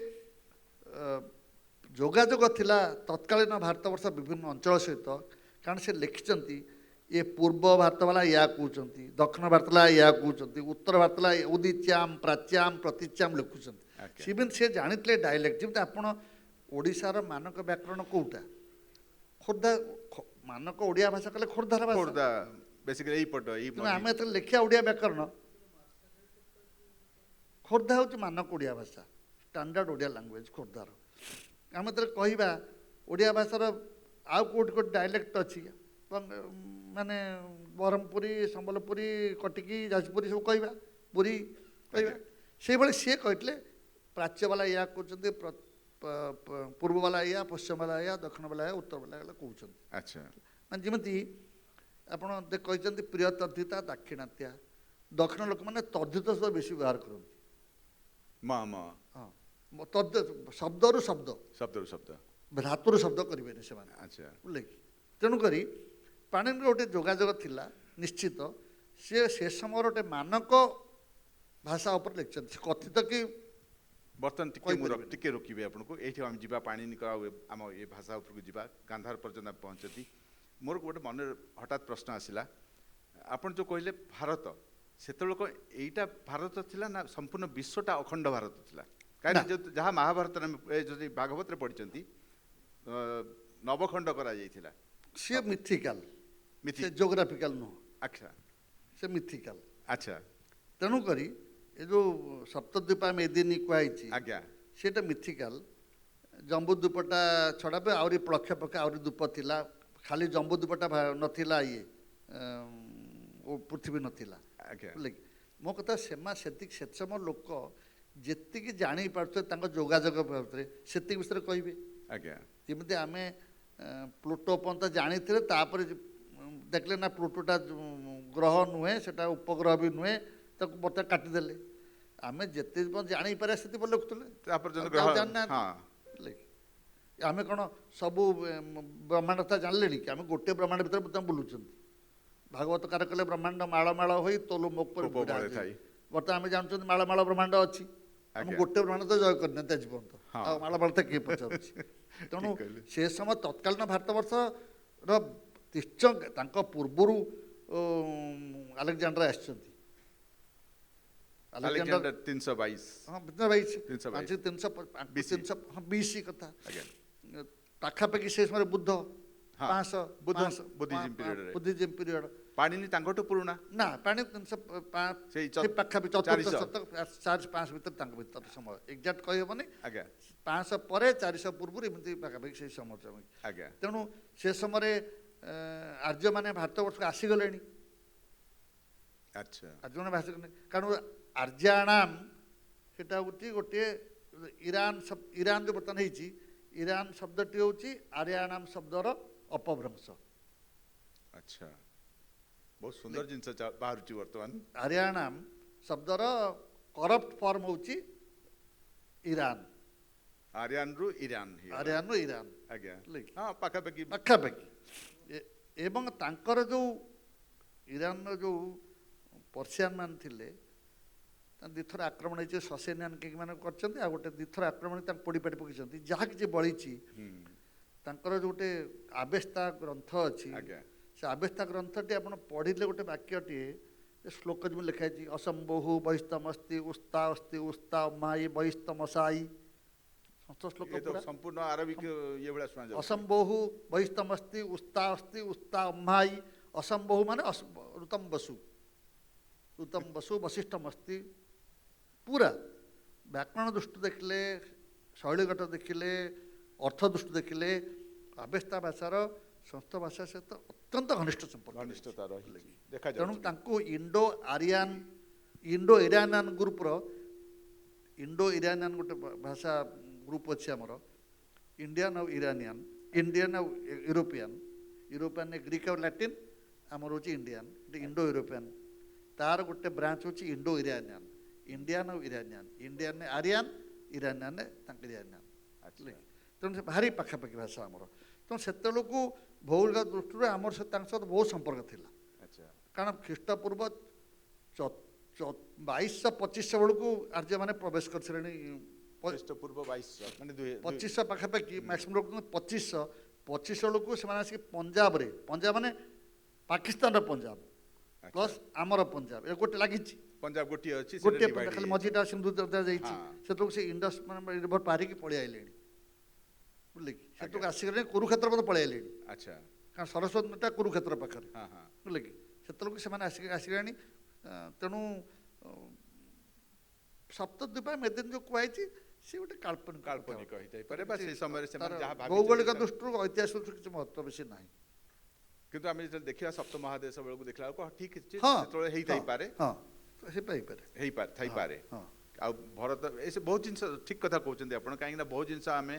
ଯୋଗାଯୋଗ ଥିଲା ତତ୍କାଳୀନ ଭାରତବର୍ଷ ବିଭିନ୍ନ ଅଞ୍ଚଳ ସହିତ କାରଣ ସେ ଲେଖିଛନ୍ତି ଏ ପୂର୍ବ ଭାରତବାଲା ୟା କହୁଛନ୍ତି ଦକ୍ଷିଣ ଭାରତବାଲା ୟା କହୁଛନ୍ତି ଉତ୍ତର ଭାରତବାଲା ଉଦିଚ୍ୟାମ ପ୍ରାଚ୍ୟାମ ପ୍ରତୀଚ୍ୟାମ ଲେଖୁଛନ୍ତି ଆଜ୍ଞା। ସିଭିନ୍ ସେ ଜାଣିଥିଲେ ଡାଇଲେକ୍ଟ ଯେମିତି ଆପଣ ଓଡ଼ିଶାର ମାନକ ବ୍ୟାକରଣ କେଉଁଟା ଖୋର୍ଦ୍ଧା ମାନକ ଓଡ଼ିଆ ଭାଷା କହିଲେ ଖୋର୍ଦ୍ଧାର ଭାଷା ଖୋର୍ଦ୍ଧା ବେସିକାଲି ଏଇପଟ ଏଇ ତେଣୁ ଆମେ ଯେତେବେଳେ ଲେଖିବା ଓଡ଼ିଆ ବ୍ୟାକରଣ ଖୋର୍ଦ୍ଧା ହେଉଛି ମାନକ ଓଡ଼ିଆ ଭାଷା ଷ୍ଟାଣ୍ଡାର୍ଡ଼ ଓଡ଼ିଆ ଲାଙ୍ଗୁଏଜ୍ ଖୋର୍ଦ୍ଧାର ଆମେ ଯେତେବେଳେ କହିବା ଓଡ଼ିଆ ଭାଷାର ଆଉ କେଉଁଠି କେଉଁଠି ଡାଇଲେକ୍ଟ ଅଛି ମାନେ ବ୍ରହ୍ମପୁରୀ ସମ୍ବଲପୁରୀ କଟିକି ଯାଜପୁରୀ ସବୁ କହିବା ପୁରୀ କହିବା ସେଇଭଳି ସିଏ କହିଥିଲେ ପ୍ରାଚ୍ୟବାଲା ଏୟା କହୁଛନ୍ତି ପୂର୍ବବାଲା ଏୟା ପଶ୍ଚିମବାଲା ଏୟା ଦକ୍ଷିଣବାଲା ଏୟା ଉତ୍ତରବାଲା ଏୟା କହୁଛନ୍ତି ଆଚ୍ଛା ମାନେ ଯେମିତି ଆପଣ କହିଛନ୍ତି ପ୍ରିୟ ତଦ୍ଧିତା ଦାକ୍ଷିଣାତ୍ୟା ଦକ୍ଷିଣ ଲୋକମାନେ ତଦ୍ଧିତ ଶବ୍ଦ ବେଶୀ ବ୍ୟବହାର କରନ୍ତି ହଁ ଶବ୍ଦରୁ ଶବ୍ଦ ଶବ୍ଦରୁ ଶବ୍ଦ ଧାତୁରୁ ଶବ୍ଦ କରିବେନି ସେମାନେ ଆଚ୍ଛା ବୁଝିଲେ କି ତେଣୁକରି ପାଣିନିର ଗୋଟେ ଯୋଗାଯୋଗ ଥିଲା ନିଶ୍ଚିତ ସିଏ ସେ ସମୟର ଗୋଟେ ମାନକ ଭାଷା ଉପରେ ଲେଖିଛନ୍ତି ସେ କଥିତ କି ବର୍ତ୍ତମାନ ଟିକେ ମୁଁ କହିପାରିବିନି। ଟିକେ ରୋକିବି ଆପଣଙ୍କୁ ଏଇଠି ଆମେ ଯିବା ପାଣିନିକ ଆଉ ଆମ ଏ ଭାଷା ଉପରକୁ ଯିବା ଗାନ୍ଧାର ପର୍ଯ୍ୟନ୍ତ ଆମେ ପହଞ୍ଚନ୍ତି ମୋର ଗୋଟେ ମନରେ ହଠାତ୍ ପ୍ରଶ୍ନ ଆସିଲା ଆପଣ ଯେଉଁ କହିଲେ ଭାରତ ସେତେବେଳେ କ'ଣ ଏଇଟା ଭାରତ ଥିଲା ନା ସମ୍ପୂର୍ଣ୍ଣ ବିଶ୍ୱଟା ଅଖଣ୍ଡ ଭାରତ ଥିଲା କାହିଁକି ଯାହା ମହାଭାରତରେ ଆମେ ଯଦି ଭାଗବତରେ ପଢ଼ିଛନ୍ତି ନବଖଣ୍ଡ କରାଯାଇଥିଲା ସିଏ ମିଥିକାଲ ମିଥି ସେ ଜୋଗ୍ରାଫିକାଲ ନୁହଁ ଆଚ୍ଛା ସେ ମିଥିକାଲ ଆଚ୍ଛା ତେଣୁକରି ଏ ଯେଉଁ ସପ୍ତଦ୍ୱୀପା ମେଦିନୀ କୁହାଯାଇଛି ଆଜ୍ଞା ସେଇଟା ମିଥିକାଲ ଜମ୍ବୁଦ୍ୱୀପଟା ଛଡ଼ା ବି ଆହୁରି ପ୍ଳକ୍ଷ ଆହୁରି ଦ୍ୱୀପ ଥିଲା ଖାଲି ଜମ୍ବୁଦ୍ୱୀପଟା ନଥିଲା ଇଏ ପୃଥିବୀ ନଥିଲା ଆଜ୍ଞା ବୁଝିଲେ କି ମୋ କଥା ସେତିକି ସେ ସମୟ ଲୋକ ଯେତିକି ଜାଣିପାରୁଥିଲେ ତାଙ୍କ ଯୋଗାଯୋଗ ଭିତରେ ସେତିକି ବିଷୟରେ କହିବେ ଆଜ୍ଞା ଯେମିତି ଆମେ ପ୍ଲୁଟୋ ପର୍ଯ୍ୟନ୍ତ ଜାଣିଥିଲେ ତାପରେ ଦେଖିଲେ ନା ପ୍ଲୁଟୋଟା ଗ୍ରହ ନୁହେଁ ସେଟା ଉପଗ୍ରହ ବି ନୁହେଁ ତାକୁ ମୋତେ କାଟିଦେଲେ ଆମେ ଯେତେ ଜାଣିପାରିବା ସେତେ ଭଲ ଲେଖୁଥିଲେ ତାପରେ ଆଉ ଗ୍ରହ ଜାଣିନାହାନ୍ତି। ହଁ ବୁଝିଲେ କି? ଆମେ କ'ଣ ସବୁ ବ୍ରହ୍ମାଣ୍ଡ କଥା ଜାଣିଲେଣି କି? ଆମେ ଗୋଟିଏ ବ୍ରହ୍ମାଣ୍ଡ ଭିତରେ ବର୍ତ୍ତମାନ ବୁଲୁଛନ୍ତି। ଭାଗବତକାର କଲେ ବ୍ରହ୍ମାଣ୍ଡ ମାଳ ମାଳ ହୋଇ ତୋଲ ମୋ ଉପରେ କୋପ ବଳେ ଥାଇ। ବର୍ତ୍ତମାନ ଆମେ ଜାଣୁଛନ୍ତି ମାଳ ମାଳ ବ୍ରହ୍ମାଣ୍ଡ ଅଛି। ଆମେ ଆଜ୍ଞା। ଗୋଟେ ବ୍ରହ୍ମାଣ୍ଡ ତ ଜୟ କରିନାହାନ୍ତି ଆଜି ପର୍ଯ୍ୟନ୍ତ। ହଁ। ଆଉ ମାଳ ମାଳ ତ କିଏ ପଚାରୁଛି? ତେଣୁ ଠିକ୍ କହିଲେ। ସେ ସମୟ ତତ୍କାଳୀନ ଭାରତବର୍ଷର ନିଶ୍ଚୟ ତାଙ୍କ ପୂର୍ବରୁ ଆଲେକ୍ଜାଣ୍ଡାର ଆସିଛନ୍ତି। ଆଲେକ୍ଜାଣ୍ଡାର 322 ହଁ ରହିଛି 322 ତିନିଶହ ହଁ ବିସି କଥା ଆଜ୍ଞା ପାଖାପାଖି ସେ ସମୟରେ ବୁଦ୍ଧ ହଁ, 500 ବୁଦ୍ଧିଜିମ୍ period ରେ। ବୁଦ୍ଧିଜିମ୍ ପିରିୟଡ଼ ପାଣିନି ତାଙ୍କଠୁ ପୁରୁଣା ନା ପାଣି 300 ସେଇ ପାଖାପାଖି ଚତୁର୍ଥ 400 ଶତକ 400-500 ଭିତରେ ତାଙ୍କ ଭିତରେ ସମୟ ଏକ୍ଜାକ୍ଟ କହିହେବନି। ଆଜ୍ଞା 500 ପରେ 400 ପୂର୍ବରୁ ଏମିତି ପାଖାପାଖି ସେଇ ସମୟ ସମୟ ଆଜ୍ଞା ତେଣୁ ସେ ସମୟରେ ଆର୍ଯ୍ୟମାନେ ଭାରତବର୍ଷକୁ ଆସିଗଲେଣି। ଆଚ୍ଛା ଆର୍ଯ୍ୟମାନେ ଆସିଗଲେଣି କାରଣ ଆର୍ଯ୍ୟାଣାମ ସେଟା ହେଉଛି ଗୋଟିଏ ଇରାନ ଇରାନ ଯେଉଁ ବର୍ତ୍ତମାନ ହେଇଛି ଇରାନ ଶବ୍ଦଟି ହେଉଛି ଆର୍ଯ୍ୟାଣାମ ଶବ୍ଦର ଅପଭ୍ରଂଶ। ଆଚ୍ଛା ବହୁତ ସୁନ୍ଦର ଜିନିଷ ବାହାରୁଛି ବର୍ତ୍ତମାନ। ଆର୍ଯ୍ୟାଣାମ ଶବ୍ଦର କରପ୍ଟ ଫର୍ମ ହେଉଛି ଇରାନ। ଆରିଆନରୁ ଇରାନ ହେଇଗଲା। ଆର୍ଯ୍ୟାନରୁ ଇରାନ ଆଜ୍ଞା ବୁଝିଲେ କି? ହଁ ପାଖାପାଖି ପାଖାପାଖି ଏବଂ ତାଙ୍କର ଯେଉଁ ଇରାନର ଯେଉଁ ପର୍ସିଆନ ମାନେ ଥିଲେ ଦୁଇଥର ଆକ୍ରମଣ ହେଇଛି ସସେନିଆନ କିଙ୍ଗ ମାନେ କରିଛନ୍ତି ଆଉ ଗୋଟେ ଦୁଇଥର ଆକ୍ରମଣ ତାଙ୍କୁ ପୋଡ଼ି ପାଡ଼ି ପକାଇଛନ୍ତି। ଯାହା କିଛି ବଳିଛି ତାଙ୍କର ଯେଉଁ ଗୋଟେ ଆବେସ୍ତା ଗ୍ରନ୍ଥ ଅଛି ଆଜ୍ଞା ସେ ଆବେସ୍ତା ଗ୍ରନ୍ଥଟି ଆପଣ ପଢ଼ିଲେ ଗୋଟେ ବାକ୍ୟଟିଏ ଶ୍ଲୋକ ଯେମିତି ଲେଖା ହେଇଛି ଅସମ୍ବହୁ ବହିସ୍ତମସ୍ତି ଉସ୍ତା ଅସ୍ତି ଉସ୍ତା ମାଇ ବହିସ୍ତମସାଇ ସଂସ୍କୃତ ଶ୍ଲୋକ ଏ ତ ପୁରା ସମ୍ପୂର୍ଣ୍ଣ ଆରବିକ ଇଏ ଭଳିଆ ଶୁଣାଯାଉଛି। ଅସମ୍ବହୁ ବହିସ୍ତମସ୍ତି ଉସ୍ତା ଅସ୍ତି ଉସ୍ତା ଅମ୍ହାଇ ଅସମ୍ବହୁ ମାନେ ଋତମ ବସୁ ବଶିଷ୍ଠମସ୍ତି ପୁରା ବ୍ୟାକରଣ ଦୃଷ୍ଟି ଦେଖିଲେ ଶୈଳୀଗତ ଦେଖିଲେ ଅର୍ଥ ଦୃଷ୍ଟି ଦେଖିଲେ ଆବେସ୍ତା ଭାଷାର ସଂସ୍କୃତ ଭାଷା ସହିତ ଅତ୍ୟନ୍ତ ଘନିଷ୍ଠ ସମ୍ପର୍କ ଘନିଷ୍ଠତା ରହିଛି ତେଣୁ ଦେଖାଯାଉଛି। ତାଙ୍କୁ ଇଣ୍ଡୋ ଇରାନିଆନ ଗ୍ରୁପର ଇଣ୍ଡୋ ଇରାନିଆନ ଗୋଟେ ଭାଷା ଗ୍ରୁପ ଅଛି ଆମର ଇଣ୍ଡିଆନ ଆଉ ଇରାନିଆନ ଇଣ୍ଡିଆନ ଆଉ ୟୁରୋପିଆନ ଗ୍ରୀକ୍ ଆଉ ଲାଟିନ୍ ଆମର ହେଉଛି ଇଣ୍ଡିଆନ ଇଣ୍ଡୋ ୟୁରୋପିଆନ ତାର ଗୋଟେ ବ୍ରାଞ୍ଚ ହେଉଛି ଇଣ୍ଡୋ ଇରାନିଆନ ଇଣ୍ଡିଆନ ଆଉ ଇଣ୍ଡିଆନ ଆରିଆନ ଇରାନିଆନ ତାଙ୍କ ଇରାନିଆନ ତେଣୁ ସେ ଭାରି ପାଖାପାଖି ଭାଷା ଆମର। ତେଣୁ ସେତେବେଳକୁ ଭୌଗୋଳିକ ଦୃଷ୍ଟିରୁ ଆମର ତାଙ୍କ ସହିତ ବହୁତ ସମ୍ପର୍କ ଥିଲା ଆଚ୍ଛା କାରଣ ଖ୍ରୀଷ୍ଟପୂର୍ବ 2200-2500 ବେଳକୁ ଆର୍ଯ୍ୟମାନେ ପ୍ରବେଶ କରିସାରିଲେଣି। ଖ୍ରୀଷ୍ଟପୂର୍ବ 2200 ମାନେ 2500 ପାଖାପାଖି ମ୍ୟାକ୍ସିମମ୍ ଲୋକ 2500 ବେଳକୁ ସେମାନେ ଆସିକି ପଞ୍ଜାବରେ ପଞ୍ଜାବ ମାନେ ପାକିସ୍ତାନର ପଞ୍ଜାବ ପ୍ଲସ୍ ଆମର ପଞ୍ଜାବ ଏ ଗୋଟେ ଲାଗିଛି ପଞ୍ଜାବ ଗୋଟିଏ ଅଛି ଗୋଟିଏ ପଞ୍ଜାବ ଖାଲି ମଝିଟା ସିନ୍ଧୁ ଯାଇଛି ହଁ। ସେତେବେଳକୁ ସେ ଇଣ୍ଡସ୍ ରିଭର ପାରିକି ପଳେଇ ଆଇଲେଣି ବୁଝିଲେ କି ସେତେବେଳକୁ ଆସିଗଲେଣି କୁରୁକ୍ଷେତ୍ର ମଧ୍ୟ ପଳେଇ ଆଇଲେଣି ଆଚ୍ଛା କାରଣ ସରସ୍ୱତୀ ନଦୀଟା କୁରୁକ୍ଷେତ୍ର ପାଖରେ ହଁ ହଁ ବୁଝିଲେ କି ସେତେବେଳକୁ ସେମାନେ ଆସିଗଲେଣି ତେଣୁ ସପ୍ତଦ୍ୱୀପ ମେଦିନ ଯେଉଁ କୁହାଯାଇଛି ସେ ଗୋଟେ କାଳ୍ପନିକ ହେଇଥାଇପାରେ ବା ସେହି ସମୟରେ ସେମାନେ ଯାହା ଭୌଗୋଳିକ ଭାବିଛନ୍ତି ଦୃଷ୍ଟିରୁ ଐତିହାସିକ ଦୃଷ୍ଟିରୁ କିଛି ମହତ୍ତ୍ୱ ବେଶୀ ନାହିଁ। କିନ୍ତୁ ଆମେ ଯେତେବେଳେ ଦେଖିବା ସପ୍ତ ମହାଦେଶ ବେଳକୁ ଦେଖିଲା ବେଳକୁ ଠିକ ଅଛି ହଁ ସେତେବେଳେ ହେଇଥାଇପାରେ ହଁ ହେଇପାରେ ଥାଇପାରେ ହଁ ଆଉ ଭରତ ଏସବୁ ବହୁତ ଜିନିଷ ଠିକ କଥା କହୁଛନ୍ତି ଆପଣ କାହିଁକି ନା ବହୁତ ଜିନିଷ ଆମେ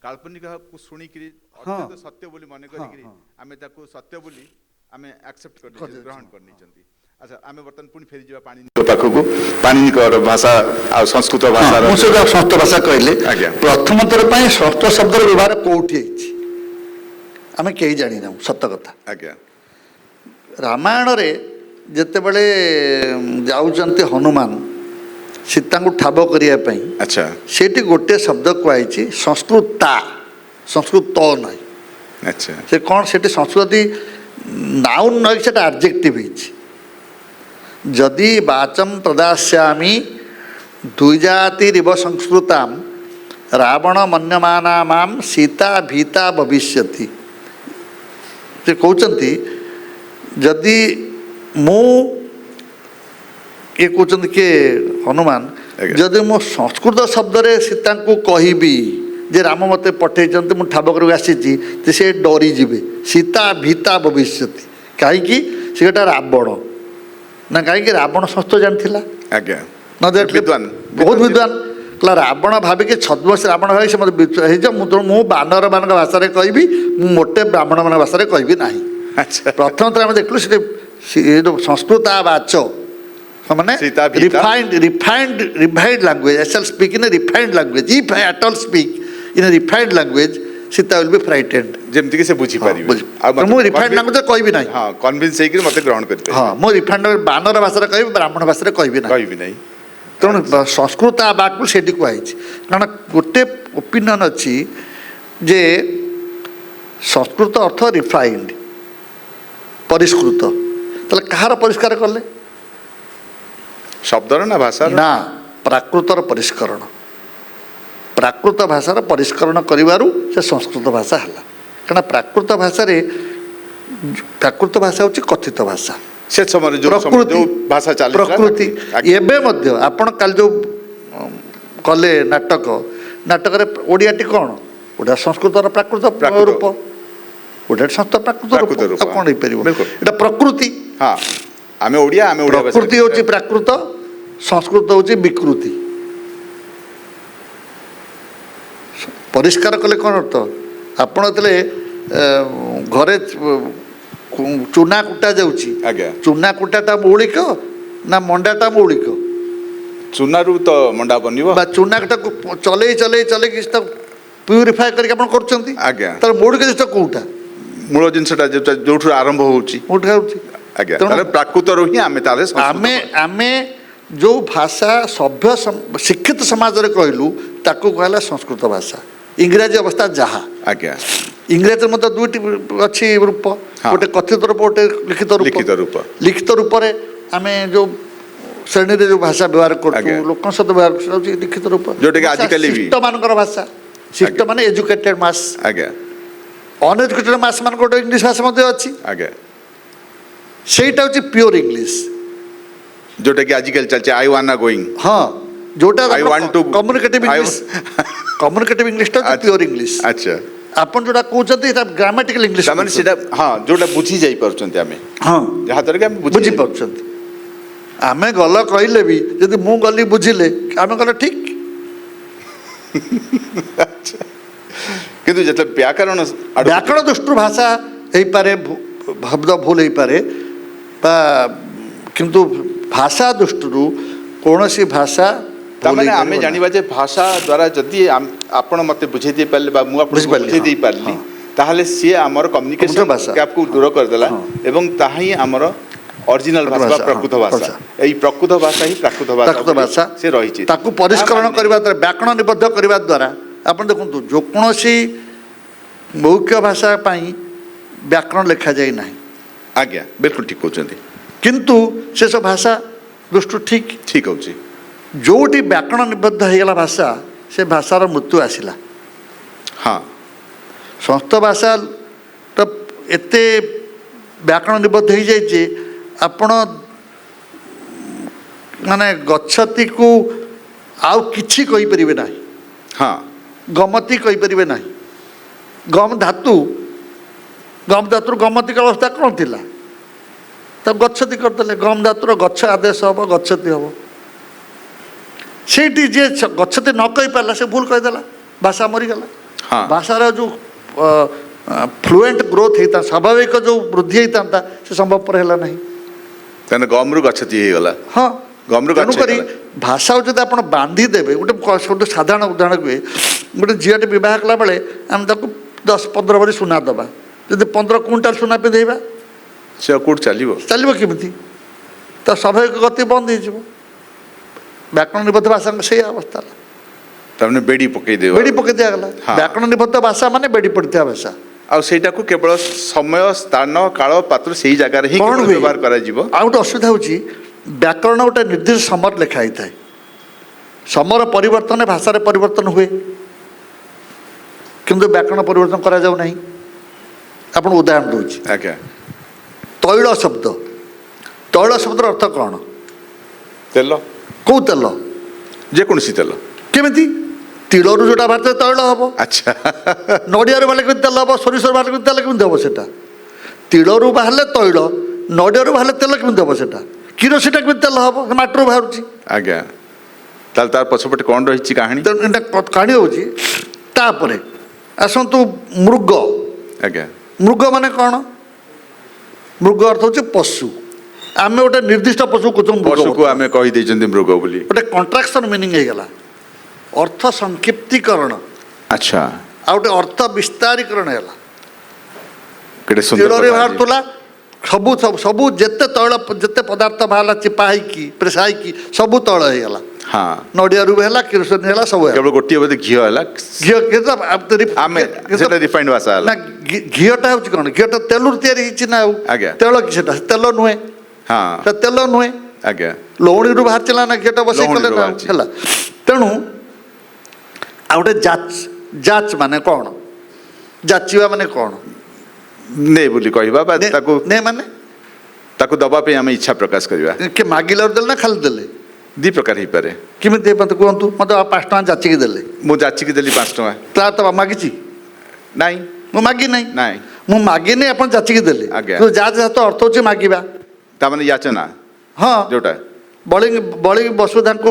କାଳ୍ପନିକକୁ ଶୁଣିକିରି ଅତ୍ୟନ୍ତ ସତ୍ୟ ବୋଲି ମନେ କରିକିରି ଆମେ ତାକୁ ସତ୍ୟ ବୋଲି ଆମେ ଆକ୍ସେପ୍ଟ କରି ଗ୍ରହଣ କରିନେଇଛନ୍ତି। ଆଚ୍ଛା ଆମେ ବର୍ତ୍ତମାନ ପୁଣି ଫେରିଯିବା ପାଣିନିଙ୍କ ପାଖକୁ ପାଣିନିଙ୍କର ଭାଷା ଆଉ ସଂସ୍କୃତ ଭାଷା ମୁଁ ସେଟା ସଂସ୍କୃତ ଭାଷା କହିଲେ ଆଜ୍ଞା ପ୍ରଥମ ଥର ପାଇଁ ସଂସ୍କୃତ ଶବ୍ଦର ବ୍ୟବହାର କୋଉଠି ହେଇଛି ଆମେ କେହି ଜାଣିନାହୁଁ ସତ କଥା। ଆଜ୍ଞା ରାମାୟଣରେ ଯେତେବେଳେ ଯାଉଛନ୍ତି ହନୁମାନ ସୀତାଙ୍କୁ ଠାବ କରିବା ପାଇଁ ଆଚ୍ଛା ସେଇଠି ଗୋଟିଏ ଶବ୍ଦ କୁହାଯାଇଛି ସଂସ୍କୃତା ସଂସ୍କୃତ ନାହିଁ ଆଚ୍ଛା ସେ କ'ଣ ସେଠି ସଂସ୍କୃତି ନାଉନ୍ ନହେଲେ ସେଟା ଆଡଜେକ୍ଟିଭ୍ ହେଇଛି ଯଦି ବାଚମ୍ ପ୍ରଦାସ୍ୟାମି ଦ୍ୱିଜାତିରିବ ସଂସ୍କୃତାମ୍ ରାବଣ ମନ୍ୟମାନା ମାମ୍ ସୀତା ଭୀତା ଭବିଷ୍ୟତି ସେ କହୁଛନ୍ତି ଯଦି ମୁଁ ଇଏ କହୁଛନ୍ତି କିଏ ହନୁମାନ ଯଦି ମୁଁ ସଂସ୍କୃତ ଶବ୍ଦରେ ସୀତାଙ୍କୁ କହିବି ଯେ ରାମ ମୋତେ ପଠେଇଛନ୍ତି ମୁଁ ଠାବ କରିବାକୁ ଆସିଛି ତ ସେ ଡରିଯିବେ ସୀତା ଭୀତା ଭବିଷ୍ୟତି କାହିଁକି ସେ ଗୋଟେ ରାବଣ ନା କାହିଁକି ରାବଣ ସଂସ୍କୃତ ଜାଣିଥିଲା ଆଜ୍ଞା ନ ଜାଣିଥିଲେ ବହୁତ ବିଦ୍ୱାନ କହିଲା ରାବଣ ଭାବିକି ଛଦ୍ମବେଶୀ ରାବଣ ଭାବି ସେ ମୋତେ ହେଇଯାଉ ମୁଁ ବାନରମାନଙ୍କ ଭାଷାରେ କହିବି ମୁଁ ମୋଟେ ବ୍ରାହ୍ମଣମାନଙ୍କ ଭାଷାରେ କହିବି ନାହିଁ। ଆଚ୍ଛା ପ୍ରଥମତଃ ଆମେ ଦେଖିଲୁ ସେଠି ଯେଉଁ ସଂସ୍କୃତ ବାଚ ମାନେ Sita ଭିତା। refined language. I shall speak in a refined language. If I at all speak in a refined language, Sita will be frightened. ଯେମିତି କି ସେ ବୁଝି ପାରିବେ ମୁଁ ରିଫାଇଣ୍ଡ ଲାଙ୍ଗୁଏଜ କହିବି ନାହିଁ। ହଁ କନଭିନ୍ସ ହେଇକି ମତେ ଗ୍ରହଣ ହଁ କରିପାରିବେ ମୁଁ ରିଫାଇଣ୍ଡ ବାନର ଭାଷାରେ କହିବି, ବ୍ରାହ୍ମଣ ଭାଷାରେ କହିବି ନାହିଁ। କହିବି ନାହିଁ। ତେଣୁ ସଂସ୍କୃତ ବାକ୍କୁ ସେଠି କୁହାଯାଇଛି। କାରଣ ଗୋଟେ ଓପିନିଅନ୍ ଅଛି ଯେ ସଂସ୍କୃତ ଅର୍ଥ ରିଫାଇଣ୍ଡ, ପରିଷ୍କୃତ। ତାହେଲେ କାହାର ପରିଷ୍କାର କଲେ? ଶବ୍ଦର ନା ଭାଷାର? ନା, ପ୍ରାକୃତର ପରିଷ୍କରଣ। ପ୍ରାକୃତ ଭାଷାର ପରିଷ୍କରଣ କରିବାରୁ ସେ ସଂସ୍କୃତ ଭାଷା ହେଲା। କାରଣ ପ୍ରାକୃତ ଭାଷା ହେଉଛି କଥିତ ଭାଷା, ସେ ସମୟରେ ଯୋଉ ଭାଷା ଚାଲିଥିଲା ପ୍ରକୃତି। ଏବେ ମଧ୍ୟ ଆପଣ କାଲି ଯେଉଁ କଲେ ନାଟକରେ ଓଡ଼ିଆଟି କ'ଣ? ଓଡ଼ିଆ ସଂସ୍କୃତର ପ୍ରାକୃତ ରୂପ, ଓଡ଼ିଆ ସଂସ୍କୃତ ପ୍ରାକୃତ ରୂପ। ଆଉ କ'ଣ ହେଇପାରିବ? ଏଇଟା ପ୍ରକୃତି। ହଁ ଆମେ ଓଡ଼ିଆ, ଆମେ ଓଡ଼ିଆ। ପ୍ରକୃତି ହେଉଛି ପ୍ରାକୃତ, ସଂସ୍କୃତ ହେଉଛି ବିକୃତି। ପରିଷ୍କାର କଲେ କ'ଣ ଅର୍ଥ? ଆପଣ ଯେତେବେଳେ ଘରେ ଚୁନା କୁଟା ଯାଉଛି, ଆଜ୍ଞା ଚୁନା କୁଟାଟା ମୌଳିକ ନା ମଣ୍ଡାଟା ମୌଳିକ? ଚୁନାରୁ ତ ମଣ୍ଡା ବନିବ। ବା ଚୁନାଟାକୁ ଚଲେଇକି ତାକୁ ପ୍ୟୁରିଫାଏ କରିକି ଆପଣ କରୁଛନ୍ତି। ଆଜ୍ଞା ତାର ମୌଳିକ ଜିନିଷ କୋଉଟା? ମୂଳ ଜିନିଷଟା ଯୋଉଠୁ ଆରମ୍ଭ ହଉଛି। କୋଉଠି ହେଉଛି? ଆଜ୍ଞା ତାହେଲେ ପ୍ରାକୃତରୁ ହିଁ ଆମେ ତାହେଲେ ଆମେ ଯେଉଁ ଭାଷା ସଭ୍ୟ ଶିକ୍ଷିତ ସମାଜରେ କହିଲୁ ତାକୁ କୁହାହେଲା ସଂସ୍କୃତ ଭାଷା। ଇଂରାଜୀ ଅବସ୍ଥା ଯାହା। ଆଜ୍ଞା ଇଂରାଜୀରେ ମଧ୍ୟ ଦୁଇଟି ଅଛି ରୂପ, ଗୋଟେ କଥିତ ରୂପ, ଗୋଟେ ଲିଖିତ ରୂପ। ଲିଖିତ ରୂପରେ ଆମେ ଯେଉଁ ଶ୍ରେଣୀରେ ଯେଉଁ ଭାଷା ବ୍ୟବହାର କରୁଛୁ, ଲୋକଙ୍କ ସହିତ ବ୍ୟବହାର କରୁଛୁ, ହେଉଛି ଲିଖିତ ରୂପ। ଯୋଉଟାକି ଆଜିକାଲି ଶିଷ୍ଟମାନଙ୍କର ଭାଷା। ଶିଷ୍ଟ ମାନେ ଏଜୁକେଟେଡ୍ ମାସ୍। ଆଜ୍ଞା ଅନଏଜୁକେଟେଡ୍ ମାସ୍ ମାନଙ୍କର ଗୋଟେ ଇଂଲିଶ ଭାଷା ମଧ୍ୟ ଅଛି। ଆଜ୍ଞା ସେଇଟା ହେଉଛି ପିଓର ଇଂଲିଶ, ଯୋଉଟାକି ଆଜିକାଲି ଚାଲିଛି ଆଇ ୱାନା ଗୋଇଂ। ହଁ, ଯୋଉଟା I want to communicative English. Communicative ଇଂଲିଶଟା ହେଉଛି ପିଓର ଇଂଲିଶ। ଆଚ୍ଛା ଆପଣ ଯୋଉଟା କହୁଛନ୍ତି ଏଇଟା ଗ୍ରାମାଟିକାଲ ଇଂଲିଶ। ତାମାନେ ସେଇଟା ହଁ ଯୋଉଟା ବୁଝି ଯାଇ ପାରୁଛନ୍ତି ଆମେ, ହଁ ଯାହାଦ୍ୱାରା କି ଆମେ ବୁଝିପାରୁଛନ୍ତି। ଆମେ ଗଲ କହିଲେ ବି ଯଦି ମୁଁ ଗଲି ବୁଝିଲେ ଆମେ ଗଲେ ଠିକ୍। କିନ୍ତୁ ଯେତେବେଳେ ବ୍ୟାକରଣ ଦୃଷ୍ଟିରୁ ଭାଷା ହେଇପାରେ, ଶବ୍ଦ ଭୁଲ ହେଇପାରେ, ବା କିନ୍ତୁ ଭାଷା ଦୃଷ୍ଟିରୁ କୌଣସି ଭାଷା ତାମାନେ ଆମେ ଜାଣିବା ଯେ ଭାଷା ଦ୍ୱାରା ଯଦି ଆପଣ ମୋତେ ବୁଝେଇ ଦେଇପାରିଲେ ବା ମୁଁ ଆପଣଙ୍କୁ ବୁଝେଇ ଦେଇପାରିଲି, ତାହେଲେ ସିଏ ଆମର କମ୍ୟୁନିକେସନ୍ ଗ୍ୟାପ୍କୁ ଦୂର କରିଦେଲା ଏବଂ ତାହା ହିଁ ଆମର ଅରିଜିନାଲ ଭାଷା ବା ପ୍ରକୃତ ଭାଷା। ଏଇ ପ୍ରକୃତ ଭାଷା ହିଁ ପ୍ରାକୃତ ଭାଷା ସେ ରହିଛି। ତାକୁ ପରିଷ୍କରଣ କରିବା ଦ୍ୱାରା, ବ୍ୟାକରଣ ନିବଦ୍ଧ କରିବା ଦ୍ୱାରା, ଆପଣ ଦେଖନ୍ତୁ ଯେକୌଣସି ମୌଖିକ ଭାଷା ପାଇଁ ବ୍ୟାକରଣ ଲେଖାଯାଇ ନାହିଁ। ଆଜ୍ଞା ବିଲକୁଲ ଠିକ୍ କହୁଛନ୍ତି। କିନ୍ତୁ ସେସବୁ ଭାଷା ଦୃଷ୍ଟିରୁ ଠିକ୍ ହେଉଛି। ଯେଉଁଠି ବ୍ୟାକରଣ ନିବଦ୍ଧ ହେଇଗଲା ଭାଷା, ସେ ଭାଷାର ମୃତ୍ୟୁ ଆସିଲା। ହଁ ସଂସ୍କୃତ ଭାଷାଟା ଏତେ ବ୍ୟାକରଣ ନିବଦ୍ଧ ହେଇଯାଇଛି, ଆପଣ ମାନେ ଗଛତିକୁ ଆଉ କିଛି କହିପାରିବେ ନାହିଁ। ହଁ ଗମତି କହିପାରିବେ ନାହିଁ। ଗମଧାତୁର ଗମତିକ ଅବସ୍ଥା କ'ଣ ଥିଲା? ତାକୁ ଗଛତି କରିଦେଲେ, ଗମ ଧାତୁର ଗଛ ଆଦେଶ ହେବ, ଗଛତି ହେବ। ସେଇଠି ଯିଏ ଗଛତି ନ କହିପାରିଲା ସେ ଭୁଲ କହିଦେଲା, ଭାଷା ମରିଗଲା। ଭାଷାର ଯେଉଁ ଫ୍ଲୁଏଣ୍ଟ ଗ୍ରୋଥ୍ ହେଇଥାନ୍ତା, ସ୍ୱାଭାବିକ ଯେଉଁ ବୃଦ୍ଧି ହେଇଥାନ୍ତା, ସେ ସମ୍ଭବପର ହେଲା ନାହିଁ। ତାହେଲେ ଗମରୁ ଗଛତି ହେଇଗଲା। ହଁ, ଗମରୁ ଗଛ ତେଣୁକରି ଭାଷାକୁ ଯଦି ଆପଣ ବାନ୍ଧିଦେବେ, ଗୋଟେ ସାଧାରଣ ଉଦାହରଣ କୁହେ, ଗୋଟେ ଝିଅଟେ ବିବାହ କଲା ବେଳେ ଆମେ ତାକୁ 10-15 ଭରି ସୁନା ଦେବା। ଯଦି 15 କୁଇଣ୍ଟାଲ ସୁନା ପିନ୍ଧେଇବା, ସେ ଆଉ କେଉଁଠି ଚାଲିବ କେମିତି? ତା ସ୍ୱାଭାବିକ ଗତି ବନ୍ଦ ହେଇଯିବ। ବ୍ୟାକରଣ ନିବଦ୍ଧ ଭାଷାଙ୍କ ସେଇ ଅବସ୍ଥା ହେଲା। ତାମାନେ ବେଡ଼ି ପକେଇ ଦିଆଗଲା। ବ୍ୟାକରଣ ନିବଦ୍ଧ ଭାଷା ମାନେ ବେଡ଼ି ପଡ଼ିଥିବା ଭାଷା। ଆଉ ସେଇଟାକୁ କେବଳ ସମୟ, ସ୍ଥାନ, କାଳ, ପାତ୍ର ସେଇ ଜାଗାରେ ହିଁ ବ୍ୟବହାର କରାଯିବ। ଆଉ ଗୋଟେ ଅସୁବିଧା ହେଉଛି, ବ୍ୟାକରଣ ଗୋଟେ ନିର୍ଦ୍ଦିଷ୍ଟ ସମୟରେ ଲେଖା ହେଇଥାଏ। ସମୟର ପରିବର୍ତ୍ତନରେ ଭାଷାରେ ପରିବର୍ତ୍ତନ ହୁଏ, କିନ୍ତୁ ବ୍ୟାକରଣ ପରିବର୍ତ୍ତନ କରାଯାଉ ନାହିଁ। ଆପଣ ଉଦାହରଣ ଦେଉଛି। ଆଜ୍ଞା ତୈଳ ଶବ୍ଦର ଅର୍ଥ କ'ଣ? ତେଲ। କେଉଁ ତେଲ? ଯେକୌଣସି ତେଲ। କେମିତି? ତିଳରୁ ଯେଉଁଟା ବାହାରିଥାଏ ତୈଳ ହେବ। ଆଚ୍ଛା ନଡ଼ିଆରୁ ବାହାରିଲେ କେମିତି ତେଲ ହେବ? ସୋରିଷରୁ ବାହାରିଲେ କେମିତି ତେଲ କେମିତି ହେବ? ସେଟା ତିଳରୁ ବାହାରିଲେ ତୈଳ, ନଡ଼ିଆରୁ ବାହାରିଲେ ତେଲ କେମିତି ହେବ? ସେଟା କିରୋସିନଟା କେମିତି ତେଲ ହେବ? ମାଟିରୁ ବାହାରୁଛି। ଆଜ୍ଞା ତାହେଲେ ତାର ପଛପଟେ କ'ଣ ରହିଛି କାହାଣୀ? ଏଇଟା କାହାଣୀ ହେଉଛି। ତାପରେ ଆସନ୍ତୁ ମୃଗ। ଆଜ୍ଞା ମୃଗ ମାନେ କ'ଣ? ମୃଗ ଅର୍ଥ ହେଉଛି ପଶୁ। आमे गोटे निर्दिष्ट पशु को पशु को आम कहीदे मृग बोली गोटे कन्ट्राक्शन मीनिंग होगा अर्थ संक्षिप्तीकरण अच्छा आ गोटे अर्थ विस्तारीकरण है केते सुंदर तीଳରେ कथा बाहरुला सबू सब सबू जेते तैल जेते पदार्थ बाहला चिपा ହେଇକି प्रेस ହେଇକି सबू तैल ହେଇଗଲା हाँ नड़िया रू है किरोसिन है सब केवल गोटे बोधे घी है घी आम सेटा रिफाइंड भाषा ना घीटा हूँ कौन घीटा तेलुर तैयारी होती ना आज्ञा। तेल कि सेटा तेल नुहे हाँ तेल नुहे आज्ञा लवणी रू बाहर चला ना घीटा बस लवणीରୁ कले ना ବାହାରିଛି। है तेणु आ गोटे जाच जाच माने कौन जाचिवा माने कौन ने बोली कहवा बा ताको ने माने ताको दबा पे आम इच्छा प्रकाश करवा के मागिले देले ना खाली देले दी प्रकार ही पारे केମିତି ମତେ କୁହନ୍ତୁ ମତେ 5 ଟଙ୍କା ଯାଚିକି ଦେଲେ मु जाची के देली 5 टका ତା ତ ମାଗିଛି नाई ମୁଁ ମାଗି ନାହିଁ नाई ମୁଁ ମାଗିନି ଆପଣ ଯାଚିକି ଦେଲେ ଆଜ୍ଞା। କିନ୍ତୁ ଯାଚ ତ ଅର୍ଥ ହେଉଛି ମାଗିବା ता माने याचना ହଁ जोटा ବଳି ବଳି ବସୁଧାଙ୍କୁ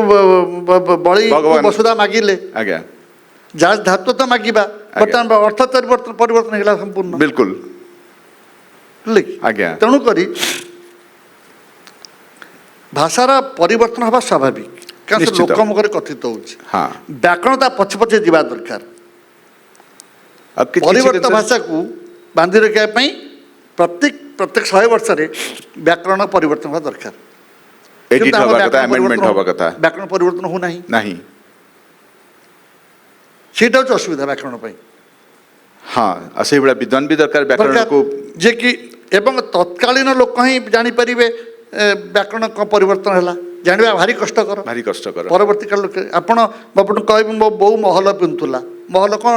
ବଳି ଭଗବାନ। ବସୁଧା ମାଗିଲେ आज्ञा ଯାଚ ଧାତୁ ତ ମାଗିବା ବର୍ତ୍ତମାନ ଅର୍ଥ ପରିବର୍ତ୍ତନ ହେଇଗଲା ସମ୍ପୂର୍ଣ୍ଣ बिल्कुल ବୁଝିଲେ କି? आज्ञा ତେଣୁକରି ଭାଷାର ପରିବର୍ତ୍ତନ ହେବା ସ୍ୱାଭାବିକ କାରଣ ସେ ନିଶ୍ଚିତ। ଲୋକ ମୁଖରେ କଥିତ ହେଉଛି हाँ ବ୍ୟାକରଣ ତା ପଛେ ପଛେ ଯିବା ଦରକାର अब किछ ପରିବର୍ତ୍ତ ଭାଷାକୁ ବାନ୍ଧି ରଖିବା ପାଇଁ ପ୍ରତ୍ୟେକ 100 ବର୍ଷରେ ବ୍ୟାକରଣ ପରିବର୍ତ୍ତନ ହେବା ଦରକାର एडिट କିନ୍ତୁ ଆମ हवा कथा ବ୍ୟାକରଣ अमेंडमेंट ପରିବର୍ତ୍ତନ हवा कथा ବ୍ୟାକରଣ ପରିବର୍ତ୍ତନ ହେଉନାହିଁ नहीं ସେଇଟା ହେଉଛି ଅସୁବିଧା ବ୍ୟାକରଣ ପାଇଁ हाँ से भाया विद्वान भी दरकार व्याकरण को ଯେ କି ଏବଂ ତତ୍କାଳୀନ ଲୋକ ହିଁ ଜାଣିପାରିବେ ବ୍ୟାକରଣ କ'ଣ ପରିବର୍ତ୍ତନ ହେଲା ଜାଣିବା ଭାରି କଷ୍ଟକର भारी कष्टकर ପରବର୍ତ୍ତୀ କାଳ ଲୋକ ଆପଣ ଆପଣଙ୍କୁ କହିବି ମୋ ବୋଉ ମହଲ ପିନ୍ଧୁଥିଲା ମହଲ କ'ଣ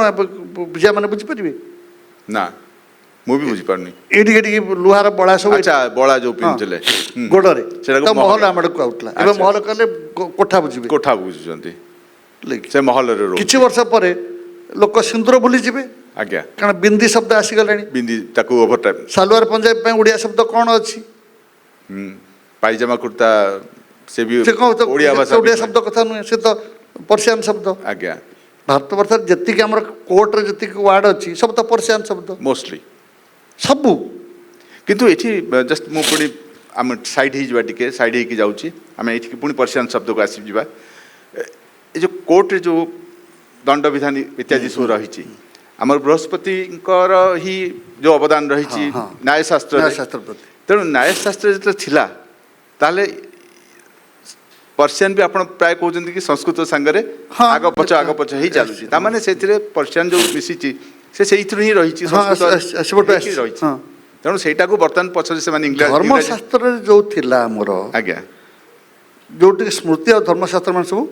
ଝିଅମାନେ ବୁଝିପାରିବେ ना मु भी बुझी पारनी ଏଇଠି ଏଠିକି ଲୁହାର ବଳା ସବୁ अच्छा बड़ा जो पिंचले ଗୋଡ଼ରେ ସେଟାକୁ ତ ମହଲ ମହଲ। ଆମ ଆଡ଼କୁ ଆଉଥିଲା ଏବେ ଆଚ୍ଛା। ମହଲ କଲେ କୋଠା ବୁଝିବେ कोठा बुझुचंती ବୁଝିଲେ କି? से महल रे रो କିଛି ବର୍ଷ ପରେ ଲୋକ ସିନ୍ଦୁର ଭୁଲିଯିବେ आज्ञा କାରଣ ବିନ୍ଦି ଶବ୍ଦ ଆସିଗଲାଣି बिंदी ताकू ओवर टाइम ସାଲୱାର ପଞ୍ଜାବୀ ପାଇଁ ଓଡ଼ିଆ ଶବ୍ଦ କ'ଣ ଅଛି पायजामा कुर्ता से भी ସେ କ'ଣ ओडिया भाषा ଓଡ଼ିଆ भी- ଶବ୍ଦ କଥା ନୁହେଁ ସେ ତ ପର୍ସିଆନ ଶବ୍ଦ आज्ञा ଭାରତବର୍ଷରେ ଯେତିକି ଆମର କୋର୍ଟରେ ଯେତିକି ୱାର୍ଡ ଅଛି ସବୁ ତ ପର୍ସିଆନ ଶବ୍ଦ मोस्टली ସବୁ किंतु एठी जस्ट मु पुणी आम साइड ही जावा टिके साइड ही की जाउची आम एठी पुणी पर्शियन शब्द को आसी जावा ए जो कोर्ट रे जो दंड विधान इत्यादि सब रही आमर बृहस्पतिଙ୍କର ही जो अवदान रही हाँ, हाँ। न्यायशास्त्र ନ୍ୟାୟଶାସ୍ତ୍ର ପ୍ରତି तेणु न्यायशास्त्र जो थिला ताले पर्शियन भी आपण प्राय कहउछन्ती कि संस्कृत संगरे हाँ, आग पछ ही चालुची ता माने सेथिरे पर्शियन जो मिसिची से सेइथरु ही रही हाँ, ସେପଟୁ ଆସିଛି। रही ହଁ। तेणु ସେଇଟାକୁ ବର୍ତ୍ତମାନ ପଛରେ ସେମାନେ ଇଂରାଜୀ ଧର୍ମଶାସ୍ତ୍ରରେ ଯେଉଁ ଥିଲା ଆମର ଆଜ୍ଞା ଯେଉଁଠି ସ୍ମୃତି ଆଉ ଧର୍ମଶାସ୍ତ୍ର ମାନେ ସବୁ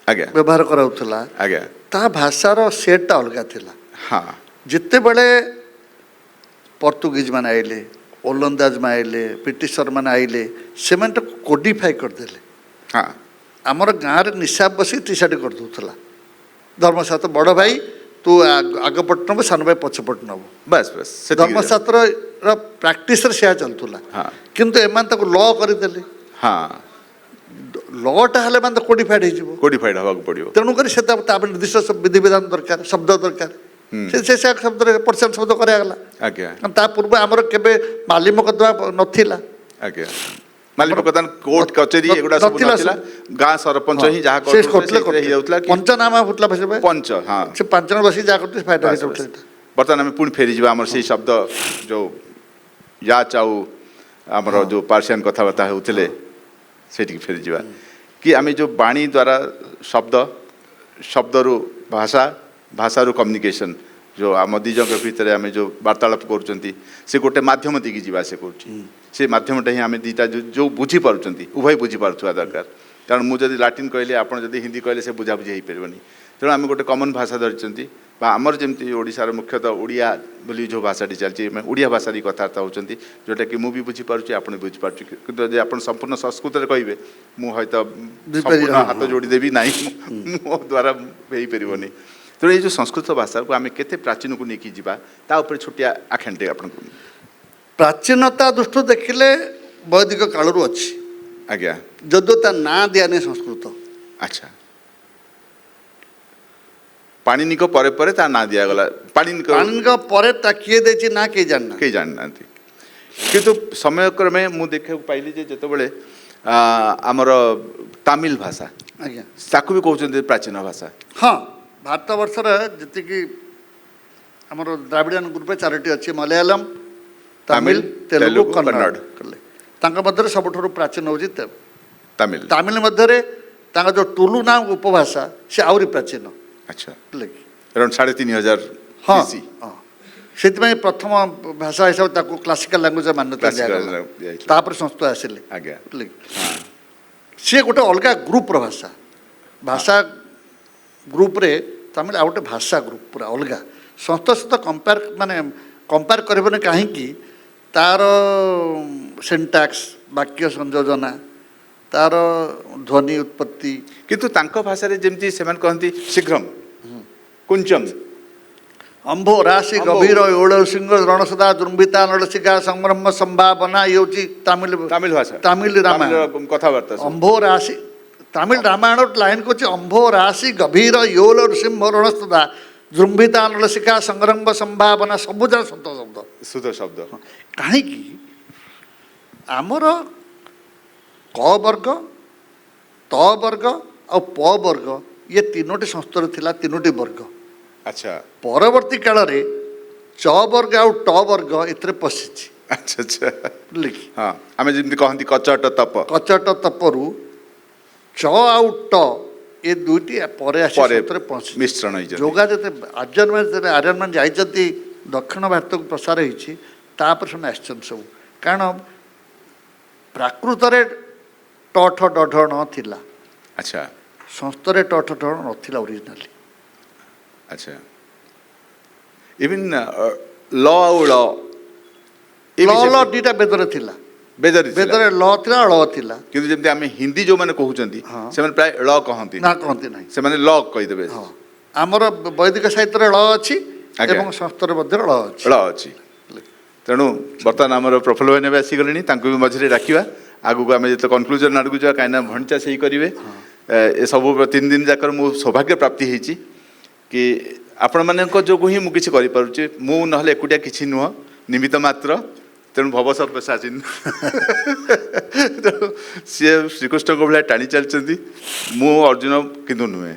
ଆଜ୍ଞା ବ୍ୟବହାର କରାଯାଉଥିଲା ଆଜ୍ଞା ତା ଭାଷାର ସେଟ୍ଟା ଅଲଗା ଥିଲା ହଁ ଯେତେବେଳେ ପର୍ତ୍ତୁଗୀଜ ମାନେ ଆଇଲେ ଓଲନ୍ଦାଜ ମାନେ ଆଇଲେ ବ୍ରିଟିଶର ମାନେ ଆଇଲେ ସେମାନେ ତାକୁ କୋଡିଫାଇ କରିଦେଲେ ହଁ ଆମର ଗାଁରେ ନିଶାବ ବସି ଟିସାଟି କରିଦେଉଥିଲା ଧର୍ମଶାସ୍ତ୍ର ବଡ଼ ଭାଇ ତୁ ଆଗ ପଟ ନେବୁ ସାନ ଭାଇ ପଛପଟ ନେବୁ ବାସ୍ ବାସ୍ ସେତିକି ଧର୍ମଶାସ୍ତ୍ରର ପ୍ରାକ୍ଟିସରେ ସେୟା ଚାଲୁଥିଲା ହଁ କିନ୍ତୁ ଏମାନେ ତାକୁ ଲ କରିଦେଲେ ହଁ ଲଟା ହେଲେ ମାନେ ତ କୋଡିଫାଇଡ୍ ହେଇଯିବ କୋଡିଫାଇଡ୍ ହେବାକୁ ପଡ଼ିବ ତେଣୁକରି ସେ ତା ପାଇଁ ନିର୍ଦ୍ଦିଷ୍ଟ ବିଧିବିଧାନ ଦରକାର ଶବ୍ଦ ଦରକାର ସେ ଶବ୍ଦରେ ପର୍ସିଆନ ଶବ୍ଦ କରାଗଲା ଆଜ୍ଞା କାରଣ ତା ପୂର୍ବ ଆମର କେବେ ମାଲି ମକଦ୍ଦମା ନଥିଲା ଆଜ୍ଞା ମାଲିକ ପ୍ରଧାନ କୋର୍ଟ କଚେରୀ ଏଗୁଡ଼ା ସବୁ ନଥିଲା ନଥିଲା ଗାଁ ସରପଞ୍ଚ ହିଁ ଯାହା ସେ କରୁଥିଲେ କରୁଥିଲେ ହେଇଯାଉଥିଲା କି ପଞ୍ଚନାମା ଫୁଟିଲା ଭାଷା ପଞ୍ଚ ହଁ ସେ 5 ଜଣ ବସି ଯାହା କରୁଥିଲେ ଫାଇଦା ବାସ୍, ବାସ୍। ବର୍ତ୍ତମାନ ଆମେ ପୁଣି ଫେରିଯିବା ଆମର ସେଇ ଶବ୍ଦ ଯେଉଁ ୟାଚ୍ ଆଉ ଆମର ଯେଉଁ ପାର୍ସିଆନ କଥାବାର୍ତ୍ତା ହେଉଥିଲେ ସେଇଠିକି ଫେରିଯିବା କି ଆମେ ଯେଉଁ ବାଣୀ ଦ୍ୱାରା ଶବ୍ଦରୁ ଭାଷା ଭାଷାରୁ କମ୍ୟୁନିକେସନ୍ ଯେଉଁ ଆମ ଦୁଇ ଜଣଙ୍କ ଭିତରେ ଆମେ ଯେଉଁ ବାର୍ତ୍ତାଳାପ କରୁଛନ୍ତି ସେ ଗୋଟେ ମାଧ୍ୟମ ଦେଇକି ଯିବା ଆସିବା କରୁଛି ସେ ମାଧ୍ୟମଟା ହିଁ ଆମେ ଦୁଇଟା ଯେଉଁ ବୁଝିପାରୁଛନ୍ତି ଉଭୟ ବୁଝିପାରୁଥିବା ଦରକାର କାରଣ ମୁଁ ଯଦି ଲାଟିନ୍ କହିଲେ ଆପଣ ଯଦି ହିନ୍ଦୀ କହିଲେ ସେ ବୁଝାବୁଝି ହେଇପାରିବନି ତେଣୁ ଆମେ ଗୋଟେ କମନ୍ ଭାଷା ଧରିଛନ୍ତି ବା ଆମର ଯେମିତି ଓଡ଼ିଶାର ମୁଖ୍ୟତଃ ଓଡ଼ିଆ ବୋଲି ଯେଉଁ ଭାଷାଟି ଚାଲିଛି ଆମେ ଓଡ଼ିଆ ଭାଷାରେ କଥାବାର୍ତ୍ତା ହେଉଛନ୍ତି ଯେଉଁଟାକି ମୁଁ ବି ବୁଝିପାରୁଛି ଆପଣ ବି ବୁଝିପାରୁଛି କିନ୍ତୁ ଯଦି ଆପଣ ସମ୍ପୂର୍ଣ୍ଣ ସଂସ୍କୃତରେ କହିବେ ମୁଁ ହয়ତ ସମ୍ପୂର୍ଣ୍ଣ ହାତ ଯୋଡ଼ିଦେବି ନାହିଁ ମୋ ଦ୍ୱାରା ହେଇପାରିବନି ତେଣୁ ଏଇ ଯେଉଁ ସଂସ୍କୃତ ଭାଷାକୁ ଆମେ କେତେ ପ୍ରାଚୀନକୁ ନେଇକି ଯିବା ତା ଉପରେ ଛୋଟିଆ ଆଖ୍ୟାନଟେ ଆପଣଙ୍କୁ ପ୍ରାଚୀନତା ଦୃଷ୍ଟିରୁ ଦେଖିଲେ ବୈଦିକ କାଳରୁ ଅଛି ଆଜ୍ଞା ଯଦିଓ ତା ନାଁ ଦିଆନି ସଂସ୍କୃତ ଆଚ୍ଛା ପାଣିନିକ ପରେ ପରେ ତା ନାଁ ଦିଆଗଲା ପାଣିନିକ ପାଣିଙ୍କ ପରେ ତା କିଏ ଦେଇଛି ନା କେହି ଜାଣିନା କେହି ଜାଣିନାହାନ୍ତି କିନ୍ତୁ ସମୟକ୍ରମେ ମୁଁ ଦେଖିବାକୁ ପାଇଲି ଯେ ଯେତେବେଳେ ଆମର ତାମିଲ ଭାଷା ଆଜ୍ଞା ତାକୁ ବି କହୁଛନ୍ତି ପ୍ରାଚୀନ ଭାଷା। ହଁ ଭାରତ ବର୍ଷର ଯେତିକି ଆମର ଦ୍ରାବିଡ଼ିଆନ ଗ୍ରୁପରେ 4ଟି ଅଛି ମଲୟାଲମ ତାମିଲ ତେଲୁଗୁ କନ୍ନଡ଼ କଲେ ତାଙ୍କ ମଧ୍ୟରେ ସବୁଠାରୁ ପ୍ରାଚୀନ ହେଉଛି ତାମିଲ। ତାମିଲ ମଧ୍ୟରେ ତାଙ୍କ ଯେଉଁ ଟୁଲୁ ନାମ ଉପଭାଷା ସେ ଆହୁରି ପ୍ରାଚୀନ ଆଚ୍ଛା ବୁଝିଲେ କି around 3500 ହଁ BC ହଁ ସେଥିପାଇଁ ପ୍ରଥମ ଭାଷା ହିସାବରେ ତାକୁ କ୍ଲାସିକାଲ ଲାଙ୍ଗୁଏଜ ମାନ୍ୟତା Classical ଦିଆଗଲା ଦିଆଯାଇଥିଲା। ତାପରେ ସଂସ୍କୃତ ଆସିଲେ ଆଜ୍ଞା ବୁଝିଲେ କି ସିଏ ଗୋଟେ ଅଲଗା ଗ୍ରୁପର ଭାଷା ଭାଷା ଗ୍ରୁପରେ ତାମିଲ ଆଉ ଗୋଟେ ଭାଷା ଗ୍ରୁପ ପୁରା ଅଲଗା ସଂସ୍କୃତ ସହିତ କମ୍ପେୟାର କରିବନି କାହିଁକି ତାର ସିଣ୍ଟାକ୍ସ ବାକ୍ୟ ସଂଯୋଜନା ତାର ଧ୍ୱନି ଉତ୍ପତ୍ତି କିନ୍ତୁ ତାଙ୍କ ଭାଷାରେ ଯେମିତି ସେମାନେ କହନ୍ତି ଶୀଘ୍ରମ କୁଞ୍ଚମ ଅମ୍ଭୋ ରାଶି ଅମ୍ଭୋ। ଗଭୀର ଓଳ ସିଂହ ରଣସଦା ଜୃମ୍ଭିତା ନଳସିକା ସଂଗ୍ରମ ସମ୍ଭାବନା ଇଏ ହେଉଛି ତାମିଲ ତାମିଲ ଭାଷା ତାମିଲ ରାମାୟଣ ତାମିଲର କଥାବାର୍ତ୍ତା ସବୁ। ଅମ୍ଭୋ ରାଶି ତାମିଲ ରାମାୟଣ ଲାଇନ୍ କରୁଛି ଅମ୍ଭୋ ରାଶି ଗଭୀର ୟୋଲ ନୃସିଂହ ରଣସ୍ତୁତା ଜୃମ୍ଭିତା ନଳସିକା ସଂଗ୍ରମ ସମ୍ଭାବନା ସବୁ ଯାକ ଶବ୍ଦ ଶବ୍ଦ ଶୁଦ୍ଧ ଶବ୍ଦ କାହିଁକି ଆମର କ ବର୍ଗ ତ ବର୍ଗ ଆଉ ପ ବର୍ଗ ଇଏ 3ଟି ସଂସ୍ଥାରେ ଥିଲା 3ଟି ବର୍ଗ ଆଚ୍ଛା ପରବର୍ତ୍ତୀ କାଳରେ ଚ ବର୍ଗ ଆଉ ଟ ବର୍ଗ ଏଥିରେ ପଶିଛି ଆଚ୍ଛା ଆଚ୍ଛା ବୁଝିଲେ କି ହଁ ଆମେ ଯେମିତି କହନ୍ତି କଚଟ ତପ କଚଟ ତପରୁ ଚ ଆଉ ଟ ଏ ଦୁଇଟି ପରେ ଆସି ପରେ ସତରେ ପହଞ୍ଚିଛି ମିଶ୍ରଣ ହେଇଛନ୍ତି ଯୋଗା ଯେତେ ଆର୍ଯ୍ୟମାନେ ଯାଇଛନ୍ତି ଦକ୍ଷିଣ ଭାରତକୁ ପ୍ରସାର ହେଇଛି ତାପରେ ସେମାନେ ଆସିଛନ୍ତି ସବୁ କାରଣ ପ୍ରାକୃତରେ ଟ ଠ ଡ ଢ ଣ ଥିଲା ଆଚ୍ଛା ସଂସ୍କୃତରେ ଟ ଠ ଡ ଢ ନଥିଲା ଓରିଜିନାଲି ଆଚ୍ଛା ଇଭିନ୍ ଲ ଆଉ ଳ ଏ ଲ ବିଷୟ ଲ ଦୁଇଟା ବେଦରେ ଥିଲା ବେଦରେ ଥିଲା। ବେଦରେ ଲ ଥିଲା ଳ ଥିଲା କିନ୍ତୁ ଯେମିତି ଆମେ ହିନ୍ଦୀ ଯୋଉମାନେ କହୁଛନ୍ତି ହଁ। ସେମାନେ ପ୍ରାୟ ଳ କହନ୍ତି ନା କହନ୍ତି ନାହିଁ ସେମାନେ ଲ କହିଦେବେ ହଁ ଆମର ବୈଦିକ ସାହିତ୍ୟରେ ଳ ଅଛି ଆଜ୍ଞା। ଏବଂ ସଂସ୍କୃତରେ ମଧ୍ୟ ଳ ଅଛି ଳ ଅଛି ତେଣୁ ବର୍ତ୍ତମାନ ଆମର ପ୍ରଫୁଲ୍ଲ ଭାଇ ଏବେ ଆସିଗଲେଣି ତାଙ୍କୁ ବି ମଝିରେ ଡାକିବା ଆଗକୁ ଆମେ ଯେତେବେଳେ କନକ୍ଲୁଜନ୍ ଆଡ଼କୁ ଯିବା କାହିଁକିନା ଭଣିଚା ସେଇ କରିବେ ଏସବୁ 3 ଦିନ ଯାକର ମୁଁ ସୌଭାଗ୍ୟ ପ୍ରାପ୍ତି ହେଇଛି କି ଆପଣମାନଙ୍କ ଯୋଗୁଁ ହିଁ ମୁଁ କିଛି କରିପାରୁଛି ମୁଁ ନହେଲେ ଏକୁଟିଆ କିଛି ନୁହଁ ନିମିତ୍ତ ମାତ୍ର ତେଣୁ ଭବ ସବ୍ୟସାଚିନ୍ ତେଣୁ ସିଏ ଶ୍ରୀକୃଷ୍ଣଙ୍କ ଭଳିଆ ଟାଣି ଚାଲିଛନ୍ତି ମୁଁ ଅର୍ଜୁନ କିନ୍ତୁ ନୁହେଁ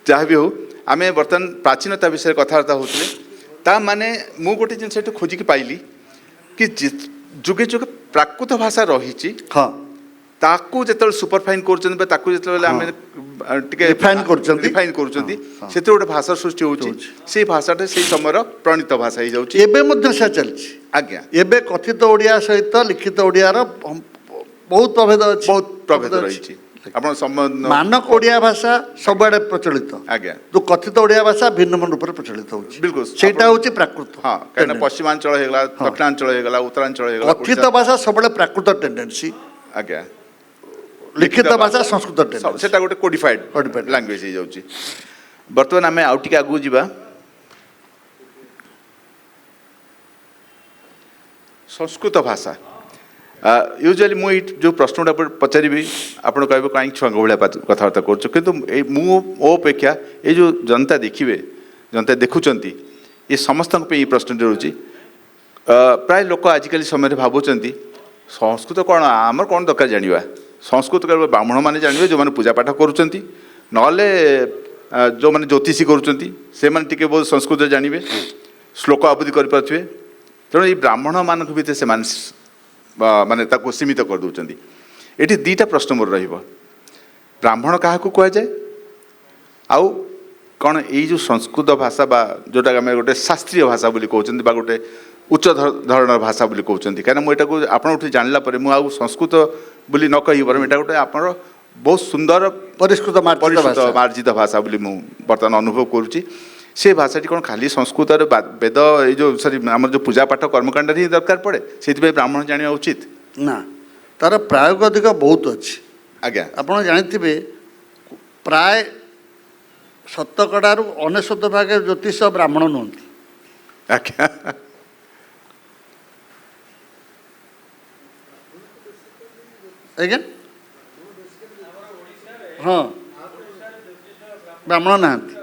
ଯାହା ବି ହଉ ଆମେ ବର୍ତ୍ତମାନ ପ୍ରାଚୀନତା ବିଷୟରେ କଥାବାର୍ତ୍ତା ହେଉଥିଲେ ତା ମାନେ ମୁଁ ଗୋଟେ ଜିନିଷ ଏଠି ଖୋଜିକି ପାଇଲି କି ଯୁଗେ ଯୁଗେ ପ୍ରାକୃତ ଭାଷା ରହିଛି ହଁ ତାକୁ ଯେତେବେଳେ ସୁପରଫାଇନ୍ କରୁଛନ୍ତି ବା ତାକୁ ଯେତେବେଳେ ଆମେ ଟିକେ Refine କରୁଛନ୍ତି। ରିଫାଇନ୍ କରୁଛନ୍ତି ହଁ, ହଁ। ସେଥିରେ ଗୋଟେ ଭାଷା ସୃଷ୍ଟି ହେଉଛି ସେଇ ଭାଷାଟା ସେଇ ସମୟର ପ୍ରଣୀତ ଭାଷା ହେଇଯାଉଛି ଏବେ ମଧ୍ୟ ସେ ଚାଲିଛି ଆଜ୍ଞା ଏବେ କଥିତ ଓଡ଼ିଆ ସହିତ ଲିଖିତ ଓଡ଼ିଆର ବହୁତ ପ୍ରଭେଦ ଅଛି ବହୁତ ପ୍ରଭେଦ ରହିଛି ଆପଣ ମାନକ ଓଡ଼ିଆ ଭାଷା ସବୁଆଡ଼େ ପ୍ରଚଳିତ ଆଜ୍ଞା ଯୋଉ କଥିତ ଓଡ଼ିଆ ଭାଷା ଭିନ୍ନ ଭିନ୍ନ ରୂପରେ ପ୍ରଚଳିତ ହେଉଛି ବିଲକୁଲ ସେଇଟା ହେଉଛି ପ୍ରାକୃତ ହଁ କାହିଁକିନା ପଶ୍ଚିମାଞ୍ଚଳ ହେଇଗଲା ଦକ୍ଷିଣାଞ୍ଚଳ ହେଇଗଲା ଉତ୍ତରାଞ୍ଚଳ ହେଇଗଲା କଥିତ ଭାଷା ସବୁବେଳେ ପ୍ରାକୃତ ଟେଣ୍ଡେନ୍ସି ଆଜ୍ଞା ଲିଖିତ ଭାଷା ସଂସ୍କୃତ ଟେଣ୍ଡେନ୍ସି ସେଟା ଗୋଟେ କୋଡିଫାଏଡ୍ Codified ଲାଙ୍ଗୁଏଜ ହେଇଯାଉଛି ବର୍ତ୍ତମାନ ଆମେ ଆଉ ଟିକେ ଆଗକୁ ଯିବା ସଂସ୍କୃତ ଭାଷା ୟୁଜୁଆଲି ମୁଁ ଏଇ ଯେଉଁ ପ୍ରଶ୍ନଟା ପଚାରିବି ଆପଣ କହିବେ କାହିଁକି ଛୁଆଙ୍କ ଭଳିଆ କଥାବାର୍ତ୍ତା କରୁଛୁ କିନ୍ତୁ ମୁଁ ମୋ ଅପେକ୍ଷା ଏଇ ଯେଉଁ ଜନତା ଦେଖିବେ ଜନତା ଦେଖୁଛନ୍ତି ଏ ସମସ୍ତଙ୍କ ପାଇଁ ଏଇ ପ୍ରଶ୍ନଟି ରହୁଛି ପ୍ରାୟ ଲୋକ ଆଜିକାଲି ସମୟରେ ଭାବୁଛନ୍ତି ସଂସ୍କୃତ କ'ଣ ଆମର କ'ଣ ଦରକାର ଜାଣିବା ସଂସ୍କୃତ କେବଳ ବ୍ରାହ୍ମଣମାନେ ଜାଣିବେ ଯେଉଁମାନେ ପୂଜାପାଠ କରୁଛନ୍ତି ନହେଲେ ଯେଉଁମାନେ ଜ୍ୟୋତିଷୀ କରୁଛନ୍ତି ସେମାନେ ଟିକେ ବହୁତ ସଂସ୍କୃତ ଜାଣିବେ ଶ୍ଲୋକ ଆବୃତ୍ତି କରିପାରୁଥିବେ ତେଣୁ ଏଇ ବ୍ରାହ୍ମଣମାନଙ୍କ ଭିତରେ ସେମାନେ ମାନେ ତାକୁ ସୀମିତ କରିଦେଉଛନ୍ତି ଏଠି 2ଟା ପ୍ରଶ୍ନ ମୋର ରହିବ ବ୍ରାହ୍ମଣ କାହାକୁ କୁହାଯାଏ ଆଉ କ'ଣ ଏଇ ଯେଉଁ ସଂସ୍କୃତ ଭାଷା ବା ଯେଉଁଟାକି ଆମେ ଗୋଟେ ଶାସ୍ତ୍ରୀୟ ଭାଷା ବୋଲି କହୁଛନ୍ତି ବା ଗୋଟେ ଉଚ୍ଚ ଧରଣର ଭାଷା ବୋଲି କହୁଛନ୍ତି କାହିଁକିନା ମୁଁ ଏଟାକୁ ଆପଣଙ୍କଠୁ ଜାଣିଲା ପରେ ମୁଁ ଆଉ ସଂସ୍କୃତ ବୋଲି ନ କହିବି ବରଂ ଏଇଟା ଗୋଟେ ଆପଣର ବହୁତ ସୁନ୍ଦର ପରିଷ୍କୃତ ମାର୍ଜିତ ଭାଷା ବୋଲି ମୁଁ ବର୍ତ୍ତମାନ ଅନୁଭବ କରୁଛି ସେ ଭାଷାଟି କ'ଣ ଖାଲି ସଂସ୍କୃତରେ ବେଦ ଏଇ ଯେଉଁ ସରି ଆମର ଯେଉଁ ପୂଜାପାଠ କର୍ମକାଣ୍ଡରେ ହିଁ ଦରକାର ପଡ଼େ ସେଥିପାଇଁ ବ୍ରାହ୍ମଣ ଜାଣିବା ଉଚିତ ନା ତାର ପ୍ରାୟୋଗିକ ବହୁତ ଅଛି ଆଜ୍ଞା ଆପଣ ଜାଣିଥିବେ ପ୍ରାୟ 90% 99% ଜ୍ୟୋତିଷ ବ୍ରାହ୍ମଣ ନୁହନ୍ତି ଆଜ୍ଞା ଆଜ୍ଞା ହଁ ବ୍ରାହ୍ମଣ ନାହାନ୍ତି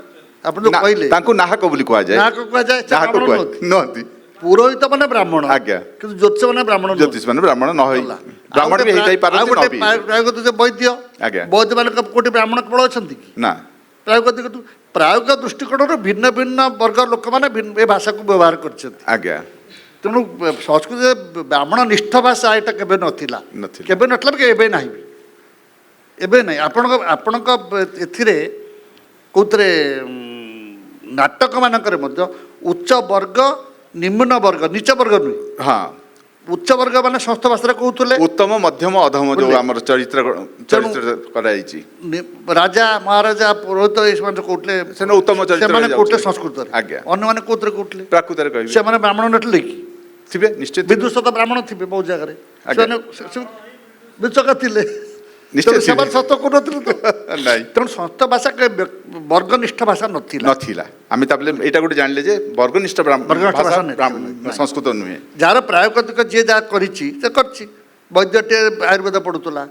ଆପଣ ଯୋଉ କହିଲେ ତାଙ୍କୁ ନାହକ ବୋଲି କୁହାଯାଏ ନାହକ କୁହାଯାଏ ସେ ନାହକ ବ୍ରାହ୍ମଣ ନୁହନ୍ତି पुरोहित माने ब्राह्मण आज्ञा। किंतु ज्योतिष माने ब्राह्मण नुहं। ज्योतिष माने ब्राह्मण न होई ब्राह्मण भी हेई पारନ୍ତି न भी प्रायोगिक वैद्य आज्ञा। वैद्य मान कोटी ब्राह्मण केवल अछंती कि ना प्रायोगिक दृष्टिकोण भिन्न भिन्न वर्ग लोक मैंने ए भाषा को व्यवहार कर आज्ञा तेणु संस्कृत ब्राह्मण निष्ठ भाषा यहाँ केवे नथिला नथिला। केवे नथिला कि एबे नाही एबे नाही आपणक एथिरे कोथरे नाटक मानकरे मध्य उच्च वर्ग निम्न वर्ग नीच वर्ग नुहे हाँ उच्च वर्ग माने संस्कृत भाषा कहते उत्तम मध्यम अधम जो आमर चरित्र चरित्र कराइछि राजा महाराजा पुरोहित ये कहते सेन उत्तम चरित्र से जाउछि। कहते संस्कृत आज्ञा। अन्य मैंने कहते कहते प्राकृत रे कहबी से माने ब्राह्मण नटले कि थिबे निश्चित विदुषक ब्राह्मण थे बहुत जगह आज्ञा। विदुषक थे निश्चित ସେମାନେ ସତ କରୁନଥିଲେ ତ ନାଇଁ ତେଣୁ ସଂସ୍କୃତ ଭାଷା ବର୍ଗନିଷ୍ଠ ଭାଷା ନଥିଲା ନଥିଲା ଆମେ ତାପରେ ଏଇଟା ଗୋଟେ ଜାଣିଲେ ଯେ ବର୍ଗନିଷ୍ଠ ବର୍ଗନିଷ୍ଠ ଭାଷା ଭାଷା ନାହିଁ। ସଂସ୍କୃତ ନୁହେଁ ଯାହାର ପ୍ରାୟୋଗିକ ଯିଏ ଯାହା କରିଛି ସେ କରିଛି ବୈଦ୍ୟଟିଏ ଆୟୁର୍ବେଦ ପଢ଼ୁଥିଲା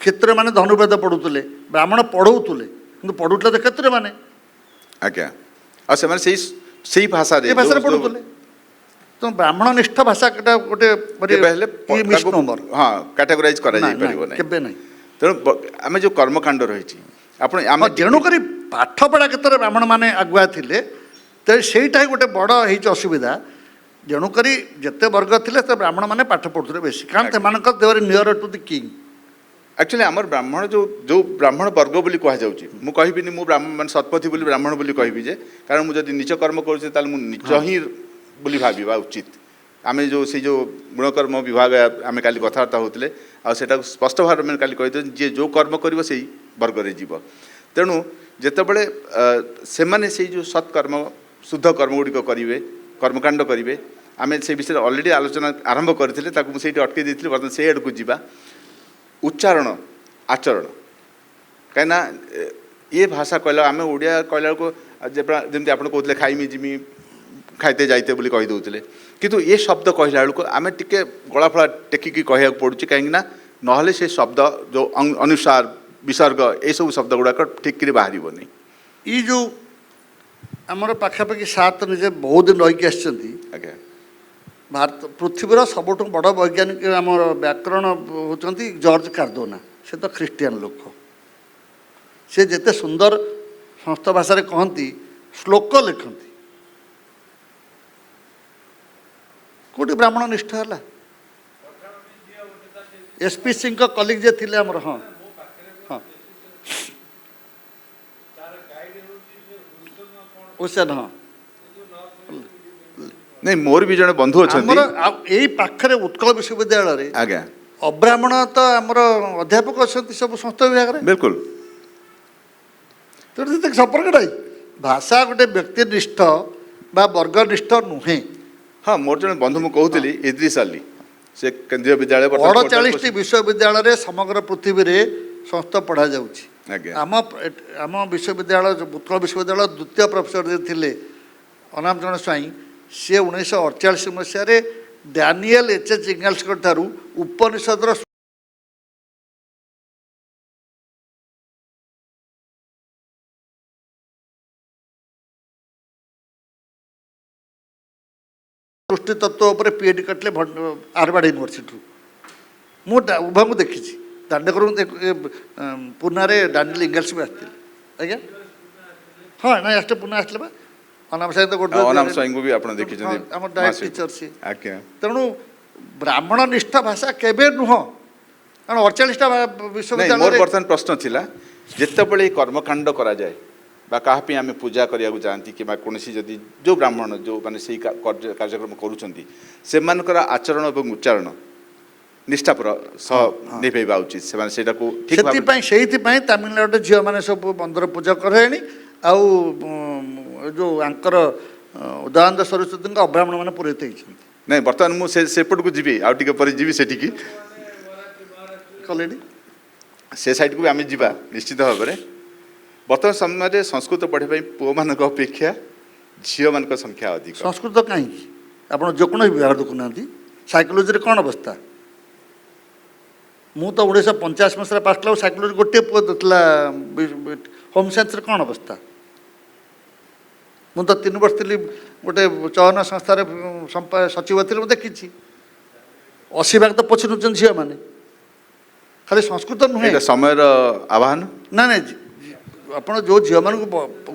କ୍ଷେତ୍ର ମାନେ ଧନୁର୍ବେଦ ପଢ଼ୁଥିଲେ ବ୍ରାହ୍ମଣ ପଢ଼ଉଥିଲେ କିନ୍ତୁ ପଢ଼ୁଥିଲେ ତ କ୍ଷେତ୍ର ମାନେ ଆଜ୍ଞା ଆଉ ସେମାନେ ସେଇ ଭାଷାରେ ଏ ଭାଷାରେ ପଢ଼ୁଥିଲେ ତେଣୁ ବ୍ରାହ୍ମଣ ନିଷ୍ଠ ଭାଷା ଗୋଟେ କେବେ ହେଲେ ମିସନମ୍ବର ହଁ କାଟାଗୋରାଇଜ କରାଯାଇ ପାରିବ ନାହିଁ କେବେ ନାହିଁ ତେଣୁ ଆମେ ଯୋଉ କର୍ମକାଣ୍ଡ ରହିଛି ଆପଣ ଆମେ ତେଣୁକରି ପାଠପଢ଼ା କ୍ଷେତ୍ରରେ ବ୍ରାହ୍ମଣ ମାନେ ଆଗୁଆ ଥିଲେ ତେଣୁ ସେଇଟା ହିଁ ଗୋଟେ ବଡ଼ ହେଇଛି ଅସୁବିଧା ତେଣୁକରି ଯେତେ ବର୍ଗ ଥିଲେ ସେ ବ୍ରାହ୍ମଣ ମାନେ ପାଠ ପଢ଼ୁଥିଲେ ବେଶୀ କାରଣ ସେମାନଙ୍କ ଦେହରେ near to the king actually ଆମର ବ୍ରାହ୍ମଣ ଯୋଉ ବ୍ରାହ୍ମଣ ବର୍ଗ ବୋଲି କୁହାଯାଉଛି ମୁଁ କହିବିନି ମୁଁ ବ୍ରାହ୍ମଣ ମାନେ ସତ୍ପଥୀ ବୋଲି ବ୍ରାହ୍ମଣ ବୋଲି କହିବି ଯେ କାରଣ ମୁଁ ଯଦି ନିଜ କର୍ମ କରୁଛି ତାହେଲେ ମୁଁ ନିଜ ହିଁ ବୋଲି ଭାବିବା ଉଚିତ ଆମେ ଯେଉଁ ସେଇ ଯେଉଁ ଗୁଣକର୍ମ ବିଭାଗ ଆମେ କାଲି କଥାବାର୍ତ୍ତା ହେଉଥିଲେ ଆଉ ସେଟାକୁ ସ୍ପଷ୍ଟ ଭାବରେ ଆମେ କାଲି କହିଦେବୁ ଯିଏ ଯେଉଁ କର୍ମ କରିବ ସେଇ ବର୍ଗରେ ଯିବ ତେଣୁ ଯେତେବେଳେ ସେମାନେ ସେଇ ଯେଉଁ ସତ୍କର୍ମ ଶୁଦ୍ଧ କର୍ମଗୁଡ଼ିକ କରିବେ କର୍ମକାଣ୍ଡ କରିବେ ଆମେ ସେ ବିଷୟରେ ଅଲରେଡ଼ି ଆଲୋଚନା ଆରମ୍ଭ କରିଥିଲେ ତାକୁ ମୁଁ ସେଇଠି ଅଟକେଇ ଦେଇଥିଲି ବର୍ତ୍ତମାନ ସେଇ ଆଡ଼କୁ ଯିବା ଉଚ୍ଚାରଣ ଆଚରଣ କାହିଁକିନା ଏ ଭାଷା କହିଲା ଆମେ ଓଡ଼ିଆ କହିଲା ବେଳକୁ ଯେମିତି ଆପଣ କହୁଥିଲେ ଖାଇମି ଜିମି ଖାଇତେ ଯାଇତେ ବୋଲି କହିଦେଉଥିଲେ କିନ୍ତୁ ଏ ଶବ୍ଦ କହିଲା ବେଳକୁ ଆମେ ଟିକେ ଗଳାଫଳା ଟେକିକି କହିବାକୁ ପଡ଼ୁଛି କାହିଁକିନା ନହେଲେ ସେ ଶବ୍ଦ ଯେଉଁ ଅନୁସାର ବିସର୍ଗ ଏସବୁ ଶବ୍ଦ ଗୁଡ଼ାକ ଠିକ୍ରେ ବାହାରିବନି ଇ ଯେଉଁ ଆମର ପାଖାପାଖି 7 ନିଜେ ବହୁତ ଦିନ ରହିକି ଆସିଛନ୍ତି ଆଜ୍ଞା ଭାରତ ପୃଥିବୀର ସବୁଠୁ ବଡ଼ ବୈଜ୍ଞାନିକ ଆମର ବ୍ୟାକରଣ ହେଉଛନ୍ତି ଜର୍ଜ କାର୍ଦୋନା ସେ ତ ଖ୍ରୀଷ୍ଟିଆନ ଲୋକ ସେ ଯେତେ ସୁନ୍ଦର ସଂସ୍କୃତ ଭାଷାରେ କହନ୍ତି ଶ୍ଲୋକ ଲେଖନ୍ତି କେଉଁଠି ବ୍ରାହ୍ମଣ ନିଷ୍ଠ ହେଲା ଏସ୍ପି ସିଂଙ୍କ କଲିଗ ଯେ ଥିଲେ ଆମର ହଁ ହଁ ଓସେନ ହଁ ନାଇଁ ମୋର ବି ଜଣେ ବନ୍ଧୁ ଅଛନ୍ତି ଆମର ଏଇ ପାଖରେ ଉତ୍କଳ ବିଶ୍ୱବିଦ୍ୟାଳୟରେ ଆଜ୍ଞା ଅବ୍ରାହ୍ମଣ ତ ଆମର ଅଧ୍ୟାପକ ଅଛନ୍ତି ସବୁ ସଂସ୍କୃତ ବିଭାଗରେ ବିଲକୁଲ ତେଣୁ ସେତେ ସମ୍ପର୍କ ନାହିଁ ଭାଷା ଗୋଟେ ବ୍ୟକ୍ତିନିଷ୍ଠ ବା ବର୍ଗନିଷ୍ଠ ନୁହେଁ ହଁ ମୋର ଜଣେ ବନ୍ଧୁ ମୁଁ କହୁଥିଲି ଇଦ୍ରିସ୍ ଅଲି ସେ କେନ୍ଦ୍ରୀୟ ବିଦ୍ୟାଳୟ 48ଟି ବିଶ୍ୱବିଦ୍ୟାଳୟରେ ସମଗ୍ର ପୃଥିବୀରେ ସଂସ୍କୃତ ପଢ଼ାଯାଉଛି ଆଜ୍ଞା ଆମ ବିଶ୍ୱବିଦ୍ୟାଳୟ ଉତ୍କଳ ବିଶ୍ୱବିଦ୍ୟାଳୟ ଦ୍ୱିତୀୟ ପ୍ରଫେସର ଯେ ଥିଲେ ଅନାମ ଜଣ ସ୍ୱାଇଁ ସିଏ 1948 ମସିହାରେ ଡାନିଏଲ ଏଚ୍ ଇଂଗଲ୍ସଙ୍କ ଠାରୁ ଉପନିଷଦର ସୃଷ୍ଟି ତତ୍ତ୍ୱ ଉପରେ PhD କରିଥିଲେ ହାର୍ଭାର୍ଡ ୟୁନିଭର୍ସିଟିରୁ ମୁଁ ଉଭୟଙ୍କୁ ଦେଖିଛି ଦାଣ୍ଡକରୁ ପୁନାରେ ଡାନିଏଲ ଇଂଗଲ୍ସ ବି ଆସିଥିଲେ ଆଜ୍ଞା ହଁ ନାଇଁ ଆସିଥିଲେ ପୁନା ଆସିଥିଲେ ବା ଅନାମ ସାହି ତ ଗୋଟେ ଅନାମ ସ୍ୱାଇଁଙ୍କୁ ବି ଆପଣ ଦେଖିଛନ୍ତି ଆମର ଡାଏଟ୍ ଟିଚର ସିଏ ଆଜ୍ଞା ତେଣୁ ବ୍ରାହ୍ମଣ ନିଷ୍ଠ ଭାଷା କେବେ ନୁହଁ କାରଣ 48ଟା ମୋର ବିଶ୍ୱବିଦ୍ୟାଳୟରେ ବର୍ତ୍ତମାନ ପ୍ରଶ୍ନ ଥିଲା ଯେତେବେଳେ କର୍ମକାଣ୍ଡ କରାଯାଏ ବା କାହା ପାଇଁ ଆମେ ପୂଜା କରିବାକୁ ଯାଆନ୍ତି କିମ୍ବା କୌଣସି ଯଦି ଯେଉଁ ବ୍ରାହ୍ମଣ ଯେଉଁମାନେ ସେଇ କାର୍ଯ୍ୟକ୍ରମ କରୁଛନ୍ତି ସେମାନଙ୍କର ଆଚରଣ ଏବଂ ଉଚ୍ଚାରଣ ନିଷ୍ଠାପର ସହ ନିଭେଇବା ଉଚିତ ସେମାନେ ସେଇଟାକୁ ଠିକ୍ ସେଇଥିପାଇଁ ତାମିଲନାଡୁରେ ଝିଅମାନେ ସବୁ ମନ୍ଦିର ପୂଜା କରେଣି ଆଉ ଯେଉଁ ଆଙ୍କର ଦୟାନନ୍ଦ ସରସ୍ୱତୀଙ୍କ ଅବ୍ରାହ୍ମଣ ମାନେ ପୁରୋହିତ ହେଇଛନ୍ତି ନାଇଁ ବର୍ତ୍ତମାନ ମୁଁ ସେପଟକୁ ଯିବି ଆଉ ଟିକେ ପରେ ଯିବି ସେଠିକି କଲେଣି ସେ ସାଇଡ଼କୁ ବି ଆମେ ଯିବା ନିଶ୍ଚିତ ଭାବରେ ବର୍ତ୍ତମାନ ସମୟରେ ସଂସ୍କୃତ ପଢ଼ିବା ପାଇଁ ପୁଅମାନଙ୍କ ଅପେକ୍ଷା ଝିଅମାନଙ୍କ ସଂଖ୍ୟା ଅଧିକ ସଂସ୍କୃତ କାହିଁକି ଆପଣ ଯେକୌଣସି ବିଭାଗ ଦେଖୁନାହାନ୍ତି ସାଇକୋଲୋଜିରେ କ'ଣ ଅବସ୍ଥା ମୁଁ ତ 1985 ମସିହାରେ ପାସ୍ କଲା ସାଇକୋଲୋଜି ଗୋଟିଏ ପୁଅ ଥିଲା ହୋମ୍ ସାଇନ୍ସରେ କ'ଣ ଅବସ୍ଥା ମୁଁ ତ 3 ବର୍ଷ ଥିଲି ଗୋଟେ ଚୟନ ସଂସ୍ଥାରେ ସଚିବ ଥିଲି, ମୁଁ ଦେଖିଛି 80% ତ ପୋଛି ନେଉଛନ୍ତି ଝିଅମାନେ। ଖାଲି ସଂସ୍କୃତ ନୁହେଁ, ଏଇଟା ସମୟର ଆହ୍ୱାନ। ନା ନାଇଁ, ଆପଣ ଯେଉଁ ଝିଅମାନଙ୍କୁ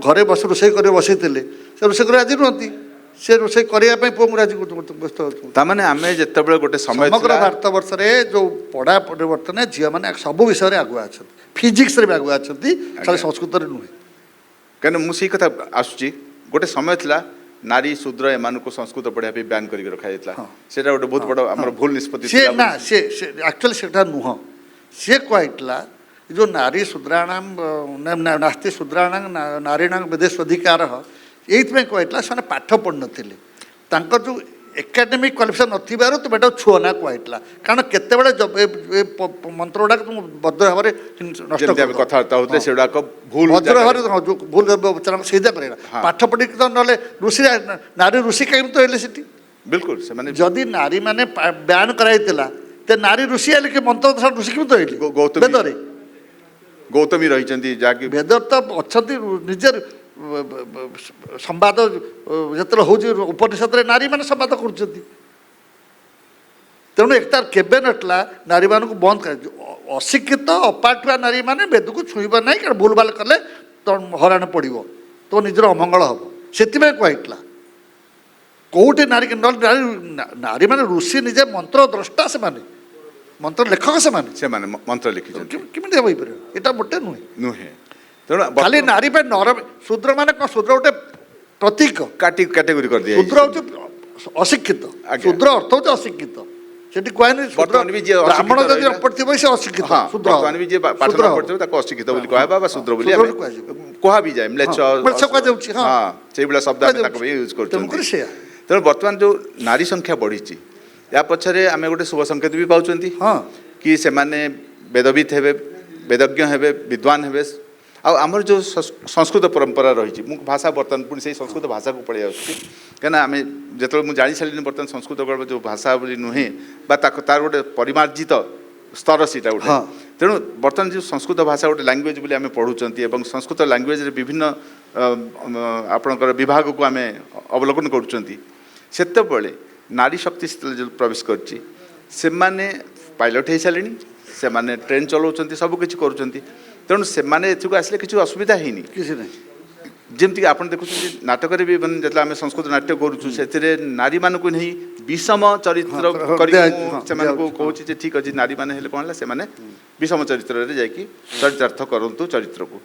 ଘରେ ରୋଷେଇ କରି ବସେଇଥିଲେ ସେ ରୋଷେଇ କରି ରାଜି ନୁହନ୍ତି, ସେ ରୋଷେଇ କରିବା ପାଇଁ ପୁଅଙ୍କୁ ରାଜି ବ୍ୟସ୍ତ ହେଉଛନ୍ତି। ତାମାନେ ଆମେ ଯେତେବେଳେ ଗୋଟେ ସମୟ ସମଗ୍ର ଥିଲା, ଭାରତ ବର୍ଷରେ ଯେଉଁ ପଢ଼ା ପରିବର୍ତ୍ତନରେ ଝିଅମାନେ ସବୁ ବିଷୟରେ ଆଗୁଆ ଅଛନ୍ତି, ଫିଜିକ୍ସରେ ବି ଆଗୁଆ ଅଛନ୍ତି, ଖାଲି ଆଜ୍ଞା। ସଂସ୍କୃତରେ ନୁହେଁ। କାହିଁକି ମୁଁ ସେଇ କଥା ଆସୁଛି, ଗୋଟେ ସମୟ ଥିଲା ନାରୀ ଶୂଦ୍ର ଏମାନଙ୍କୁ ସଂସ୍କୃତ ପଢ଼ିବା ପାଇଁ ବ୍ୟାନ୍ କରିକି ରଖାଯାଇଥିଲା। ହଁ। ସେଇଟା ଗୋଟେ ବହୁତ ବଡ଼ ଆମର ଭୁଲ ନିଷ୍ପତ୍ତି ସେ ଥିଲା। ନା ସେ ଆକ୍ଚୁଆଲି ସେଟା ନୁହଁ। ସିଏ କୁହାଇଥିଲା ଯେଉଁ ନାରୀ ଶୂଦ୍ରାଣାମ ନାସ୍ତି ଶୂଦ୍ରାଣାମ ନାରୀଣାମ ବିଦେଶ ଅଧିକାର, ଏଇଥିପାଇଁ କୁହାଇଥିଲା ସେମାନେ ପାଠ ପଢ଼ିନଥିଲେ, ତାଙ୍କର ଯେଉଁ ଏକାଡେମିକ୍ କ୍ୱାଲିଫିକେସନ୍ ନଥିବାରୁ ତୁମେ ଏଟାକୁ ଛୁଅ ନା କୁହାଇଥିଲା। କାରଣ କେତେବେଳେ ମନ୍ତ୍ର ଗୁଡ଼ାକ ତୁମ ଭଦ୍ର ଭାବରେ ନଷ୍ଟ ଯେମିତି ଆମେ କଥାବାର୍ତ୍ତା ହଉଥିଲେ ସେଗୁଡ଼ାକ ଭୁଲ ଭଦ୍ର ଭାବରେ ଜାଗାରେ। ଭୁଲ ଉଚ୍ଚାରଣ ସେଇଟା କରିବା। ହଁ। ପାଠ ପଢ଼ିକି ତ ନହେଲେ ଋଷି ନାରୀ ଋଷି କେମିତି ରହିଲେ ସେଠି? ବିଲକୁଲ ସେମାନେ ଯଦି ନାରୀମାନେ ବ୍ୟାନ୍ କରାଯାଇଥିଲା ତେ ନାରୀ ଋଷି ହେଲେ କି ମନ୍ତ୍ର ଋଷି କେମିତି ରହିଲେ ବେଦରେ? ଗୌତମୀ ରହିଛନ୍ତି ଯାହାକି ବେଦରେ ତ ଅଛନ୍ତି ନିଜର ସମ୍ବାଦ ଯେତେବେଳେ ହେଉଛି ଉପନିଷଦରେ ନାରୀମାନେ ସମ୍ବାଦ କରୁଛନ୍ତି। ତେଣୁ ତାର କେବେ ନଥିଲା ନାରୀମାନଙ୍କୁ ବନ୍ଦ କରାଯିବ। ଅଶିକ୍ଷିତ ଅପାଠୁଆ ନାରୀମାନେ ବେଦକୁ ଛୁଇଁବ ନାହିଁ, କାରଣ ଭୁଲ ଭାଲ କଲେ ତ ହଇରାଣ ପଡ଼ିବ, ତ ନିଜର ଅମଙ୍ଗଳ ହେବ, ସେଥିପାଇଁ କୁହାଇଥିଲା। କେଉଁଠି ନାରୀ ନାରୀମାନେ ଋଷି ନିଜେ ମନ୍ତ୍ର ଦ୍ରଷ୍ଟା, ସେମାନେ ମନ୍ତ୍ର ଲେଖକ, ସେମାନେ ସେମାନେ ମନ୍ତ୍ର ଲିଖିଛନ୍ତି। କେମିତି ହୋଇପାରିବ? ଏଇଟା ମୋଟେ ନୁହେଁ। ନୁହେଁ। ତେଣୁ ଖାଲି ନାରୀ ପାଇଁ ଶୂଦ୍ର ମାନେ କ'ଣ? ଶୂଦ୍ର ଗୋଟେ ପ୍ରତୀକ, କାଟେଗୋରୀ କରିଦିଆ ଶୂଦ୍ର ହେଉଛି ଅଶିକ୍ଷିତ। ଆଜ୍ଞା। ଶୂଦ୍ର ଅର୍ଥ ହେଉଛି ଅଶିକ୍ଷିତ। ସେଠି କୁହାନି ବର୍ତ୍ତମାନ ବି ଯିଏ ବ୍ରାହ୍ମଣ ଅଶିକ୍ଷିତ ଯଦି ରହିଲା, ନ ପଢ଼ିଥିବ ସେ ଅଶିକ୍ଷିତ। ହଁ ଶୂଦ୍ର ବର୍ତ୍ତମାନ ବି ଯିଏ ପାଠ ଶୂଦ୍ର ନ ହବ। ପଢ଼ିଥିବ ତାକୁ ଅଶିକ୍ଷିତ ବୋଲି କୁହାହେବା ବା ଶୂଦ୍ର ବୋଲି ଶୂଦ୍ର ଆମେ ବୋଲି କୁହାଯିବ। କୁହା ବି ଯାଏ। ମ୍ଲେଚ୍ଛ ମ୍ଲେଚ୍ଛ କୁହାଯାଉଛି, ହଁ। ହଁ ସେଇଭଳିଆ ଶବ୍ଦ ଆମେ ତାକୁ ବି ୟୁଜ୍ ତେଣୁକରି କରୁଛନ୍ତି। ସେଇଆ। ତେଣୁ ବର୍ତ୍ତମାନ ଯେଉଁ ନାରୀ ସଂଖ୍ୟା ବଢ଼ିଛି, ୟା ପଛରେ ଆମେ ଗୋଟେ ଶୁଭ ସଂକେତ ବି ପାଉଛନ୍ତି ହଁ। କି ସେମାନେ ବେଦବିତ୍ ହେବେ, ବେଦଜ୍ଞ ହେବେ, ବିଦ୍ୱାନ ହେବେ। ଆଉ ଆମର ଯେଉଁ ସଂସ୍କୃତ ପରମ୍ପରା ରହିଛି, ମୁଁ ଭାଷା ବର୍ତ୍ତମାନ ପୁଣି ସେଇ ସଂସ୍କୃତ ଭାଷାକୁ ପଳେଇ ଆସୁଛି। କାହିଁକିନା ଆମେ ଯେତେବେଳେ ମୁଁ ଜାଣିସାରିଲିନି ବର୍ତ୍ତମାନ ସଂସ୍କୃତ ଯେଉଁ ଭାଷା ବୋଲି ନୁହେଁ, ବା ତାର ଗୋଟେ ପରିମାର୍ଜିତ ସ୍ତର ସେଇଟା ଗୋଟେ। ହଁ। ତେଣୁ ବର୍ତ୍ତମାନ ଯେଉଁ ସଂସ୍କୃତ ଭାଷା ଗୋଟେ ଲାଙ୍ଗୁଏଜ୍ ବୋଲି ଆମେ ପଢ଼ୁଛନ୍ତି, ଏବଂ ସଂସ୍କୃତ ଲାଙ୍ଗୁଏଜ୍ରେ ବିଭିନ୍ନ ଆପଣଙ୍କର ବିଭାଗକୁ ଆମେ ଅବଲୋକନ କରୁଛନ୍ତି, ସେତେବେଳେ ନାରୀ ଶକ୍ତି ଯେତେବେଳେ ପ୍ରବେଶ କରିଛି, ସେମାନେ ପାଇଲଟ୍ ହେଇସାରିଲେଣି, ସେମାନେ ଟ୍ରେନ୍ ଚଲାଉଛନ୍ତି, ସବୁକିଛି କରୁଛନ୍ତି। ତେଣୁ ସେମାନେ ଏଥିକୁ ଆସିଲେ କିଛି ଅସୁବିଧା ହେଇନି। କିଛି ନାହିଁ। ଯେମିତିକି ଆପଣ ଦେଖୁଛନ୍ତି ନାଟକରେ ବି, ମାନେ ଯେତେବେଳେ ଆମେ ସଂସ୍କୃତ ନାଟ୍ୟ କରୁଛୁ, ସେଥିରେ ନାରୀମାନଙ୍କୁ ନେଇ ବିଷମ ଚରିତ୍ର କରି ମୁଁ ସେମାନଙ୍କୁ କହୁଛି ଯେ ଠିକ୍ ଅଛି, ନାରୀମାନେ ହେଲେ କ'ଣ ହେଲା, ସେମାନେ ବିଷମ ଚରିତ୍ରରେ ଯାଇକି ଚରିତାର୍ଥ କରନ୍ତୁ ଚରିତ୍ରକୁ।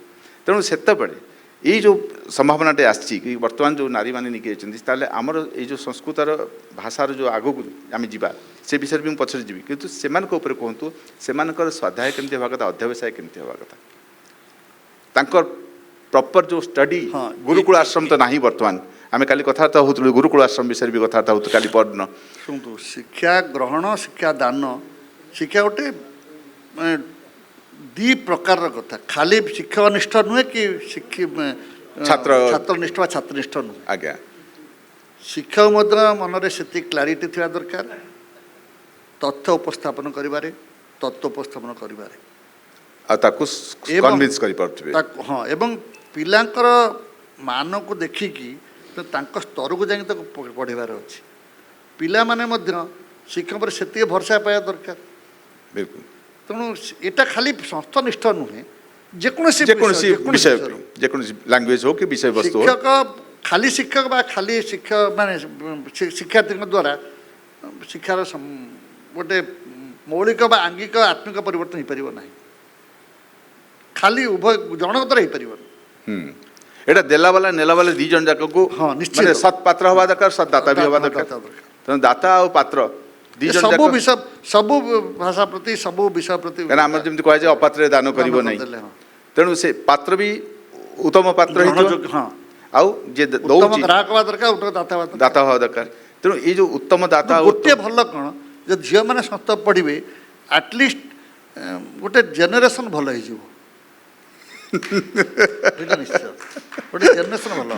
ତେଣୁ ସେତେବେଳେ ଏଇ ଯେଉଁ ସମ୍ଭାବନାଟେ ଆସିଛି କି ବର୍ତ୍ତମାନ ଯେଉଁ ନାରୀମାନେ ନେଇକି ଯାଇଛନ୍ତି, ତାହେଲେ ଆମର ଏଇ ଯେଉଁ ସଂସ୍କୃତର ଭାଷାର ଯେଉଁ ଆଗକୁ ଆମେ ଯିବା, ସେ ବିଷୟରେ ବି ମୁଁ ପଛରେ ଯିବି। କିନ୍ତୁ ସେମାନଙ୍କ ଉପରେ କୁହନ୍ତୁ, ସେମାନଙ୍କର ସ୍ୱାଧ୍ୟାୟ କେମିତି ହେବା କଥା, ଅଧ୍ୟାବସାୟ କେମିତି ହେବା କଥା, ତାଙ୍କର ପ୍ରପର ଯେଉଁ ଷ୍ଟଡି। ଗୁରୁକୁଳ ଆଶ୍ରମ ତ ନାହିଁ ବର୍ତ୍ତମାନ। ଆମେ କାଲି କଥାବାର୍ତ୍ତା ହେଉଥିଲୁ ଗୁରୁକୁଳ ଆଶ୍ରମ ବିଷୟରେ ବି କଥାବାର୍ତ୍ତା ହେଉଥିଲୁ କାଲି ପରଦିନ। ଶୁଣନ୍ତୁ, ଶିକ୍ଷା ଗ୍ରହଣ, ଶିକ୍ଷା ଦାନ, ଶିକ୍ଷା ଗୋଟେ ମାନେ ଦୁଇ ପ୍ରକାରର କଥା। ଖାଲି ଶିକ୍ଷକନିଷ୍ଠ ନୁହେଁ କି ଛାତ୍ରନିଷ୍ଠ ବା ଛାତ୍ରନିଷ୍ଠ ନୁହେଁ। ଆଜ୍ଞା। ଶିକ୍ଷକ ମଧ୍ୟ ମନରେ ସେତିକି କ୍ଲାରିଟି ଥିବା ଦରକାର, ତଥ୍ୟ ଉପସ୍ଥାପନ କରିବାରେ, ତତ୍ତ୍ୱ ଉପସ୍ଥାପନ କରିବାରେ, ଆଉ ତାକୁ କନଭିନ୍ସ କରିପାରୁଥିବେ। ହଁ, ଏବଂ ପିଲାଙ୍କର ମାନକୁ ଦେଖିକି ତାଙ୍କ ସ୍ତରକୁ ଯାଇକି ତାକୁ ପଢ଼ିବାର ଅଛି। ପିଲାମାନେ ମଧ୍ୟ ଶିକ୍ଷକ ଉପରେ ସେତିକି ଭରସା ପାଇବା ଦରକାର। ବିଲକୁଲ। ତେଣୁ ଏଇଟା ଖାଲି ସଂସ୍ଥାନିଷ୍ଠ ନୁହେଁ, ଯେକୌଣସି ଯେକୌଣସି ଲାଙ୍ଗୁଏଜ ହଉ କି ବିଷୟବସ୍ତୁ ହଉ। ଶିକ୍ଷକ ଖାଲି ଶିକ୍ଷକ ବା ଖାଲି ମାନେ ଶିକ୍ଷାର୍ଥୀଙ୍କ ଦ୍ୱାରା ଶିକ୍ଷାର ଗୋଟେ ମୌଳିକ ବା ଆଙ୍ଗିକ ଆତ୍ମିକ ପରିବର୍ତ୍ତନ ହେଇପାରିବ ନାହିଁ। ଖାଲି ଉଭୟ ଜଣଙ୍କ ଦ୍ୱାରା ହେଇପାରିବନି। ଏଇଟା ଦେଲାବାଲା ନେଲାବାଲା ଦୁଇ ଜଣ ଯାକକୁ ନିଶ୍ଚିତ ସତ୍ ପାତ୍ର ହେବା ଦରକାର, ସତ୍ ଦାତା ବି ହେବା ଦରକାର। ତେଣୁ ଦାତା ଆଉ ପାତ୍ର ଦୁଇ ଜଣ ସବୁ ବିଷୟ, ସବୁ ଭାଷା ପ୍ରତି, ସବୁ ବିଷୟ ପ୍ରତି। କାରଣ ଆମର ଯେମିତି କୁହାଯାଏ ଅପାତ୍ରରେ ଦାନ କରିବ ନାହିଁ। ତେଣୁ ସେ ପାତ୍ର ବି ଉତ୍ତମ ପାତ୍ର ହେଇଥିବ, ଆଉ ଯିଏ ଦଉଛି ଗ୍ରାହକ ହେବା ଦରକାର, ଦାତା ହେବା ଦରକାର। ତେଣୁ ଏଇ ଯେଉଁ ଉତ୍ତମ ଦାତା, ଗୋଟିଏ ଭଲ କ'ଣ ଯେ ଝିଅମାନେ ସଂସ୍କୃତ ପଢ଼ିବେ, ଆଟଲିଷ୍ଟ ଗୋଟେ ଜେନେରେସନ୍ ଭଲ ହେଇଯିବ।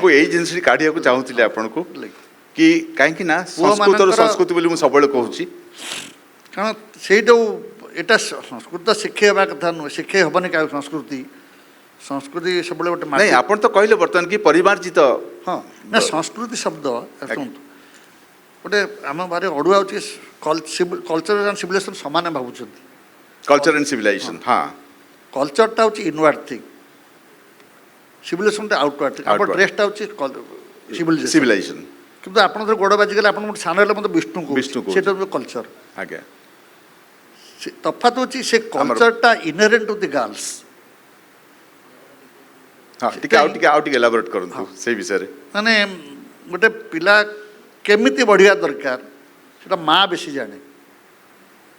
ମୁଁ ଏଇ ଜିନିଷଟି କାଢ଼ିବାକୁ ଚାହୁଁଥିଲି ଆପଣଙ୍କୁ, କି କାହିଁକି ନା ସଂସ୍କୃତର ସଂସ୍କୃତି ବୋଲି ମୁଁ ସବୁବେଳେ କହୁଛି। କାରଣ ସେଇ ଯେଉଁ ଏଇଟା ସଂସ୍କୃତ ଶିଖେଇବା କଥା ନୁହେଁ, ଶିଖେଇ ହେବନି କାହାକୁ ସଂସ୍କୃତି। ସଂସ୍କୃତି ସବୁବେଳେ ଗୋଟେ ନାଇଁ ଆପଣ ତ କହିଲେ ବର୍ତ୍ତମାନ କି ପରିମାର୍ଜିତ ହଁ ନା ସଂସ୍କୃତି ଶବ୍ଦ ଶୁଣନ୍ତୁ ଗୋଟେ ଆମ ବାରେ ଅଡ଼ୁଆ ହେଉଛି କଲଚର ଆଣ୍ଡ ସିଭିଲାଇଜେସନ୍ ସମାନ ଭାବୁଛନ୍ତି। କଲଚର ଆଣ୍ଡ ସିଭିଲାଇଜେସନ ହଁ କଲଚରଟା ହେଉଛି ଇନୱାର୍ଡ ଥିଙ୍ଗ, ସିଭିଲାଇଜେସନଟା ଆଉଟୱାର୍ଡ ଥିଙ୍ଗ। ଆପଣ Outward. ଡ୍ରେସଟା ହେଉଛି ସିଭିଲାଇଜେସନ। ସିଭିଲାଇଜେସନ କିନ୍ତୁ ଆପଣ ଧର ଗୋଡ଼ ବାଜିଗଲେ ଆପଣ ଗୋଟେ ସାନ ହେଲେ ମୋତେ ବିଷ୍ଣୁ ବିଷ୍ଣୁ କହୁଛି। ସେଇଟା ହେଉଛି କଲଚର। ଆଜ୍ଞା ତଫାତ ହେଉଛି ସେ କଲଚରଟା ଇନହେରେଣ୍ଟ ଟୁ ଦି ଗାର୍ଲସ। ହଁ ଟିକେ ଆଉ ଟିକେ ଏଲାବୋରେଟ୍ କରନ୍ତୁ ସେଇ ବିଷୟରେ। ମାନେ ଗୋଟେ ପିଲା କେମିତି ବଢ଼ିବା ଦରକାର ସେଟା ମା ବେଶୀ ଜାଣେ।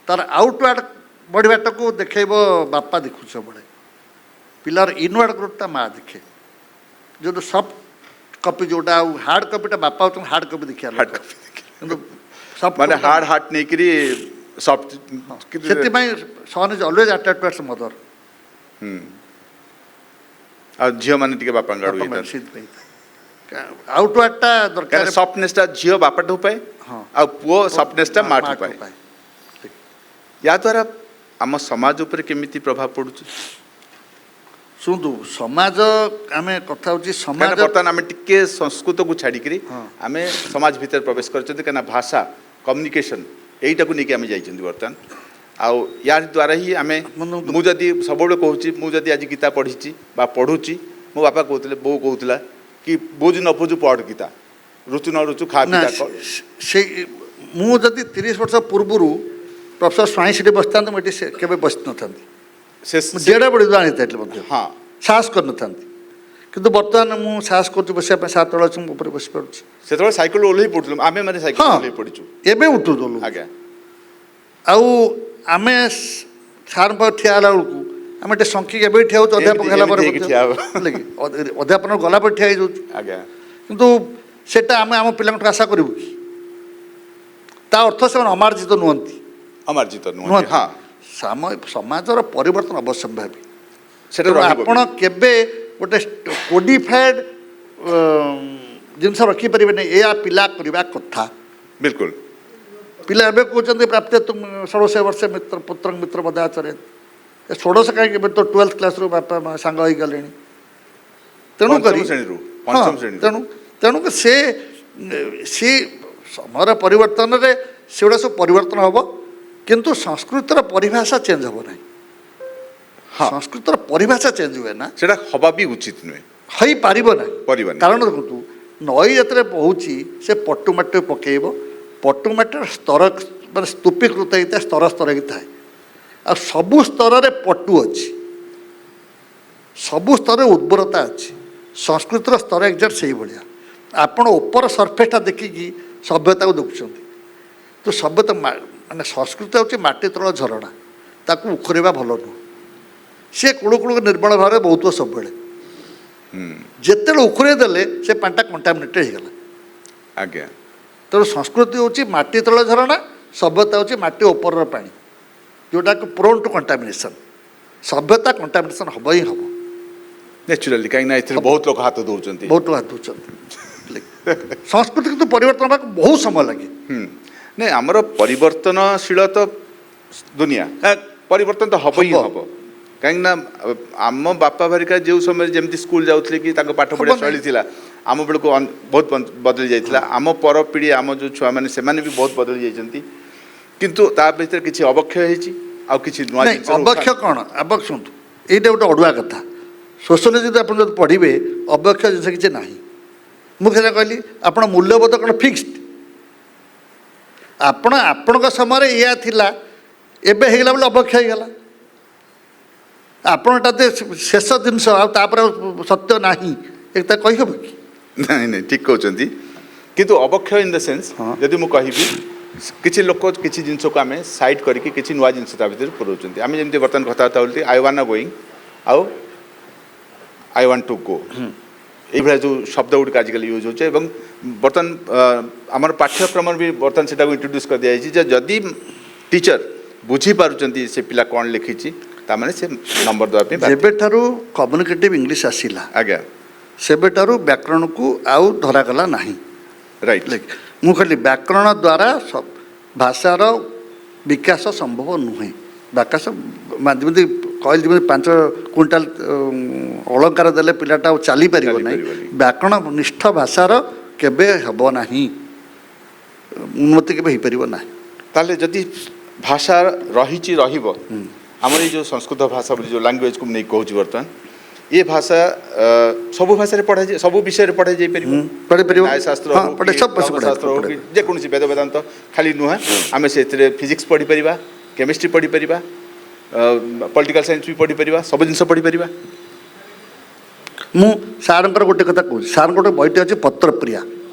ତାର ଆଉଟୱାର୍ଡ ବଢ଼ିବାଟାକୁ ଦେଖେଇବ ବାପା ଦେଖୁଛି ସବୁବେଳେ, ପିଲାର ଇନୱାର୍ଡ ଗ୍ରୋଥଟା ମା ଦେଖେ। ଯେଉଁଟା ସଫ୍ଟ କପି ଯେଉଁଟା ଆଉ ହାର୍ଡ଼ କପିଟା ବାପା ହେଉଛନ୍ତି ହାର୍ଡ଼ କପି ଦେଖିବା ହାର୍ଡ଼ ଲୋକ। କପି କିନ୍ତୁ ସଫ୍ଟ ମାନେ ହାର୍ଡ଼ ହାର୍ଟ ନେଇକିରି ସଫ୍ଟ ସେଥିପାଇଁ ସନ୍ ଇଜ୍ ଅଲୱେଜ୍ ଆଟାଚ୍ ଟୁ ମଦର। ଆଉ ଝିଅମାନେ ଟିକେ ବାପାଙ୍କ ଆଡ଼କୁ ହେଇଥାନ୍ତି। ସେଇଥିପାଇଁ ଆଉଟୱାର୍ଡଟା ଦରକାର। କାରଣ ସଫ୍ଟନେସଟା ଝିଅ ବାପାଠୁ ପାଏ ହଁ ଆଉ ପୁଅ ସଫ୍ଟନେସଟା ମାଠୁ ପାଏ। ୟା ଦ୍ୱାରା ଆମ ସମାଜ ଉପରେ କେମିତି ପ୍ରଭାବ ପଡ଼ୁଛି? ଶୁଣନ୍ତୁ ସମାଜ ଆମେ କଥା ହେଉଛି କାରଣ ସମାଜ ବର୍ତ୍ତମାନ ଆମେ ଟିକେ ସଂସ୍କୃତକୁ ଛାଡ଼ିକିରି ହଁ। ଆମେ ସମାଜ ଭିତରେ ପ୍ରବେଶ କରିଛନ୍ତି କାହିଁକିନା ଭାଷା କମ୍ୟୁନିକେସନ୍ ଏଇଟାକୁ ନେଇକି ଆମେ ଯାଇଛନ୍ତି ବର୍ତ୍ତମାନ। ଆଉ ୟା ଦ୍ୱାରା ହିଁ ଆମେ ମୁଁ ଯଦି ସବୁବେଳେ କହୁଛି ମୁଁ ଯଦି ଆଜି ଗୀତା ପଢ଼ିଛି ବା ପଢ଼ୁଛି, ମୋ ବାପା କହୁଥିଲେ ବୋଉ କହୁଥିଲା କି ବୁଝ ନ ବୁଝୁ ପଢ଼ ଗୀତା, ରୁଚୁ ନ ରୁଚୁ ଖା ନା ପିତା କର। ସେଇ ମୁଁ ଯଦି 30 ବର୍ଷ ପୂର୍ବରୁ ପ୍ରଫେସର ସ୍ୱାଇଁ ସେଠି ବସିଥାନ୍ତି ମୁଁ ଏଠି କେବେ ବସିନଥାନ୍ତି। ସେ ମୁଁ ଯେଡ଼େ ବଡ଼ି ଜାଣିଥିଲି ମଧ୍ୟ ହଁ ସାହସ କରିନଥାନ୍ତି। କିନ୍ତୁ ବର୍ତ୍ତମାନ ମୁଁ ସାହସ କରୁଛି ବସିବା ପାଇଁ, ସାତ ତଳେ ଅଛି ମୁଁ ଉପରେ ବସିପାରୁଛି। ସେତେବେଳେ ସାଇକେଲ ଓହ୍ଲେଇ ପଡ଼ୁଥିଲୁ ଆମେ ମାନେ ସାଇକେଲ ହଁ ଓହ୍ଲେଇ ପଡ଼ିଛୁ। ଏବେ ଉଠୁଥିଲୁ। ଆଜ୍ଞା ଆଉ ଆମେ ସାର୍ଙ୍କ ପାଖରେ ଠିଆ ହେଲା ବେଳକୁ ଆମେ ଟିକେ ସଙ୍କିକି ଏବେ ଠିଆ ହେଉଛୁ ଅଧ୍ୟାପକ ହେଲା ପରେ ଏମିତି ହେଇକି ଠିଆ ହବ। ହେଲା କି ଅଧ୍ୟାପନ ଗଲା ପରେ ଠିଆ ହେଇଯାଉଛି। ଆଜ୍ଞା କିନ୍ତୁ ସେଟା ଆମେ ଆମ ପିଲାଙ୍କଠୁ ଆଶା କରିବୁ କି? ତା ଅର୍ଥ ସେମାନେ ଅମାର୍ଜିତ ନୁହନ୍ତି। ଅମାର୍ଜିତ ନୁହନ୍ତି ନୁହନ୍ତି। ହଁ ସମାଜର ପରିବର୍ତ୍ତନ ଅବଶ୍ୟମ୍ଭାବୀ। ସେଟା ତେଣୁ ରହିବ ଆପଣ କେବେ ଗୋଟେ କୋଡ଼ିଫାଏଡ୍ ଜିନିଷ ରଖିପାରିବେନି ଏୟା ପିଲା କରିବା କଥା। ବିଲକୁଲ ପିଲା ଏବେ କହୁଛନ୍ତି ପ୍ରାପ୍ତ ଷୋଡ଼ଶ ବର୍ଷେ ମିତ୍ର ପୁତ୍ର ମିତ୍ର ବୋଧେ ଆଚରେ ଏ ଷୋଡ଼ଶ କାହିଁକି ଏବେ ତ 12th କ୍ଲାସ୍ରୁ ବାପା ମା ସାଙ୍ଗ ହେଇଗଲେଣି। ତେଣୁକରି ପଞ୍ଚମ ଶ୍ରେଣୀରୁ ହଁ ପଞ୍ଚମ ଶ୍ରେଣୀରୁ ତେଣୁକୁ ସେ ସମୟର ପରିବର୍ତ୍ତନରେ ସେଗୁଡ଼ା ସବୁ ପରିବର୍ତ୍ତନ ହେବ, କିନ୍ତୁ ସଂସ୍କୃତିର ପରିଭାଷା ଚେଞ୍ଜ ହେବ ନାହିଁ। ହଁ ସଂସ୍କୃତିର ପରିଭାଷା ଚେଞ୍ଜ ହୁଏ ନା, ସେଟା ହବା ବି ଉଚିତ ନୁହେଁ। ହେଇପାରିବ ନାହିଁ। ପରିବନି କାରଣ ଦେଖନ୍ତୁ ନଈ ଯେତେବେଳେ ବହୁଛି ସେ ପଟୁ ମାଟି ପକାଇବ, ପଟୁ ମାଟିର ସ୍ତର ମାନେ ସ୍ତୂପୀକୃତ ହେଇଥାଏ, ସ୍ତର ସ୍ତର ହେଇକି ଥାଏ। ଆଉ ସବୁ ସ୍ତରରେ ପଟୁ ଅଛି, ସବୁ ସ୍ତରରେ ଉର୍ବରତା ଅଛି। ସଂସ୍କୃତିର ସ୍ତର ଏକ୍ଜାକ୍ଟ ସେଇଭଳିଆ। ଆପଣ ଉପର ସର୍ଫେସ୍ଟା ଦେଖିକି ସଭ୍ୟତାକୁ ଦେଖୁଛନ୍ତି, ତ ସଭ୍ୟତା ମାନେ ସଂସ୍କୃତି ହେଉଛି ମାଟି ତଳ ଝରଣା, ତାକୁ ଉଖୁରେଇବା ଭଲ ନୁହଁ। ସେ କୁଳୁ କୁଳୁ ନିର୍ମଳ ଭାବରେ ବହୁଥିବ ସବୁବେଳେ। ଯେତେବେଳେ ଉଖୁରେଇ ଦେଲେ ସେ ପାଣିଟା କଣ୍ଟାମିନେଟେଡ୍ ହେଇଗଲା। ଆଜ୍ଞା ତେଣୁ ସଂସ୍କୃତି ହେଉଛି ମାଟି ତଳ ଝରଣା, ସଭ୍ୟତା ହେଉଛି ମାଟି ଉପରର ପାଣି, ଯେଉଁଟାକୁ ପ୍ରୋନ୍ ଟୁ କଣ୍ଟାମିନେସନ୍। ସଭ୍ୟତା କଣ୍ଟାମିନେସନ୍ ହେବ ହିଁ ହେବ। ନ୍ୟାଚୁରାଲି କାହିଁକି ନା ଏଥିରେ ବହୁତ ଲୋକ ହାତ ଦେଉଛନ୍ତି। ବହୁତ ହାତ ଦେଉଛନ୍ତି। ସଂସ୍କୃତି କିନ୍ତୁ ପରିବର୍ତ୍ତନ ହେବାକୁ ବହୁତ ସମୟ ଲାଗେ। ନାଇଁ ଆମର ପରିବର୍ତ୍ତନଶୀଳ ତ ଦୁନିଆ, ପରିବର୍ତ୍ତନ ତ ହବ ହିଁ ହବ। ହବ। କାହିଁକି ନା ଆମ ବାପା ଭାରିକା ଯେଉଁ ସମୟରେ ଯେମିତି ସ୍କୁଲ ଯାଉଥିଲେ କି ତାଙ୍କ ପାଠ ପଢ଼ିବା ହବ ଶୈଳୀ ନାହିଁ। ଥିଲା, ଆମ ବେଳକୁ ବହୁତ ବଦଳି ଯାଇଥିଲା। ଆମ ପର ପିଢ଼ି ଆମ ଯେଉଁ ଛୁଆମାନେ ସେମାନେ ବି ବହୁତ ବଦଳି ଯାଇଛନ୍ତି, କିନ୍ତୁ ତା ଭିତରେ କିଛି ଅବକ୍ଷୟ ହେଇଛି ଆଉ କିଛି ନୂଆ ନାଇଁ ଜିନିଷ ଅବକ୍ଷ କ'ଣ ଶୁଣନ୍ତୁ, ଏଇଟା ଗୋଟେ ଅଡ଼ୁଆ କଥା। ସୋସିଓଲୋଜି ଯଦି ଆପଣ ଯଦି ପଢ଼ିବେ ଅବକ୍ଷ ଜିନିଷ କିଛି ନାହିଁ। ମୁଁ ସେଟା କହିଲି ଆପଣ ମୂଲ୍ୟବୋଧ କ'ଣ ଫିକ୍ସଡ? ଆପଣଙ୍କ ସମୟରେ ଏଇଆ ଥିଲା, ଏବେ ହେଇଗଲା ବୋଲି ଅବକ୍ଷ ହେଇଗଲା। ଆପଣଟା ଶେଷ ଜିନିଷ ଆଉ ତାପରେ ସତ୍ୟ ନାହିଁ, ଏଟା କହିହେବ କି? ନାଇଁ ନାଇଁ ଠିକ୍ କହୁଛନ୍ତି, କିନ୍ତୁ ଅବକ୍ଷୟ ଇନ୍ ଦ ସେନ୍ସ ହଁ। ଯଦି ମୁଁ କହିବି କିଛି ଲୋକ କିଛି ଜିନିଷକୁ ଆମେ ସାଇଡ୍ କରିକି କିଛି ନୂଆ ଜିନିଷ ତା ଭିତରେ ପୁରଉଛନ୍ତି। ଆମେ ଯେମିତି ବର୍ତ୍ତମାନ କଥାବାର୍ତ୍ତା ହେଉଥିଲେ ଆଇ ୱାନ୍ ଗୋଇଂ ଆଉ ଆଇ ୱାଣ୍ଟ ଟୁ ଗୋ, এইভଳିଆ ଯେଉଁ ଶବ୍ଦ ଗୁଡ଼ିକ ଆଜିକାଲି ୟୁଜ୍ ହେଉଛି। ଏବଂ ବର୍ତ୍ତମାନ ଆମର ପାଠ୍ୟକ୍ରମରେ ବି ବର୍ତ୍ତମାନ ସେଟାକୁ ଇଣ୍ଟ୍ରୋଡ୍ୟୁସ୍ କରିଦିଆଯାଇଛି ଯେ ଯଦି ଟିଚର୍ ବୁଝିପାରୁଛନ୍ତି ସେ ପିଲା କ'ଣ ଲେଖିଛି ତାମାନେ ସେ ନମ୍ବର ଦେବା ପାଇଁ ବାଧ୍ୟ। ଯେବେଠାରୁ କମ୍ୟୁନିକେଟିଭ୍ ଇଂଲିଶ ଆସିଲା ଆଜ୍ଞା ସେବେଠାରୁ ବ୍ୟାକରଣକୁ ଆଉ ଧରାଗଲା ନାହିଁ। ରାଇଟ୍ ମୁଁ କହିଲି ବ୍ୟାକରଣ ଦ୍ୱାରା ଭାଷାର ବିକାଶ ସମ୍ଭବ ନୁହେଁ। ଯେମିତି କହିଲି ଯେମିତି 5 କୁଇଣ୍ଟାଲ ଅଳଙ୍କାର ଦେଲେ ପିଲାଟା ଆଉ ଚାଲିପାରିବ ନାହିଁ। ଚାଲିପାରିବନି। ବ୍ୟାକରଣ ନିଷ୍ଠ ଭାଷାର କେବେ ହେବ ନାହିଁ, ଉନ୍ନତି କେବେ ହେଇପାରିବ ନାହିଁ। ତାହେଲେ ଯଦି ଭାଷା ରହିଛି ରହିବ, ଆମର ଏଇ ଯେଉଁ ସଂସ୍କୃତ ଭାଷା ବୋଲି ଯେଉଁ ଲାଙ୍ଗୁଏଜକୁ ମୁଁ ନେଇ କହୁଛି ବର୍ତ୍ତମାନ, ଏ ଭାଷା ସବୁ ଭାଷାରେ ପଢ଼ାଯାଏ, ସବୁ ବିଷୟରେ ପଢ଼ାଇ ଯାଇପାରିବ। ପଢ଼ିପାରିବ, ନ୍ୟାୟଶାସ୍ତ୍ର ହଁ, ହଉ ପଢ଼େ, କି ସବୁ ଭାଷା ଧର୍ମଶାସ୍ତ୍ର ହଉ କି ପଢ଼େ। ଯେକୌଣସି ବେଦ ବେଦାନ୍ତ ଖାଲି ନୁହେଁ, ଆମେ ସେଥିରେ ଫିଜିକ୍ସ ପଢ଼ିପାରିବା, କେମିଷ୍ଟ୍ରି ପଢ଼ିପାରିବା, ପଲିଟିକାଲ ସାଇନ୍ସ ବି ପଢ଼ିପାରିବା, ସବୁ ଜିନିଷ ପଢ଼ିପାରିବା। ମୁଁ ସାର୍ଙ୍କର ଗୋଟେ କଥା କହୁଛି, ସାର୍ଙ୍କର ଗୋଟେ ବହିଟେ ଅଛି ପତ୍ରପ୍ରିୟା,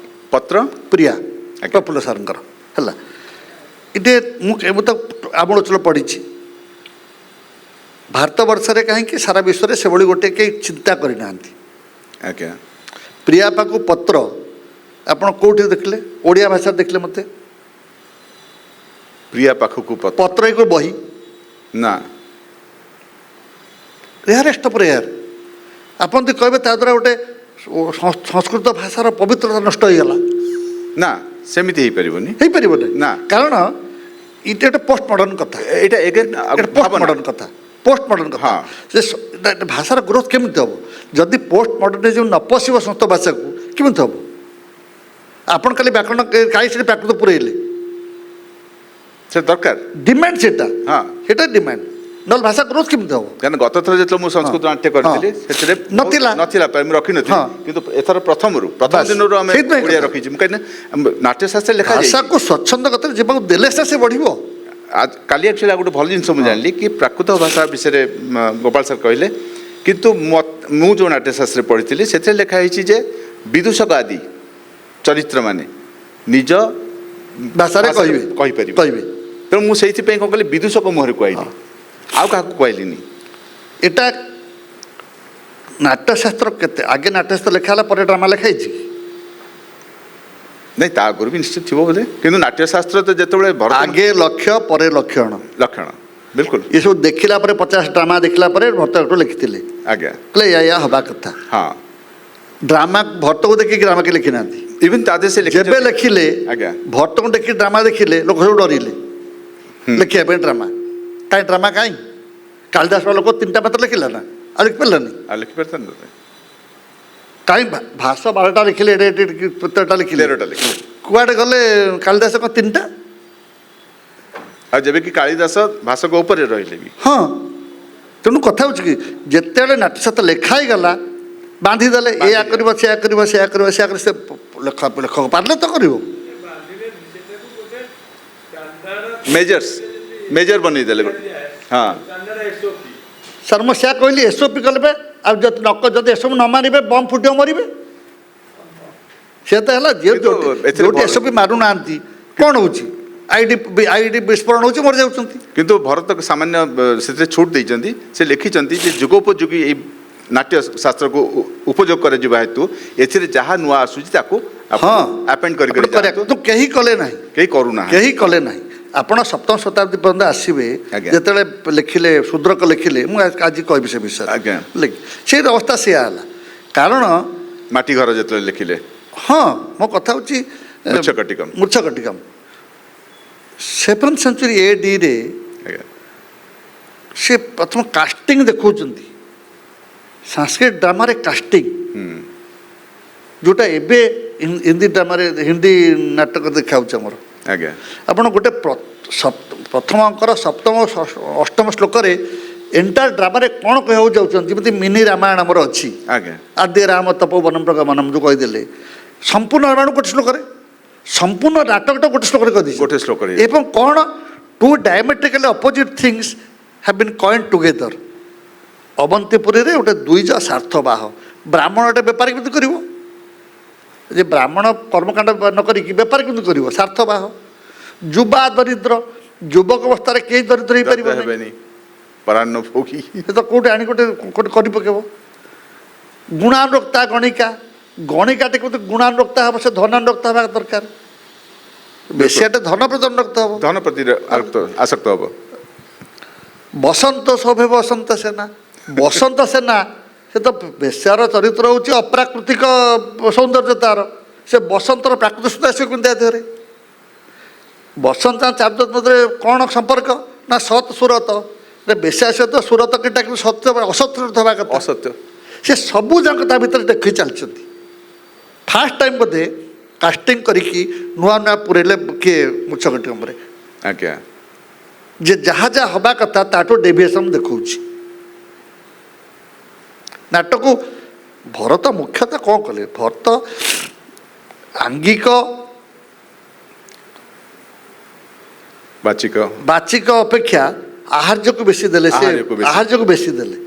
ପତ୍ର ପ୍ରିୟା, ଆଜ୍ଞା। ପ୍ରଫୁଲ୍ଲ ସାର୍ଙ୍କର ହେଲା। ଏଠି ମୁଁ ତ ଆମୂଳଚୂଳ ପଢ଼ିଛି। ଭାରତବର୍ଷରେ କାହିଁକି ସାରା ବିଶ୍ୱରେ ସେଭଳି ଗୋଟେ କେହି ଚିନ୍ତା କରିନାହାନ୍ତି। ଆଜ୍ଞା। ପ୍ରିୟା ପାଖକୁ ପତ୍ର ଆପଣ କେଉଁଠି ଦେଖିଲେ? ଓଡ଼ିଆ ଭାଷାରେ ଦେଖିଲେ ମୋତେ? ପ୍ରିୟା ପାଖକୁ ପତ୍ର ପତ୍ର ଏକ ବହି, ନା, ରେୟାରେଷ୍ଟ ଅଫ୍ ରେୟାର। ଆପଣ ଯଦି କହିବେ ତା ଦ୍ୱାରା ଗୋଟେ ସଂସ୍କୃତ ଭାଷାର ପବିତ୍ରତା ନଷ୍ଟ ହୋଇଗଲା, ନା ସେମିତି ହେଇପାରିବନି। ହେଇପାରିବ ନା। ନାହିଁ। କାରଣ ଏଇଟା ଗୋଟେ ପୋଷ୍ଟ ମଡ଼ର୍ଣ୍ଣ କଥା, ଏଇଟା ଏଗେନ୍ এটা পোস্ট মডার্ন কথা, পোস্ট মডার্ন কথা। হ্যাঁ। যে ভাষার গ্রোথ কেমিতি হব যদি পোস্ট মডার্নিজম ন পশিব সংস্কৃত ভাষাକୁ কেমিতি হব? ଆପଣ ଖାଲି ବ୍ୟାକରଣ କାହିଁ ସେଠି ପ୍ରାକୃତ ପୁରେଇଲେ? ସେ ଦରକାର। ଡିମାଣ୍ଡ ସେଟା, ହଁ। ସେଟା ଡିମାଣ୍ଡ, ନହେଲେ ଭାଷା ଗ୍ରୋଥ କେମିତି ହବ? କାରଣ ଗତ ଥର ଯେତେବେଳେ ମୁଁ ସଂସ୍କୃତ ନାଟ୍ୟ କରିଥିଲି ସେଥିରେ ନଥିଲା। ନଥିଲା ମୁଁ ରଖିନଥିଲି, ହଁ। କିନ୍ତୁ ଏଥର ପ୍ରଥମ ବାସ୍। ଦିନରୁ ଆମେ ସେଇଥିପାଇଁ ଓଡ଼ିଆ କଥା। ରଖିଛୁ। ମୁଁ କାହିଁକି ନା ନାଟ୍ୟଶାସ୍ତ୍ରରେ ଲେଖାଯାଇଛି। ଭାଷାକୁ ସ୍ୱଚ୍ଛନ୍ଦ ଗତିରେ ଯିବାକୁ ଦେଲେ ସେ ବଢ଼ିବ। କାଲି ଆକ୍ଚୁଆଲି ଆଉ ଗୋଟେ ଭଲ ଜିନିଷ ମୁଁ ଜାଣିଲି କି ପ୍ରାକୃତ ଭାଷା ବିଷୟରେ ଗୋପାଳ ସାର୍ କହିଲେ, କିନ୍ତୁ ମୁଁ ଯେଉଁ ନାଟ୍ୟଶାସ୍ତ୍ରରେ ପଢ଼ିଥିଲି ସେଥିରେ ଲେଖା ହେଇଛି ଯେ ବିଦୂଷକ ଆଦି ଚରିତ୍ରମାନେ ନିଜ ଭାଷାରେ କହିବେ, କହିପାରିବେ। କହିବେ। ତେଣୁ ମୁଁ ସେଇଥିପାଇଁ କ'ଣ କଲି, ବିଦୂଷକ ମୁହଁରେ କହିଲି, ଆଉ କାହାକୁ କହିଲିନି। এটা ନାଟ୍ୟଶାସ୍ତ୍ର କେତେ ଆଗେ ନାଟ୍ୟଶାସ୍ତ୍ର ଲେଖା ହେଲା ପରେ ଡ୍ରାମା ଲେଖା ହେଇଛି? ନାଇଁ ତା ଆଗରୁ ବି ନିଶ୍ଚିତ ଥିବ ବୋଧେ, କିନ୍ତୁ ନାଟ୍ୟଶାସ୍ତ୍ର ତ ଯେତେବେଳେ ଆଗେ ଲକ୍ଷ୍ୟ ପରେ ଲକ୍ଷଣ, ଲକ୍ଷଣ ବିଲକୁଲ ଏସବୁ ଦେଖିଲା ପରେ 50 ଡ୍ରାମା ଦେଖିଲା ପରେ ଭଟ୍ଟକୁ ଲେଖିଥିଲେ, ଆଜ୍ଞା। କହିଲେ ଏଇଆ ହେବା କଥା। ହଁ, ଡ୍ରାମା ଭଟ୍ଟକୁ ଦେଖିକି ଡ୍ରାମାକେ ଲେଖିନାହାନ୍ତି। ଇଭେନ୍ ତା ଦେହରେ ସେ ଯେବେ ଲେଖିଲେ ଆଜ୍ଞା। ଭଟ୍ଟକୁ ଦେଖି ଡ୍ରାମା ଦେଖିଲେ ଲୋକ ସବୁ ଡରିଲେ ଲେଖିବା ପାଇଁ ଡ୍ରାମା। କାହିଁ ଡ୍ରାମା କାହିଁ? କାଳିଦାସ ଲୋକ 3ଟା ମାତ୍ର ଲେଖିଲା ନା, ଆଉ ଲେଖିପାରିଲାନି? ଆଉ ଲେଖିପାରିଥାନ୍ତି କାହିଁ ଭାଷ 12ଟା ଲେଖିଲେ, 13ଟା ଲେଖିଲେ, 13ଟା ଲେଖିଲେ। କୁଆଡ଼େ ଗଲେ କାଳିଦାସ କ'ଣ 3ଟା? ଆଉ ଯେବେ କି କାଳିଦାସ ଭାଷକ ଉପରେ ରହିଲେ ବି। ହଁ, ତେଣୁ କଥା ହେଉଛି କି ଯେତେବେଳେ ନାଟ୍ୟଶାସ୍ତ୍ର ଲେଖା ହେଇଗଲା ବାନ୍ଧିଦେଲେ, ଏଇଆ କରିବ ସେୟା କରିବ ସେୟା କରିବ ସେୟା କରିବ, ସେ ଲେଖକ ପାରିଲେ ତ କରିବ। ମେଜର ବନେଇଦେଲେ ଗୋଟେ। ହଁ, ସାର୍ ମୁଁ ସେୟା କହିଲି, ଏସ୍ଓପି କଲେ ଆଉ ଯଦି ଏସବୁ ନ ମାରିବେ ବମ୍ ଫୁଟିବ ମରିବେ। ସେ ତ ହେଲା ଯେଉଁଠି ଏସ୍ଓପି ମାରୁନାହାନ୍ତି କ'ଣ ହେଉଛି? ଆଇଡି ବିସ୍ଫୋରଣ ହେଉଛି, ମରିଯାଉଛନ୍ତି। କିନ୍ତୁ ଭରତ ସାମାନ୍ୟ ସେଥିରେ ଛୁଟ ଦେଇଛନ୍ତି, ସେ ଲେଖିଛନ୍ତି ଯେ ଯୁଗୋପଯୋଗୀ ଏଇ ନାଟ୍ୟ ଶାସ୍ତ୍ରକୁ ଉପଯୋଗ କରାଯିବା ହେତୁ ଏଥିରେ ଯାହା ନୂଆ ଆସୁଛି ତାକୁ ହଁ ଆପେଣ୍ଡ କରି କେହି କଲେ ନାହିଁ, କେହି କରୁନାହାନ୍ତି। କେହି କଲେ ନାହିଁ। ଆପଣ 7ମ ଶତାବ୍ଦୀ ପର୍ଯ୍ୟନ୍ତ ଆସିବେ, ଆଜ୍ଞା। ଯେତେବେଳେ ଲେଖିଲେ ଶୂଦ୍ରକ ଲେଖିଲେ, ମୁଁ ଆଜି କହିବି ସେ ବିଷୟରେ। ଆଜ୍ଞା। ସେ ଅବସ୍ଥା ସେୟା ହେଲା। କାରଣ ମାଟି ଘର ଯେତେବେଳେ ଲେଖିଲେ, ହଁ, ମୋ କଥା ହେଉଛି ମୂର୍ଚ୍ଛକଟିକମ୍ 7th century ADରେ ଆଜ୍ଞା। ସେ ପ୍ରଥମ କାଷ୍ଟିଂ ଦେଖାଉଛନ୍ତି, ସାଂସ୍କ୍ରିଟ ଡ୍ରାମାରେ କାଷ୍ଟିଂ, ଯେଉଁଟା ଏବେ ହିନ୍ଦୀ ଡ୍ରାମାରେ ହିନ୍ଦୀ ନାଟକ ଦେଖାଉଛି ଆମର। ଆଜ୍ଞା। ଆପଣ ଗୋଟେ ପ୍ରଥମଙ୍କର 7ମ 8ମ ଶ୍ଲୋକରେ ଏଣ୍ଟାର ଡ୍ରାମାରେ କ'ଣ କହିବାକୁ ଯାଉଛନ୍ତି, ଯେମିତି ମିନି ରାମାୟଣ ଆମର ଅଛି, ଆଜ୍ଞା। ଆଦ୍ୟ ରାମ ତପୋବନମ୍ ପ୍ରଗମନମ୍ ଯେଉଁ କହିଦେଲେ, ସମ୍ପୂର୍ଣ୍ଣ ରାମାୟଣ ଗୋଟେ ଶ୍ଲୋକରେ, ସମ୍ପୂର୍ଣ୍ଣ ନାଟକଟା ଗୋଟେ ଶ୍ଲୋକରେ କହିଦେଇଛି, ଗୋଟେ ଶ୍ଲୋକରେ। ଏବଂ କ'ଣ 2 diametrically opposite things have been coined together। ଅବନ୍ତିପୁରୀରେ ଗୋଟେ 2 ସ୍ୱାର୍ଥବାହ, ବ୍ରାହ୍ମଣ ଗୋଟେ ବେପାର କେମିତି କରିବ? ଯେ ବ୍ରାହ୍ମଣ କର୍ମକାଣ୍ଡ ନ କରିକି ବେପାର କେମିତି କରିବ? ସ୍ୱାର୍ଥବାହ। ଯୁବା ଦରିଦ୍ର, ଯୁବକ ଅବସ୍ଥାରେ କେହି ଦରିଦ୍ର ହେଇପାରିବ ନାହିଁ, ସେ ତ କେଉଁଠି ଆଣି ଗୋଟେ କରି ପକେଇବ। ଗୁଣାନୁକ୍ତା ଗଣିକା, ଗଣିକାଟେ କେମିତି ଗୁଣାନୁକ୍ତା ହେବ? ସେ ଧନାନୁକ୍ତା ହେବା ଦରକାର, ବେଶିଆଟେ ଧନ ପ୍ରତି ଅନୁରକ୍ତ ହେବ, ଧନ ପ୍ରତି ଆସକ୍ତ ହେବ। ବସନ୍ତ ଶୋଭେ ବସନ୍ତ ସେନା, ବସନ୍ତ ସେନା ସେ ତ ବେଶ୍ୟାର ଚରିତ୍ର ହେଉଛି ଅପ୍ରାକୃତିକ ସୌନ୍ଦର୍ଯ୍ୟ ତାର, ସେ ବସନ୍ତର ପ୍ରାକୃତିକ ସୁତା ଆସିବ କେମିତି ତା ଦେହରେ? ବସନ୍ତ ଚାରିଦତ୍ତ ମଧ୍ୟରେ କ'ଣ ସମ୍ପର୍କ? ନା ସତ୍ ସୁରତ, ବେଶା ସହିତ ସୁରତ କିଟା ସତ୍ୟ ଅସତ୍ୟ ହେବା କଥା ଅସତ୍ୟ ସେ ସବୁ ଯାକ ତା ଭିତରେ ଦେଖି ଚାଲିଛନ୍ତି। ଫାର୍ଷ୍ଟ ଟାଇମ୍ ବୋଧେ କାଷ୍ଟିଂ କରିକି ନୂଆ ନୂଆ ପୁରେଇଲେ କିଏ ମୁଛକଟିକମରେ ଆଜ୍ଞା ଯେ ଯାହା ଯାହା ହେବା କଥା ତାଠୁ ଡେଭିଏସନ୍ ଦେଖାଉଛି। ନାଟକୁ ଭରତ ମୁଖ୍ୟତଃ କ'ଣ କଲେ? ଭରତ ଆଙ୍ଗିକ ବାଚିକ ଅପେକ୍ଷା ଆହାର୍ଯ୍ୟକୁ ବେଶୀ ଦେଲେ। ସେ ଆହାର୍ଯ୍ୟକୁ ବେଶୀ ଦେଲେ।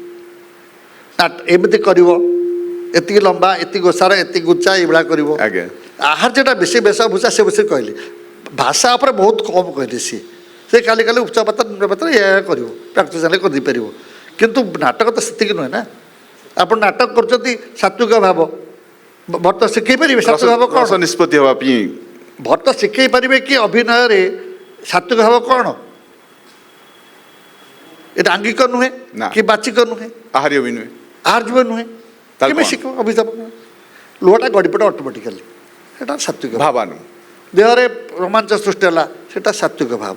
ଏମିତି କରିବ, ଏତିକି ଲମ୍ବା, ଏତିକି ଓସାର, ଏତିକି ଉଚ୍ଚା, ଏଇଭଳିଆ କରିବ। ଆଜ୍ଞା ଆହାର୍ଯ୍ୟଟା ବେଶୀ ବେଶଭୂଷା ସେ ବେଶୀ କହିଲେ। ଭାଷା ଉପରେ ବହୁତ କମ୍ କହିଲେ ସିଏ। ସେ ଖାଲି ଖାଲି ଉଚ୍ଚପାତ ନିମ୍ନପାତ ଏହା କରିବ, ପ୍ରାକ୍ଟିସ୍ ହେଲେ କରିପାରିବ। କିନ୍ତୁ ନାଟକ ତ ସେତିକି ନୁହେଁ ନା। ଆପଣ ନାଟକ କରୁଛନ୍ତି ସାତ୍ଵିକ ଭାବ, ଭରତ ଶିଖେଇ ପାରିବେ ସାତ୍ଵିକ ଭାବ କ'ଣ? ନିଷ୍ପତ୍ତି ହେବା ପାଇଁ ଭରତ ଶିଖେଇ ପାରିବେ କି ଅଭିନୟରେ ସାତ୍ଵିକ ଭାବ କ'ଣ? এটা আঙ্গিক নুহে কি বাচিক নুহে, ଆହାର୍ଯ୍ୟ ବି ନୁହେଁ। আহার্য নুহে, কেমে শিখব? অভিশাপ লুহটা গড়িপড়ে অটোমেটিকালি, এটা সাত্বিক ଭାବାନୁ দেহরে রোমাঞ্চ সৃষ্টি হল, সেটা সাত্বিক ভাব।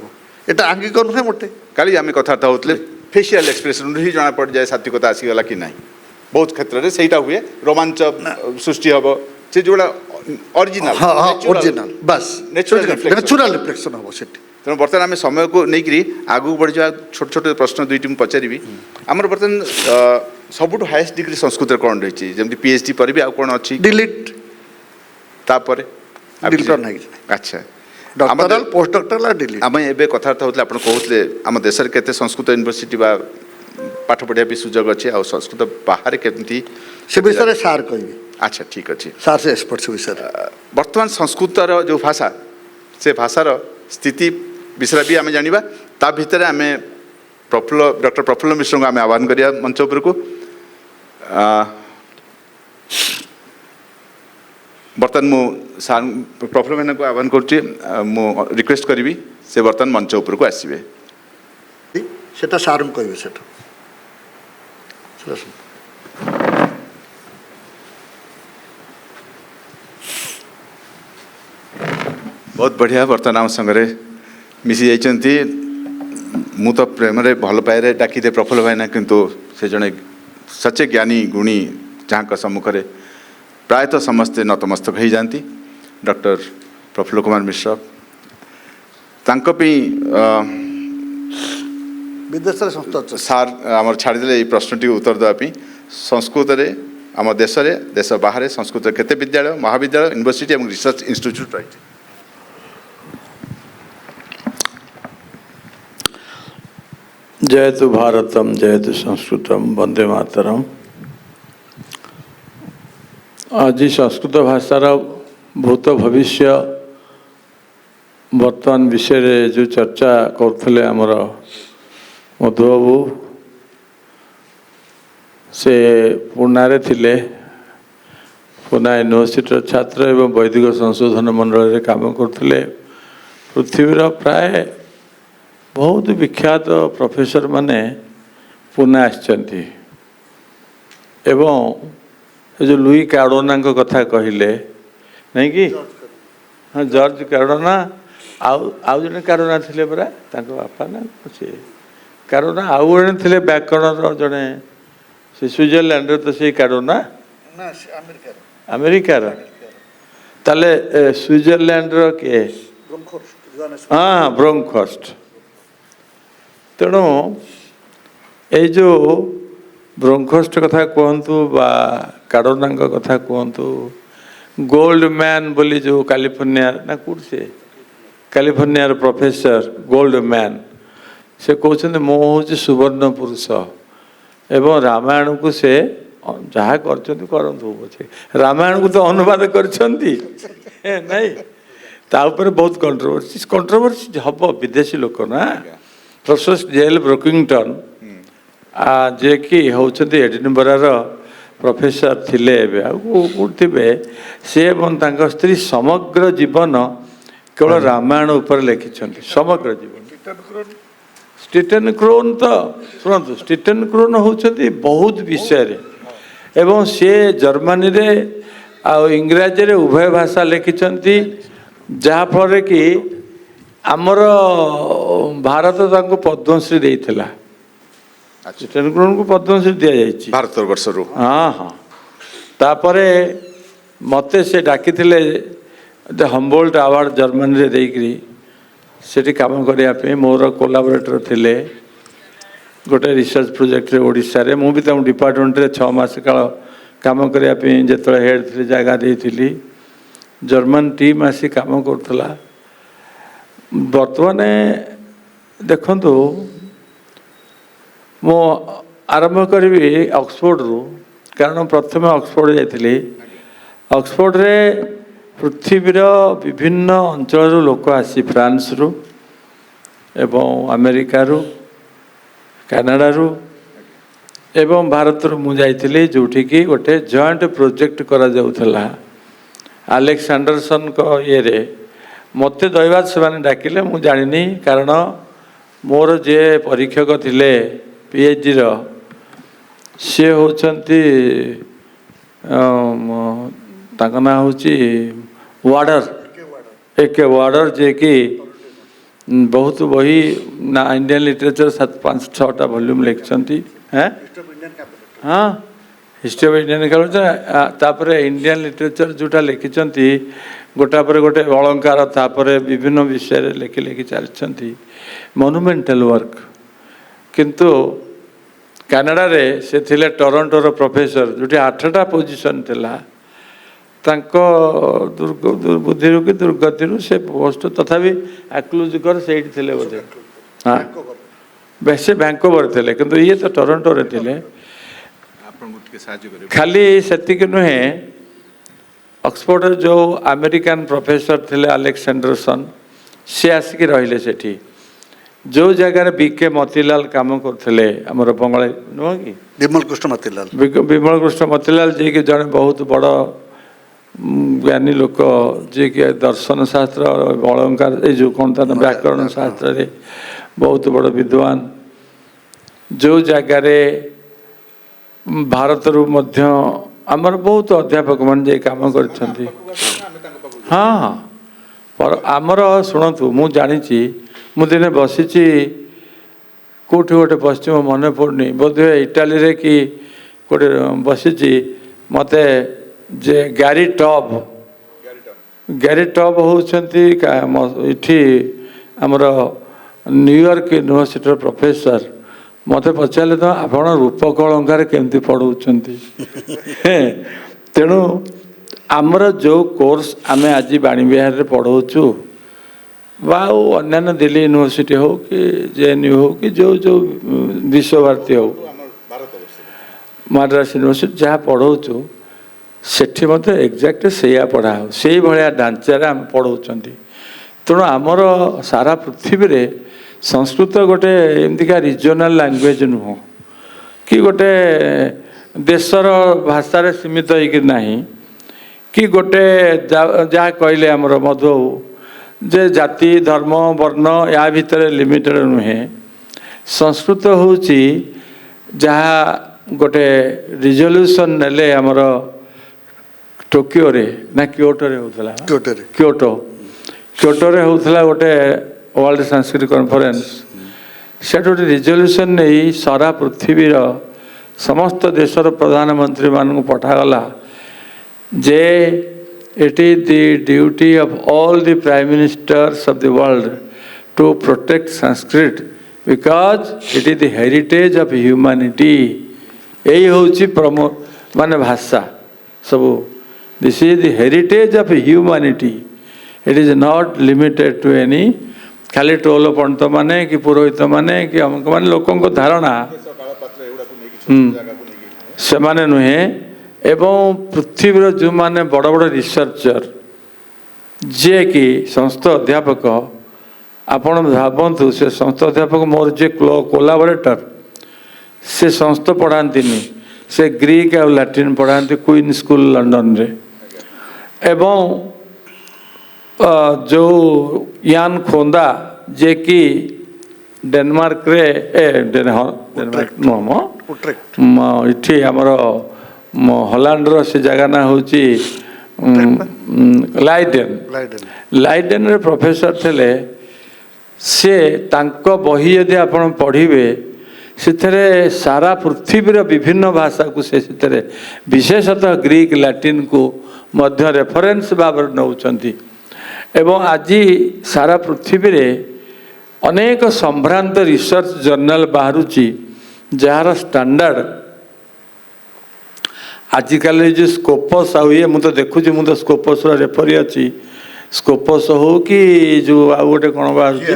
এটা আঙ্গিক নুহে মোটে। କାଲି ଆମେ କଥାବାର୍ତ୍ତା ହେଉଥିଲେ ଫେସିଆଲ ଏକ୍ସପ୍ରେସନରୁ ହିଁ ଜଣାପଡ଼ିଯାଏ ସାତ୍ୱିକତା ଆସିଗଲା କି ନାହିଁ। ବହୁତ କ୍ଷେତ୍ରରେ ସେଇଟା ହୁଏ, ରୋମାଞ୍ଚ ସୃଷ୍ଟି ହେବ, ସେ ଯେଉଁଟା ଅରିଜିନାଲ অরিজিনাল বাস ন্যাচুরাল রিফ্লেকশন হব সেটি। ତେଣୁ ବର୍ତ୍ତମାନ ଆମେ ସମୟକୁ ନେଇକରି ଆଗକୁ ବଢ଼ିଯିବା। ଛୋଟ ଛୋଟ ପ୍ରଶ୍ନ ଦୁଇଟି ମୁଁ ପଚାରିବି। ଆମର ବର୍ତ୍ତମାନ ସବୁଠୁ ହାଏଷ୍ଟ ଡିଗ୍ରୀ ସଂସ୍କୃତରେ କ'ଣ ରହିଛି? ଯେମିତି PhD ପରେ ବି ଆଉ କ'ଣ ଅଛି? ডিলিট ତାପରେ ডিলিট নাই, ଆଚ୍ଛା ডক্টরাল পোস্ট ডক্টরাল আর ডিলিট। ଆମେ ଏବେ କଥାବାର୍ତ୍ତା ହେଉଥିଲେ, ଆପଣ କହୁଥିଲେ ଆମ ଦେଶରେ କେତେ ସଂସ୍କୃତ ୟୁନିଭର୍ସିଟି ବା ପାଠ ପଢ଼ିବା ପାଇଁ ସୁଯୋଗ ଅଛି, ଆଉ ସଂସ୍କୃତ ବାହାରେ କେମିତି সে বিষয়ে স্যার কইবে। ଆଚ୍ଛା ଠିକ୍ ଅଛି। স্যার সে এক্সপর্ট সে বিষয়ে। ବର୍ତ୍ତମାନ ସଂସ୍କୃତର ଯେଉଁ ଭାଷା, ସେ ଭାଷାର ସ୍ଥିତି ବିଷୟରେ ବି ଆମେ ଜାଣିବା। ତା ଭିତରେ ଆମେ ଡକ୍ଟର ପ୍ରଫୁଲ୍ଲ ମିଶ୍ରଙ୍କୁ ଆମେ ଆହ୍ୱାନ କରିବା ମଞ୍ଚ ଉପରକୁ। ବର୍ତ୍ତମାନ ମୁଁ ସାର୍ ପ୍ରଫୁଲ୍ଲ ମାନଙ୍କୁ ଆହ୍ୱାନ କରୁଛି, ମୁଁ ରିକ୍ୱେଷ୍ଟ କରିବି ସେ ବର୍ତ୍ତମାନ ମଞ୍ଚ ଉପରକୁ ଆସିବେ। সেটা স্যার কইবে সেটা। ବହୁତ ବଢ଼ିଆ। ବର୍ତ୍ତମାନ ଆମ ସାଙ୍ଗରେ ମିଶି ଯାଇଛନ୍ତି। ମୁଁ ତ ପ୍ରେମରେ ଭଲ ପାଏରେ ଡାକିଦିଏ ପ୍ରଫୁଲ୍ଲ ଭାଇନା, କିନ୍ତୁ ସେ ଜଣେ ସଚେ ଜ୍ଞାନୀ ଗୁଣୀ ଯାହାଙ୍କ ସମ୍ମୁଖରେ ପ୍ରାୟତଃ ସମସ୍ତେ ନତମସ୍ତକ ହେଇଯାଆନ୍ତି। ଡକ୍ଟର ପ୍ରଫୁଲ୍ଲ କୁମାର ମିଶ୍ର, ତାଙ୍କ ପାଇଁ ବିଦେଶରେ ସଂସ୍ଥା ଅଛି। ସାର୍ ଆମର ଛାଡ଼ିଦେଲେ ଏଇ ପ୍ରଶ୍ନଟିକୁ ଉତ୍ତର ଦେବା ପାଇଁ। ସଂସ୍କୃତରେ ଆମ ଦେଶରେ, ଦେଶ ବାହାରେ ସଂସ୍କୃତରେ କେତେ ବିଦ୍ୟାଳୟ, ମହାବିଦ୍ୟାଳୟ, ୟୁନିଭର୍ସିଟି ଏବଂ ରିସର୍ଚ୍ଚ ଇନଷ୍ଟିଚ୍ୟୁଟ୍ ରହିଛି? जयतु भारतम जयतु संस्कृतम वंदे मातरम। आज संस्कृत भाषार भूत भविष्य वर्तमान विषय जो चर्चा करते आमर मधुबाबू, से पुणे थिले, पुणे यूनिवर्सिटी छात्र एवं वैदिक संशोधन मंडल काम करते। पृथ्वीर प्राय बहुत विख्यात प्रोफेसर माने पुणे आसचंती। एवं जो लुई कार्डोना कथा कहले नहीं कि, हाँ जॉर्ज कार्डोना, आउ जने कार्डोना थिले परा, तांको बापा ना से कार्डोना, आउ जने थिले व्याकरण जने से स्विट्जरलैंड तो से कार्डोना না अमेरिकार ताले स्विट्जरलैंड के हाँ ब्रोंखर्स्ट। तेणु ये जो ब्रोंखर्स्ट कथा कहतु बा कार्डोना कथा कहतु, गोल्ड मैन बोली जो कैलिफोर्निया ना कौट से कैलिफोर्निया प्रोफेसर गोल्ड मैन, से कहते मो हूँ सुवर्ण पुरुष एवं रामायण को से जहाँ करछंती करंतु पछे, रामायण को तो अनुवाद करछंती नहीं, ता ऊपर बहुत कंट्रोवर्सी हम विदेशी लोक ना। प्रोफेसर जेल ब्रोकिंगटन जे कि होउछंती एडिनबरार प्रोफेसर थिले थे, से स्त्री समग्र जीवन केवल रामायण उपर लिखिछंती, समग्र जीवन। स्टीफेन क्रोन तो शुणु, स्टीफेन क्रोन होउछंती बहुत विषय रे, एवं से जर्मनी रे आ इंग्राजी रे उभय भाषा लिखिछंती, जहाँ फल कि आमर भारत तांको पद्मश्री देइथिला ଲେଫ୍ଟନାଣ୍ଟ କର୍ଣ୍ଣେଲଙ୍କୁ ପଦ୍ମଶ୍ରୀ ଦିଆଯାଇଛି ଭାରତବର୍ଷରୁ ହଁ ହଁ ତାପରେ ମୋତେ ସେ ଡାକିଥିଲେ ହମ୍ବୋଲ୍ଟ ଆୱାର୍ଡ଼ ଜର୍ମାନୀରେ ଦେଇକରି ସେଠି କାମ କରିବା ପାଇଁ ମୋର କୋଲାବୋରେଟର ଥିଲେ ଗୋଟେ ରିସର୍ଚ୍ଚ ପ୍ରୋଜେକ୍ଟରେ ଓଡ଼ିଶାରେ ମୁଁ ବି ତାଙ୍କୁ ଡିପାର୍ଟମେଣ୍ଟରେ 6 ମାସ କାଳ କାମ କରିବା ପାଇଁ ଯେତେବେଳେ ହେଡ଼୍ ଥିଲି ଜାଗା ଦେଇଥିଲି ଜର୍ମାନ ଟିମ୍ ଆସି କାମ କରୁଥିଲା ବର୍ତ୍ତମାନ ଦେଖନ୍ତୁ ମୁଁ ଆରମ୍ଭ କରିବି ଅକ୍ସଫୋର୍ଡ଼ରୁ କାରଣ ପ୍ରଥମେ ଅକ୍ସଫୋର୍ଡ଼ ଯାଇଥିଲି ଅକ୍ସଫୋର୍ଡ଼ରେ ପୃଥିବୀର ବିଭିନ୍ନ ଅଞ୍ଚଳରୁ ଲୋକ ଆସି ଫ୍ରାନ୍ସରୁ ଏବଂ ଆମେରିକାରୁ କାନାଡ଼ାରୁ ଏବଂ ଭାରତରୁ ମୁଁ ଯାଇଥିଲି ଯେଉଁଠିକି ଗୋଟେ ଜଏଣ୍ଟ ପ୍ରୋଜେକ୍ଟ କରାଯାଉଥିଲା ଆଲେକ୍ସାଣ୍ଡରସନଙ୍କ ଇଏରେ ମୋତେ ଦୈବାତ ସେମାନେ ଡାକିଲେ ମୁଁ ଜାଣିନି କାରଣ ମୋର ଯିଏ ପରୀକ୍ଷକ ଥିଲେ PhDର ସିଏ ହେଉଛନ୍ତି ତାଙ୍କ ନାଁ ହେଉଛି ୱାର୍ଡ଼ର ଏକେ ୱାର୍ଡ଼ର ଯିଏକି ବହୁତ ବହି ନା ଇଣ୍ଡିଆନ୍ ଲିଟରେଚର 5-6ଟା ଭଲ୍ୟୁମ୍ ଲେଖିଛନ୍ତି ହଁ ହିଷ୍ଟ୍ରି ଅଫ୍ ଇଣ୍ଡିଆନ୍ କାଲଚର ତାପରେ ଇଣ୍ଡିଆନ୍ ଲିଟରେଚର ଯେଉଁଟା ଲେଖିଛନ୍ତି ଗୋଟା ପରେ ଗୋଟେ ଅଳଙ୍କାର ତାପରେ ବିଭିନ୍ନ ବିଷୟରେ ଲେଖି ଲେଖି ଚାଲିଛନ୍ତି ମନୁମେଣ୍ଟାଲ ୱାର୍କ କିନ୍ତୁ କାନାଡ଼ାରେ ସେ ଥିଲେ ଟରଣ୍ଟୋର ପ୍ରଫେସର ଯେଉଁଠି 8ଟା ପୋଜିସନ୍ ଥିଲା ତାଙ୍କ ବୁଦ୍ଧିରୁ କି ଦୁର୍ଗତିରୁ ସେ ପୋଷ୍ଟ ତଥାପି ଆକ୍ଲୁଜକର ସେଇଠି ଥିଲେ ବୋଧେ ହଁ ବେଶୀ ଭ୍ୟାଙ୍କୋଭର ଥିଲେ କିନ୍ତୁ ଇଏ ତ ଟରଣ୍ଟୋରେ ଥିଲେ ଖାଲି ସେତିକି ନୁହେଁ ଅକ୍ସଫୋର୍ଡ଼ରେ ଯେଉଁ ଆମେରିକାନ୍ ପ୍ରଫେସର ଥିଲେ ଆଲେକ୍ସାଣ୍ଡରସନ୍ ସେ ଆସିକି ରହିଲେ ସେଠି ଯେଉଁ ଜାଗାରେ BK ମତିଲାଲ କାମ କରୁଥିଲେ ଆମର ବଙ୍ଗଳା ନୁହଁ କି ବିମଳ କୃଷ୍ଣ ମତିଲାଲ ବିମଳ କୃଷ୍ଣ ମତିଲାଲ ଯିଏକି ଜଣେ ବହୁତ ବଡ଼ ଜ୍ଞାନୀ ଲୋକ ଯିଏକି ଦର୍ଶନ ଶାସ୍ତ୍ର ଅଳଙ୍କାର ଏଇ ଯେଉଁ କ'ଣ ତା ବ୍ୟାକରଣ ଶାସ୍ତ୍ରରେ ବହୁତ ବଡ଼ ବିଦ୍ୱାନ ଯେଉଁ ଜାଗାରେ ଭାରତରୁ ମଧ୍ୟ ଆମର ବହୁତ ଅଧ୍ୟାପକମାନେ ଯାଇ କାମ କରିଛନ୍ତି ହଁ ହଁ ଆମର ଶୁଣନ୍ତୁ ମୁଁ ଜାଣିଛି ମୁଁ ଦିନେ ବସିଛି କେଉଁଠି ଗୋଟେ ବସିଛି ମୋ ମନେ ପଡ଼ୁନି ବୋଧହୁଏ ଇଟାଲୀରେ କି ଗୋଟେ ବସିଛି ମୋତେ ଯେ ଗ୍ୟାରି ଟବ୍ ହେଉଛନ୍ତି ଏଠି ଆମର ନ୍ୟୁୟର୍କ ୟୁନିଭର୍ସିଟିର ପ୍ରଫେସର ମୋତେ ପଚାରିଲେ ତ ଆପଣ ରୂପକ ଅଳଙ୍କାର କେମିତି ପଢ଼ଉଛନ୍ତି ତେଣୁ ଆମର ଯେଉଁ କୋର୍ସ ଆମେ ଆଜି ବାଣୀବିହାରରେ ପଢ଼ଉଛୁ ବା ଆଉ ଅନ୍ୟାନ୍ୟ ଦିଲ୍ଲୀ ୟୁନିଭର୍ସିଟି ହେଉ କି JNU ହେଉ କି ଯେଉଁ ବିଶ୍ୱଭାରତୀ ହେଉ ମାଡ୍ରାସ ୟୁନିଭର୍ସିଟି ଯାହା ପଢ଼ଉଛୁ ସେଠି ମଧ୍ୟ ଏକ୍ଜାକ୍ଟ ସେଇଆ ପଢ଼ା ହେଉ ସେଇଭଳିଆ ଢାଞ୍ଚାରେ ଆମେ ପଢ଼ଉଛନ୍ତି ତେଣୁ ଆମର ସାରା ପୃଥିବୀରେ ସଂସ୍କୃତ ଗୋଟେ ଏମିତିକା ରିଜନାଲ ଲାଙ୍ଗୁଏଜ ନୁହଁ କି ଗୋଟେ ଦେଶର ଭାଷାରେ ସୀମିତ ହେଇକି ନାହିଁ କି ଗୋଟେ ଯାହା କହିଲେ ଆମର ମଧୁ ଯେ ଜାତି ଧର୍ମ ବର୍ଣ୍ଣ ୟା ଭିତରେ ଲିମିଟେଡ଼ ନୁହେଁ ସଂସ୍କୃତ ହେଉଛି ଯାହା ଗୋଟେ ରିଜଲ୍ୟୁସନ୍ ନେଲେ ଆମର ଟୋକିଓରେ ନା କ୍ୟୋଟୋରେ ହେଉଥିଲା କ୍ୟୋଟୋରେ ହେଉଥିଲା ଗୋଟେ ୱାର୍ଲଡ ସାଂସ୍କୃତିକ କନଫରେନ୍ସ ସେଠି ଗୋଟେ ରିଜଲ୍ୟୁସନ୍ ନେଇ ସାରା ପୃଥିବୀର ସମସ୍ତ ଦେଶର ପ୍ରଧାନମନ୍ତ୍ରୀମାନଙ୍କୁ ପଠାଗଲା ଯେ it is the duty of all the prime ministers of the world to protect Sanskrit because it is the heritage of humanity यही होची माने भाषा सब this is the heritage of humanity it is not limited to any खाली toll पंडित माने कि पुरोहित माने कि अमुक माने लोकों को धारणा से माने नुहे एवं पृथ्वीर जो माने बड़ बड़ रिसर्चर जे कि संस्थ अध्यापक आपण भावतु से संस्थ अध्यापक मोर जे कोलाबोरेटर से संस्थ पढ़ाती से ग्रीक और लैटिन पढ़ाती क्वीन स्कूल लंडन रे एवं जो यान खोंदा जे कि डेनमार्क रे डेनमार्क नुह इठी आमर हलांडर से जगह ना हूँ लाइडेन रे प्रोफेसर थे से तांको बही यदि आपण पढ़िबे ସେଥିରେ ସାରା ପୃଥିବୀର ବିଭିନ୍ନ ଭାଷାକୁ ସେ ସେଥିରେ ବିଶେଷତଃ ଗ୍ରୀକ୍ ଲାଟିନ୍କୁ ମଧ୍ୟ ରେଫରେନ୍ସ ଭାବରେ ନେଉଛନ୍ତି ଏବଂ ଆଜି ସାରା ପୃଥିବୀରେ ଅନେକ ସମ୍ଭ୍ରାନ୍ତ ରିସର୍ଚ୍ଚ ଜର୍ନାଲ ବାହାରୁଛି ଯାହାର ଷ୍ଟାଣ୍ଡାର୍ଡ ଆଜିକାଲି ଯେଉଁ ସ୍କୋପସ୍ ଆଉ ଇଏ ମୁଁ ତ ଦେଖୁଛି, ମୁଁ ତ ସ୍କୋପସ୍ର ରେଫରି ଅଛି, ସ୍କୋପସ୍ ହଉ କି ଯେଉଁ ଆଉ ଗୋଟେ କ'ଣ ବାହାରୁଛି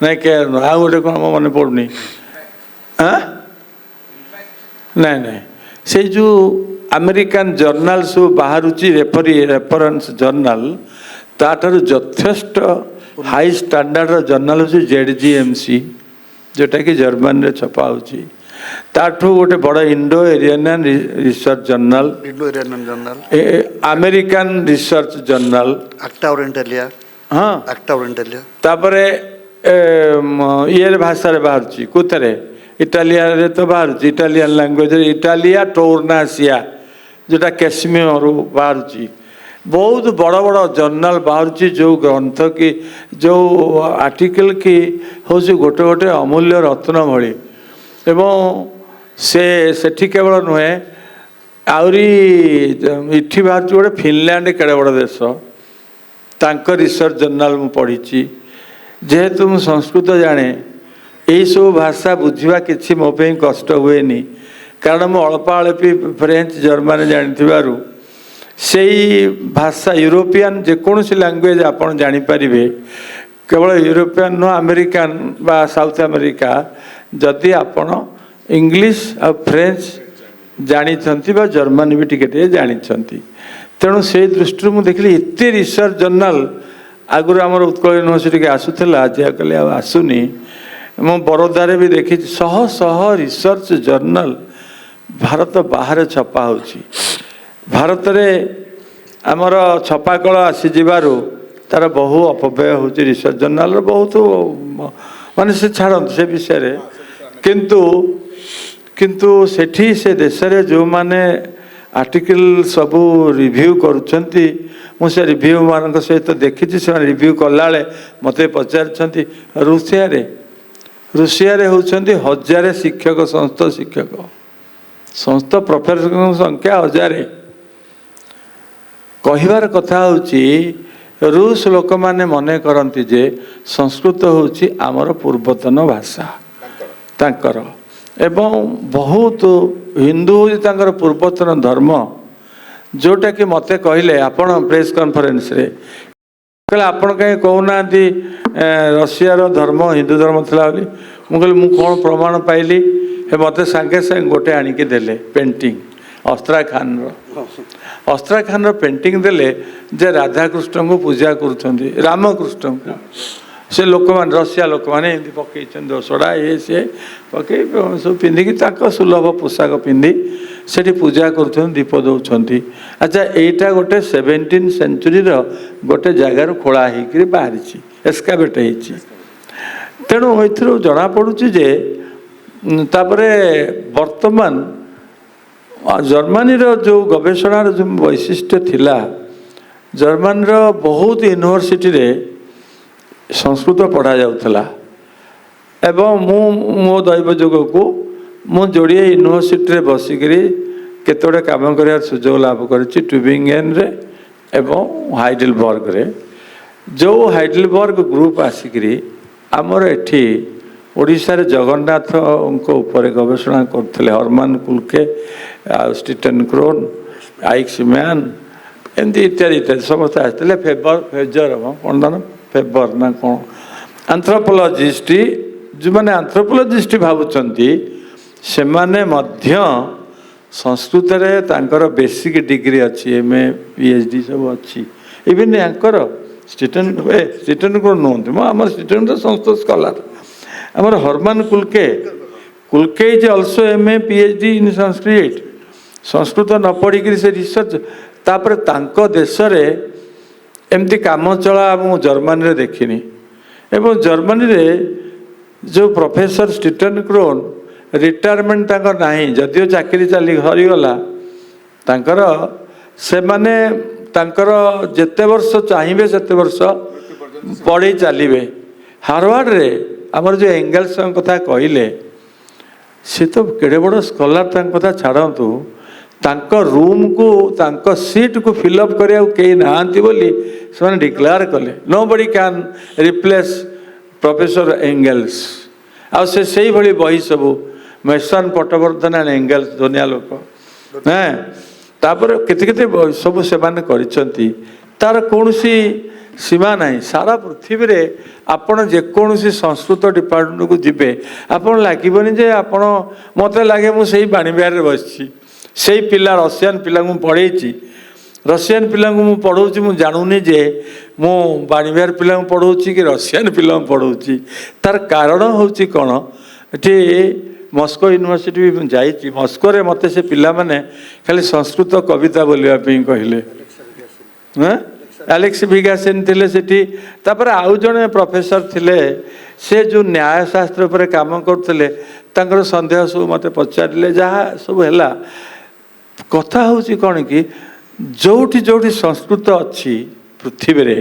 ନାଇଁ କେୟାର ନୁହଁ, ଆଉ ଗୋଟେ କ'ଣ ମନେ ପଡ଼ୁନି, ନାଇଁ ନାଇଁ ସେଇ ଯେଉଁ ଆମେରିକାନ ଜର୍ନାଲ ସବୁ ବାହାରୁଛି ରେଫରେନ୍ସ ଜର୍ନାଲ, ତାଠାରୁ ଯଥେଷ୍ଟ ହାଇ ଷ୍ଟାଣ୍ଡାର୍ଡର ଜର୍ନାଲ ହେଉଛି ZGMC, ଯେଉଁଟାକି ଜର୍ମାନୀରେ ଛପା ହେଉଛି। ତାଠୁ ଗୋଟେ ବଡ଼ Indo Iranian research journal, American research journal, ହଁ, ତାପରେ ଇଏରେ ଭାଷାରେ ବାହାରୁଛି, କୋଉଥିରେ ଇଟାଲିଆରେ ତ ବାହାରୁଛି, ଇଟାଲିଆନ ଲାଙ୍ଗୁଏଜରେ ଇଟାଲିଆ ଟୋର୍ନାସିଆ ଯେଉଁଟା କାଶ୍ମୀରରୁ ବାହାରୁଛି। ବହୁତ ବଡ଼ ବଡ଼ ଜର୍ନାଲ ବାହାରୁଛି, ଯେଉଁ ଗ୍ରନ୍ଥ କି ଯେଉଁ ଆର୍ଟିକଲ କି ହେଉଛି ଗୋଟେ ଗୋଟେ ଅମୂଲ୍ୟ ରତ୍ନ ଭଳି। ଏବଂ ସେଠି କେବଳ ନୁହେଁ, ଆହୁରି ଏଠି ବାହାରୁଛି ଗୋଟେ ଫିନଲ୍ୟାଣ୍ଡ, କେଡ଼େ ବଡ଼ ଦେଶ, ତାଙ୍କ ରିସର୍ଚ୍ଚ ଜର୍ନାଲ ମୁଁ ପଢ଼ିଛି। ଯେହେତୁ ମୁଁ ସଂସ୍କୃତ ଜାଣେ, ଏହିସବୁ ଭାଷା ବୁଝିବା କିଛି ମୋ ପାଇଁ କଷ୍ଟ ହୁଏନି, କାରଣ ମୁଁ ଅଳ୍ପ ଅଳପି ଫ୍ରେଞ୍ଚ ଜର୍ମାନୀ ଜାଣିଥିବାରୁ ସେଇ ଭାଷା ୟୁରୋପିଆନ ଯେକୌଣସି ଲାଙ୍ଗୁଏଜ ଆପଣ ଜାଣିପାରିବେ, କେବଳ ୟୁରୋପିଆନ ନୁହଁ, ଆମେରିକାନ ବା ସାଉଥ ଆମେରିକା, ଯଦି ଆପଣ ଇଂଲିଶ ଆଉ ଫ୍ରେଞ୍ଚ ଜାଣିଛନ୍ତି ବା ଜର୍ମାନୀ ବି ଟିକେ ଟିକେ ଜାଣିଛନ୍ତି। ତେଣୁ ସେଇ ଦୃଷ୍ଟିରୁ ମୁଁ ଦେଖିଲି ଏତେ ରିସର୍ଚ୍ଚ ଜର୍ନାଲ ଆଗରୁ ଆମର ଉତ୍କଳ ୟୁନିଭର୍ସିଟିକି ଆସୁଥିଲା, ଆଜିକାଲି ଆଉ ଆସୁନି। ମୁଁ ବରୋଦାରେ ବି ଦେଖିଛି ଶହ ଶହ ରିସର୍ଚ୍ଚ ଜର୍ନାଲ ଭାରତ ବାହାରେ ଛପା ହେଉଛି। ଭାରତରେ ଆମର ଛପାକଳ ଆସିଯିବାରୁ ତାର ବହୁ ଅପବ୍ୟୟ ହେଉଛି ରିସର୍ଚ୍ଚ ଜର୍ନାଲର, ବହୁତ ମାନେ ସେ ଛାଡ଼ନ୍ତୁ ସେ ବିଷୟରେ। କିନ୍ତୁ ସେଠି ସେ ଦେଶରେ ଯେଉଁମାନେ ଆର୍ଟିକଲ ସବୁ ରିଭ୍ୟୁ କରୁଛନ୍ତି, ମୁଁ ସେ ରିଭ୍ୟୁ ମାନଙ୍କ ସହିତ ଦେଖିଛି, ସେମାନେ ରିଭ୍ୟୁ କଲାବେଳେ ମୋତେ ପଚାରିଛନ୍ତି ରୁଷିଆରେ ହେଉଛନ୍ତି 1000 ଶିକ୍ଷକ, ସମସ୍ତ ପ୍ରଫେସରଙ୍କ ସଂଖ୍ୟା 1000। କହିବାର କଥା ହେଉଛି ରୁଷ ଲୋକମାନେ ମନେ କରନ୍ତି ଯେ ସଂସ୍କୃତ ହେଉଛି ଆମର ପୂର୍ବତନ ଭାଷା ତାଙ୍କର, ଏବଂ ବହୁତ ହିନ୍ଦୁ ହେଉଛି ତାଙ୍କର ପୂର୍ବତନ ଧର୍ମ, ଯେଉଁଟାକି ମୋତେ କହିଲେ ଆପଣ ପ୍ରେସ୍ କନଫରେନ୍ସରେ କହିଲେ ଆପଣ କାହିଁ କହୁନାହାନ୍ତି ରଷିଆର ଧର୍ମ ହିନ୍ଦୁ ଧର୍ମ ଥିଲା ବୋଲି। ମୁଁ କହିଲି ମୁଁ କ'ଣ ପ୍ରମାଣ ପାଇଲି? ମୋତେ ସାଙ୍ଗେ ସାଙ୍ଗେ ଗୋଟେ ଆଣିକି ଦେଲେ ପେଣ୍ଟିଂ, ଅସ୍ତ୍ରାଖାନର ପେଣ୍ଟିଂ ଦେଲେ ଯେ ରାଧାକୃଷ୍ଣଙ୍କୁ ପୂଜା କରୁଛନ୍ତି, ରାମକୃଷ୍ଣଙ୍କୁ। ସେ ଲୋକମାନେ ରଷିଆ ଲୋକମାନେ ଏମିତି ପକେଇଛନ୍ତି ଦୋସଡ଼ା ସିଏ ପକେଇ ସବୁ ପିନ୍ଧିକି ତାଙ୍କ ସୁଲଭ ପୋଷାକ ପିନ୍ଧି ସେଠି ପୂଜା କରୁଛନ୍ତି, ଦୀପ ଦେଉଛନ୍ତି। ଆଚ୍ଛା, ଏଇଟା ଗୋଟେ 17th ସେଞ୍ଚୁରୀର ଗୋଟେ ଜାଗାରୁ ଖୋଳା ହେଇକିରି ବାହାରିଛି, ଏସ୍କାଭେଟ୍ ହେଇଛି। ତେଣୁ ଏଥିରୁ ଜଣାପଡ଼ୁଛି ଯେ ତାପରେ ବର୍ତ୍ତମାନ ଜର୍ମାନୀର ଯେଉଁ ଗବେଷଣାର ଯେଉଁ ବୈଶିଷ୍ଟ୍ୟ ଥିଲା, ଜର୍ମାନୀର ବହୁତ ୟୁନିଭର୍ସିଟିରେ ସଂସ୍କୃତ ପଢ଼ାଯାଉଥିଲା। ଏବଂ ମୁଁ ମୋ ଦୈବ ଯୋଗକୁ ମୁଁ ଯୋଡ଼ିଏ ୟୁନିଭର୍ସିଟିରେ ବସିକରି କେତେ ଗୁଡ଼ିଏ କାମ କରିବାର ସୁଯୋଗ ଲାଭ କରିଛି, ଟ୍ୟୁବିଙ୍ଗେନରେ ଏବଂ ହାଇଡେଲବର୍ଗରେ। ଯେଉଁ ହାଇଡେଲବର୍ଗ ଗ୍ରୁପ ଆସିକରି ଆମର ଏଠି ଓଡ଼ିଶାରେ ଜଗନ୍ନାଥଙ୍କ ଉପରେ ଗବେଷଣା କରୁଥିଲେ, ହରମାନ କୁଲକେ ଆଉ ଷ୍ଟିଟେନ୍ କ୍ରୋନ୍, ଆଇକ୍ସ ମ୍ୟାନ୍, ଏମିତି ଇତ୍ୟାଦି ଇତ୍ୟାଦି ସମସ୍ତେ ଆସିଥିଲେ। ଫେବର ନା କ'ଣ ଆନ୍ଥ୍ରୋପୋଲୋଜିଷ୍ଟ, ଯେଉଁମାନେ ଆନ୍ଥ୍ରୋପୋଲୋଜିଷ୍ଟ ଭାବୁଛନ୍ତି ସେମାନେ ମଧ୍ୟ ସଂସ୍କୃତରେ ତାଙ୍କର ବେସିକ୍ ଡିଗ୍ରୀ ଅଛି, MA PhD ସବୁ ଅଛି। ଇଭିନ୍ ୟାଙ୍କର ଷ୍ଟିଟେନ୍ କ୍ରୋନ୍ ନୁହନ୍ତି, ଆମର ଷ୍ଟିଟେନ୍ ସମସ୍ତ ସ୍କଲାର। ଆମର Hermann Kulke is also MA PhD in Sanskrit. Sanskrit ନ ପଢ଼ିକିରି ସେ ରିସର୍ଚ୍ଚ। ତାପରେ ତାଙ୍କ ଦେଶରେ ଏମିତି କାମ ଚଳା ମୁଁ ଜର୍ମାନୀରେ ଦେଖିନି। ଏବଂ ଜର୍ମାନୀରେ ଯେଉଁ ପ୍ରଫେସର ଷ୍ଟିଟେନ୍ କ୍ରୋନ୍, ରିଟାୟାରମେଣ୍ଟ ତାଙ୍କର ନାହିଁ, ଯଦିଓ ଚାକିରି ସରିଗଲା ତାଙ୍କର, ସେମାନେ ତାଙ୍କର ଯେତେ ବର୍ଷ ଚାହିଁବେ ସେତେ ବର୍ଷ ପଢ଼ି ଚାଲିବେ। ହାର୍ଭାର୍ଡ଼ରେ आमर जो एंगल्स कथा कहले सी तो केड़े बड़ स्कॉलर कथा छाड़तु तांको रूम को तांको सीट को फिलअप करिया केही नांती बोली से डिक्लेयर कले nobody can replace professor Engels आ से भली बही सब मेसन पटवर्धन एंड एंगल्स दुनिया लोक हाँ तापर केते केते सब से माने तार कौन सी सीमा नहीं सारा पृथ्वी रे आपण जेकोसी संस्कृत डिपार्टमेंट को जीवे आपन लागबनी जे आपण मते लागे मु सेही बाणी बिहार रे बसछि सेही पिला रशियन पिला को पढ़ेछि रशियन पिला को मु पढ़ौछि मु जानुनी जे मु बाणी बिहार पिला को पढ़ौछि कि रशियन पिला को पढ़ौछि तार कारण होछि कोन एठी मस्को यूनिवर्सिटी भी जाइछि मस्को रे मते से पिला माने खाली संस्कृत कविता बोलिया पे कहले हां एलेक्स भिगासिन थिले सेठी तापर आउ जने प्रोफेसर थिले से जो न्याय शास्त्र पर काम करथिले तांकर संदेह सब मते पचारिले जहा सब हैला कथा होची कोन कि जोठी जोठी संस्कृत अच्छी पृथ्वी रे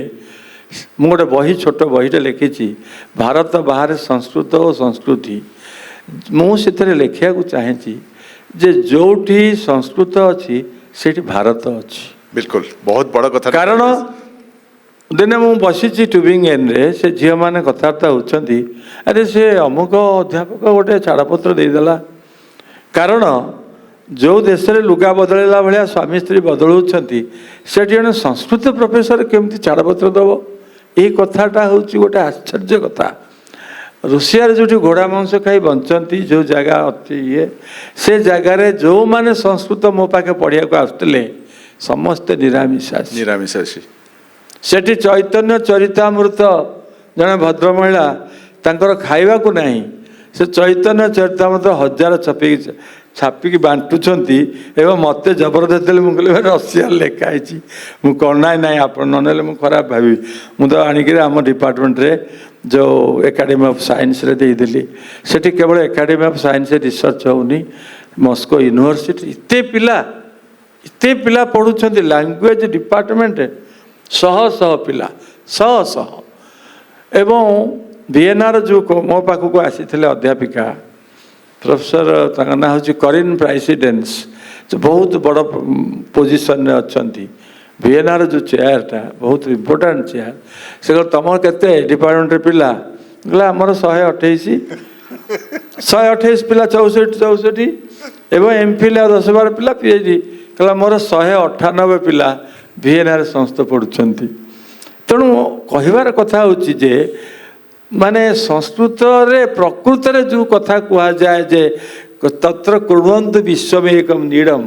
मु गोटे बही छोट बहीटे लिखी भारत बाहर संस्कृत और संस्कृति मुझे लिखा चाहे जे जोठी संस्कृत अच्छी से भारत अच्छी बिल्कुल बहुत बड़ कथा कारण दिने मु बसी ट्यूबिंग रे से झील मैंने कथबार्ता होती अरे से अमुक अध्यापक गोटे छाड़पत्र देदेला कारण जो देश में लुगा बदलला भाया स्वामी स्त्री बदलुंट से जड़े संस्कृत प्रोफेसर केमती छाड़पत्र दब ये कथाटा हूँ गोटे आश्चर्य कथा रुषिया जो घोड़ा मांस खाई बंचती जो जगह अच्छी ये से जगार जो मैंने संस्कृत मो पाखे पढ़िया को आसुले समस्ते निरामिषासी निरामिषासी सेठी चैतन्य चरितामृत जड़े भद्र महिला तांकर खाइबा को नहीं से चैतन्य चरितामृत हजार छापिकी बांटुंट एवं मत जबरदस्ती मुझे रशिया लिखाई मुझे कौन ना आप ना मुझे खराब भावी मुझे आणिक आम डिपार्टमेंट रे जो एकाडेमी ऑफ साइंस रे देदेली सेठी केवल एकाडेमी ऑफ साइंस रिसर्च होनी मस्को यूनिवर्सिटी इते पिला पढ़ुंट लैंग्वेज डिपार्टमेंट शह शह पिला शह शह एवं वीएनआर जो मो पाखक आसी अध्यापिका प्रोफेसर ताका ना हूँ करिन प्रेसिडेंस जो बहुत बड़ पोजिशन रे अच्छी वीएनआर जो चेयरटा बहुत इम्पोर्टाट चेयर से तुम के डिपार्टमेंट पिला कहला आमर 128 पिला 64 एवं एमफिल 10-12 पिला पीएचडी कहला मोर 198 पिला वीएनआर संस्था पढ़ुंट तेणु कहबार कथा हूँ जे माने संस्कृत रे प्रकृत रे जो कथा कहा जाए जे तत्र कुर्वन्तु विश्वमे एकम नीडम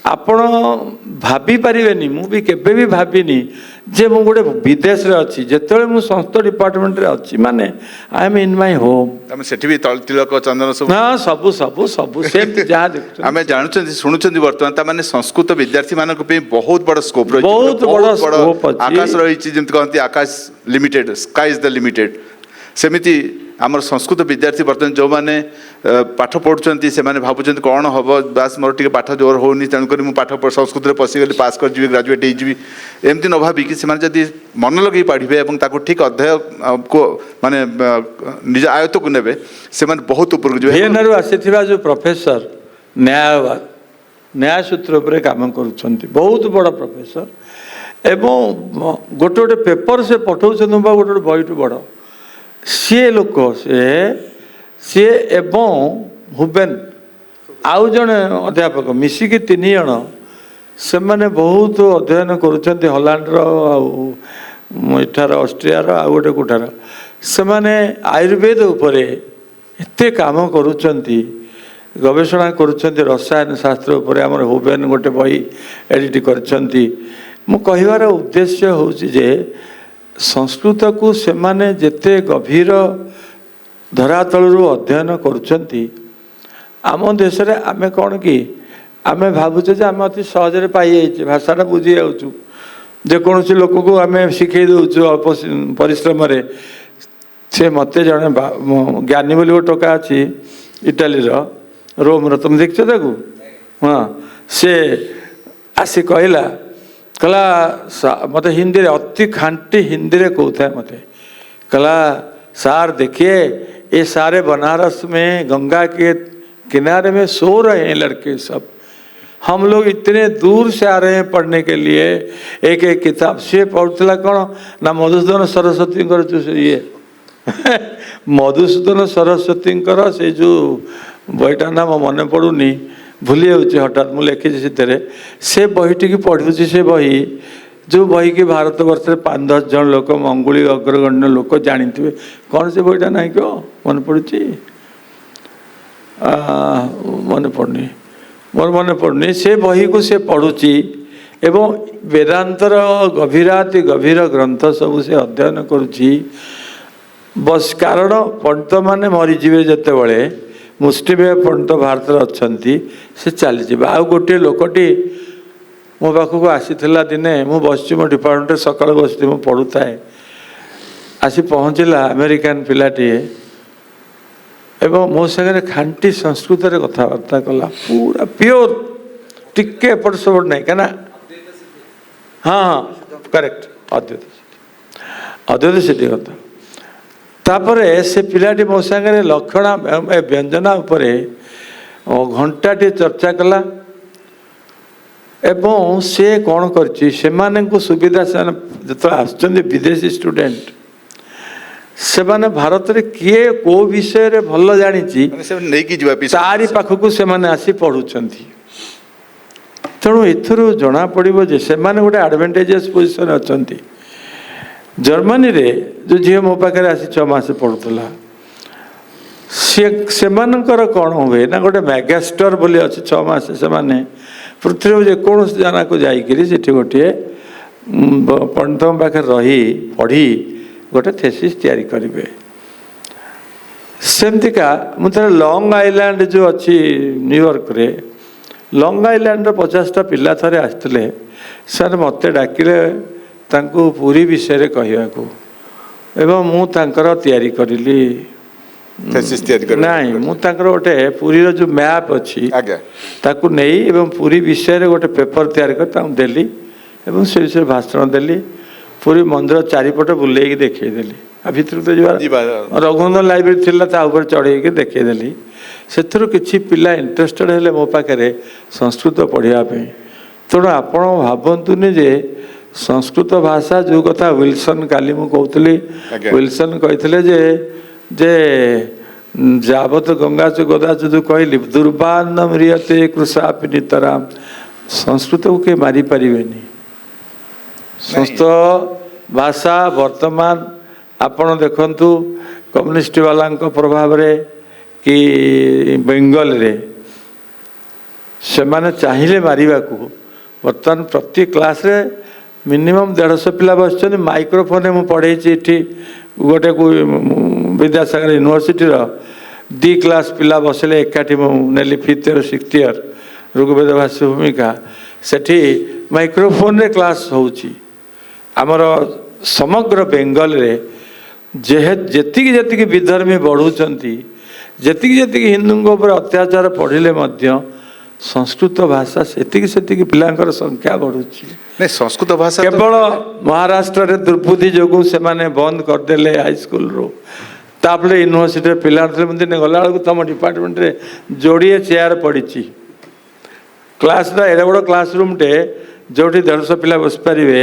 आपण भाभी पारिबेनी मु भी केबे भी भाविनी जे मु गोटे विदेश रे अछि जेतले मु संस्था डिपार्टमेंट रे अछि माने I am in my home हम सेठी भी तिलक चंदन सब हां सब सेम जहा देखु हमें जानुछन सुनुछन वर्तमान ता माने संस्कृत विद्यार्थी मानक पे बहुत बड़ स्कोप रही बहुत बड़ स्कोप अछि आकाश रही जेंत कहंती आकाश limited sky is the limited सेमिति आमर संस्कृत विद्यार्थी बर्तमान जो मैंने पाठ पढ़ुंट से भावुं कौन हम बास मोर टे पाठ जोर होनी तेणुक पाठ संस्कृत में पशिगली पास कर ग्राजुएट होमती न भाविक से मन लगे पढ़े और ठीक अध्याय को माने निज आयत्त को ने से बहुत ऊपर वीएनआर आसीथिबा जो प्रोफेसर न्याय सूत्र पर काम करुछंती बहुत बड़ प्रोफेसर एवं गोटे गोटे पेपर से पठाउछन गोटे बहीटू बड़ सी लोक सी एवं हुबेन आउ जड़े अध्यापक मिसिकी 3 जन से माने बहुत अध्ययन करुछंती हॉलैंड इठार ऑस्ट्रिया आउ गोटे कोठार से माने आयुर्वेद उपरे एते काम करुछंती गवेषणा करुछंती रसायन शास्त्र उपरे हमर हुबेन गोटे बही एडिट करछंती मु कहिवार उद्देश्य होउछि जे संस्कृत को से माने जेते गभीर धरातलू अध्ययन करुछंती आम देश रे आमे कौन कि आमे भावुचे जे आमे अति सहज रे पाई जाइछे भाषाटा बुझी जाउछु जेकोसी लोक को आमे शिखै दउछु अल्प परिश्रम रे से मते जने ज्ञानी बोली गोटे टोका अच्छी इटाली रोम रो तुम देखछ ताकू हाँ से आसी कहला कहला मत हिंदी रे अति खांटी हिंदी रे कहता है मत कहला सार देखिए ये सारे बनारस में गंगा के किनारे में सो रहे हैं लड़के सब, हम लोग इतने दूर से आ रहे हैं पढ़ने के लिए। एक एक किताब से पढ़ुला कौन ना मधुसूदन सरस्वती ये मधुसूदन सरस्वती से जो बहीटा ना मो मन पड़ूनी भूली जाऊँगी हठात मुझे लिखी से बहीटी की पढ़ुची से बही जो बही की भारत वर्ष में 5-10 जन लोक मंगुली अग्रगण्य लोक जानी थे कौन से बहीटा ना क्यों मन पड़ी मन पड़नी मोर मन पड़नी से बही को से पढ़ुची एवं वेदांतर गभीराति गभीर ग्रंथ सब से अध्ययन करुच्ची। बस कारण पंडित मैंने मरीजे जिते बड़े मुष्टिमेय पंडित भारत अच्छा से चली आ गोटे लोकटी मो पाखक आसी दिने मु बस मो डिपार्टमेंट सकाल बस पढ़ू थाए आसी पहुँचला अमेरिकान पिलाटीए एवं मो सागर खांटी संस्कृत कथबार्ता कला पूरा प्योर टिके एपट सपट नहीं क्या हाँ हाँ करेक्ट अद्वैत सेठी कथा तापरे से पिलाटी मो सागर लक्षणा व्यंजना उपरे घंटाटे चर्चा कला एवं से कौन करछि सेमानंकु सुविधा से जो आसुचंदी विदेशी स्टूडेंट से माने भारत रे किए को विषय रे भल जानी तारी पाखक से माने आसी पढ़ुचंती तेणु एथुरु जना पड़िबो जे से माने गोटे एडवांटेजेस पोजीशन अछंती। जर्मनी रे जो झील मो पाखे आसी 6 मास पढ़ुला से मानकर कौन हुए ना गोटे मैगास्टर बोली अच्छे 6 मास से माने पृथ्वी जेकोसी जाना को जाइकरी सेठी गोटे पंडित पाखे रही पढ़ी गोटे थेसिस तैयारी करेंगे सेमतिका मुझे लॉन्ग आइलैंड जो अच्छी न्यूयॉर्क रे लॉन्ग आइलैंड 50टा पिला थे आसते सर मत डाकिले तांको पूरी विषय कहवा को एवं मु तांकर तैयारी करिली नहीं मु तांकर गोटे पूरी जो मैप अच्छी ताकू नहीं एवं पूरी विषय रे गोटे पेपर तैयारी कर देली एवं से विषय भाषण देली पूरी मंदिर चारिपट बुलेगी देखईदेली आ भितर तो जो रघुनंदन लाइब्रेरी थिला ता ऊपर चढ़ेगी देखईदेली से किसी पिला इंटरेस्टेड हेले मो पाखे संस्कृत पढ़िया तेणु आपण भावतुनि जे संस्कृत भाषा जो कथा विल्सन काली मु कहूली विल्सन कहते जे जावत गंगा च गोदा जो कहली दुर्बान म्रियते कृषापि नितराम संस्कृत को के मारी पारिबेनी। संस्कृत भाषा वर्तमान आपण देखंतु कम्युनिस्ट वाला प्रभाव रे कि बेंगल रे से माने चाहिए मारिबा को वर्तमान प्रति क्लास रे मिनिमम 150 पिला बस माइक्रोफोन मु पढ़े गोटे विद्यासागर यूनिवर्सिटी 2 क्लास पिला बसले एकाठी नेली 5th year 6th year Rigveda Bhashya Bhumika सेठी माइक्रोफोन रे क्लास होची आमर समग्र बेंगल रे जेतिकी जेतिकी विधर्मी बढ़ुचंती जेतिकी जेतिकी हिंदू ऊपर अत्याचार पढ़िले मध्य संस्कृत भाषा सेतिकी सेतिकी पिलांकर संख्या बढ़ुची नहीं संस्कृत भाषा केवल महाराष्ट्र रे दुर्बुद्धि जोगु से माने बंद कर देले हाई स्कूल रो तापले यूनिवर्सिटी रे पिला ने गला बेलू तुम डिपार्टमेंट रे जोड़िए चेयर पड़ी क्लास रा एडे बड़ क्लासरूम टे जोटी 150 पिला बस पारे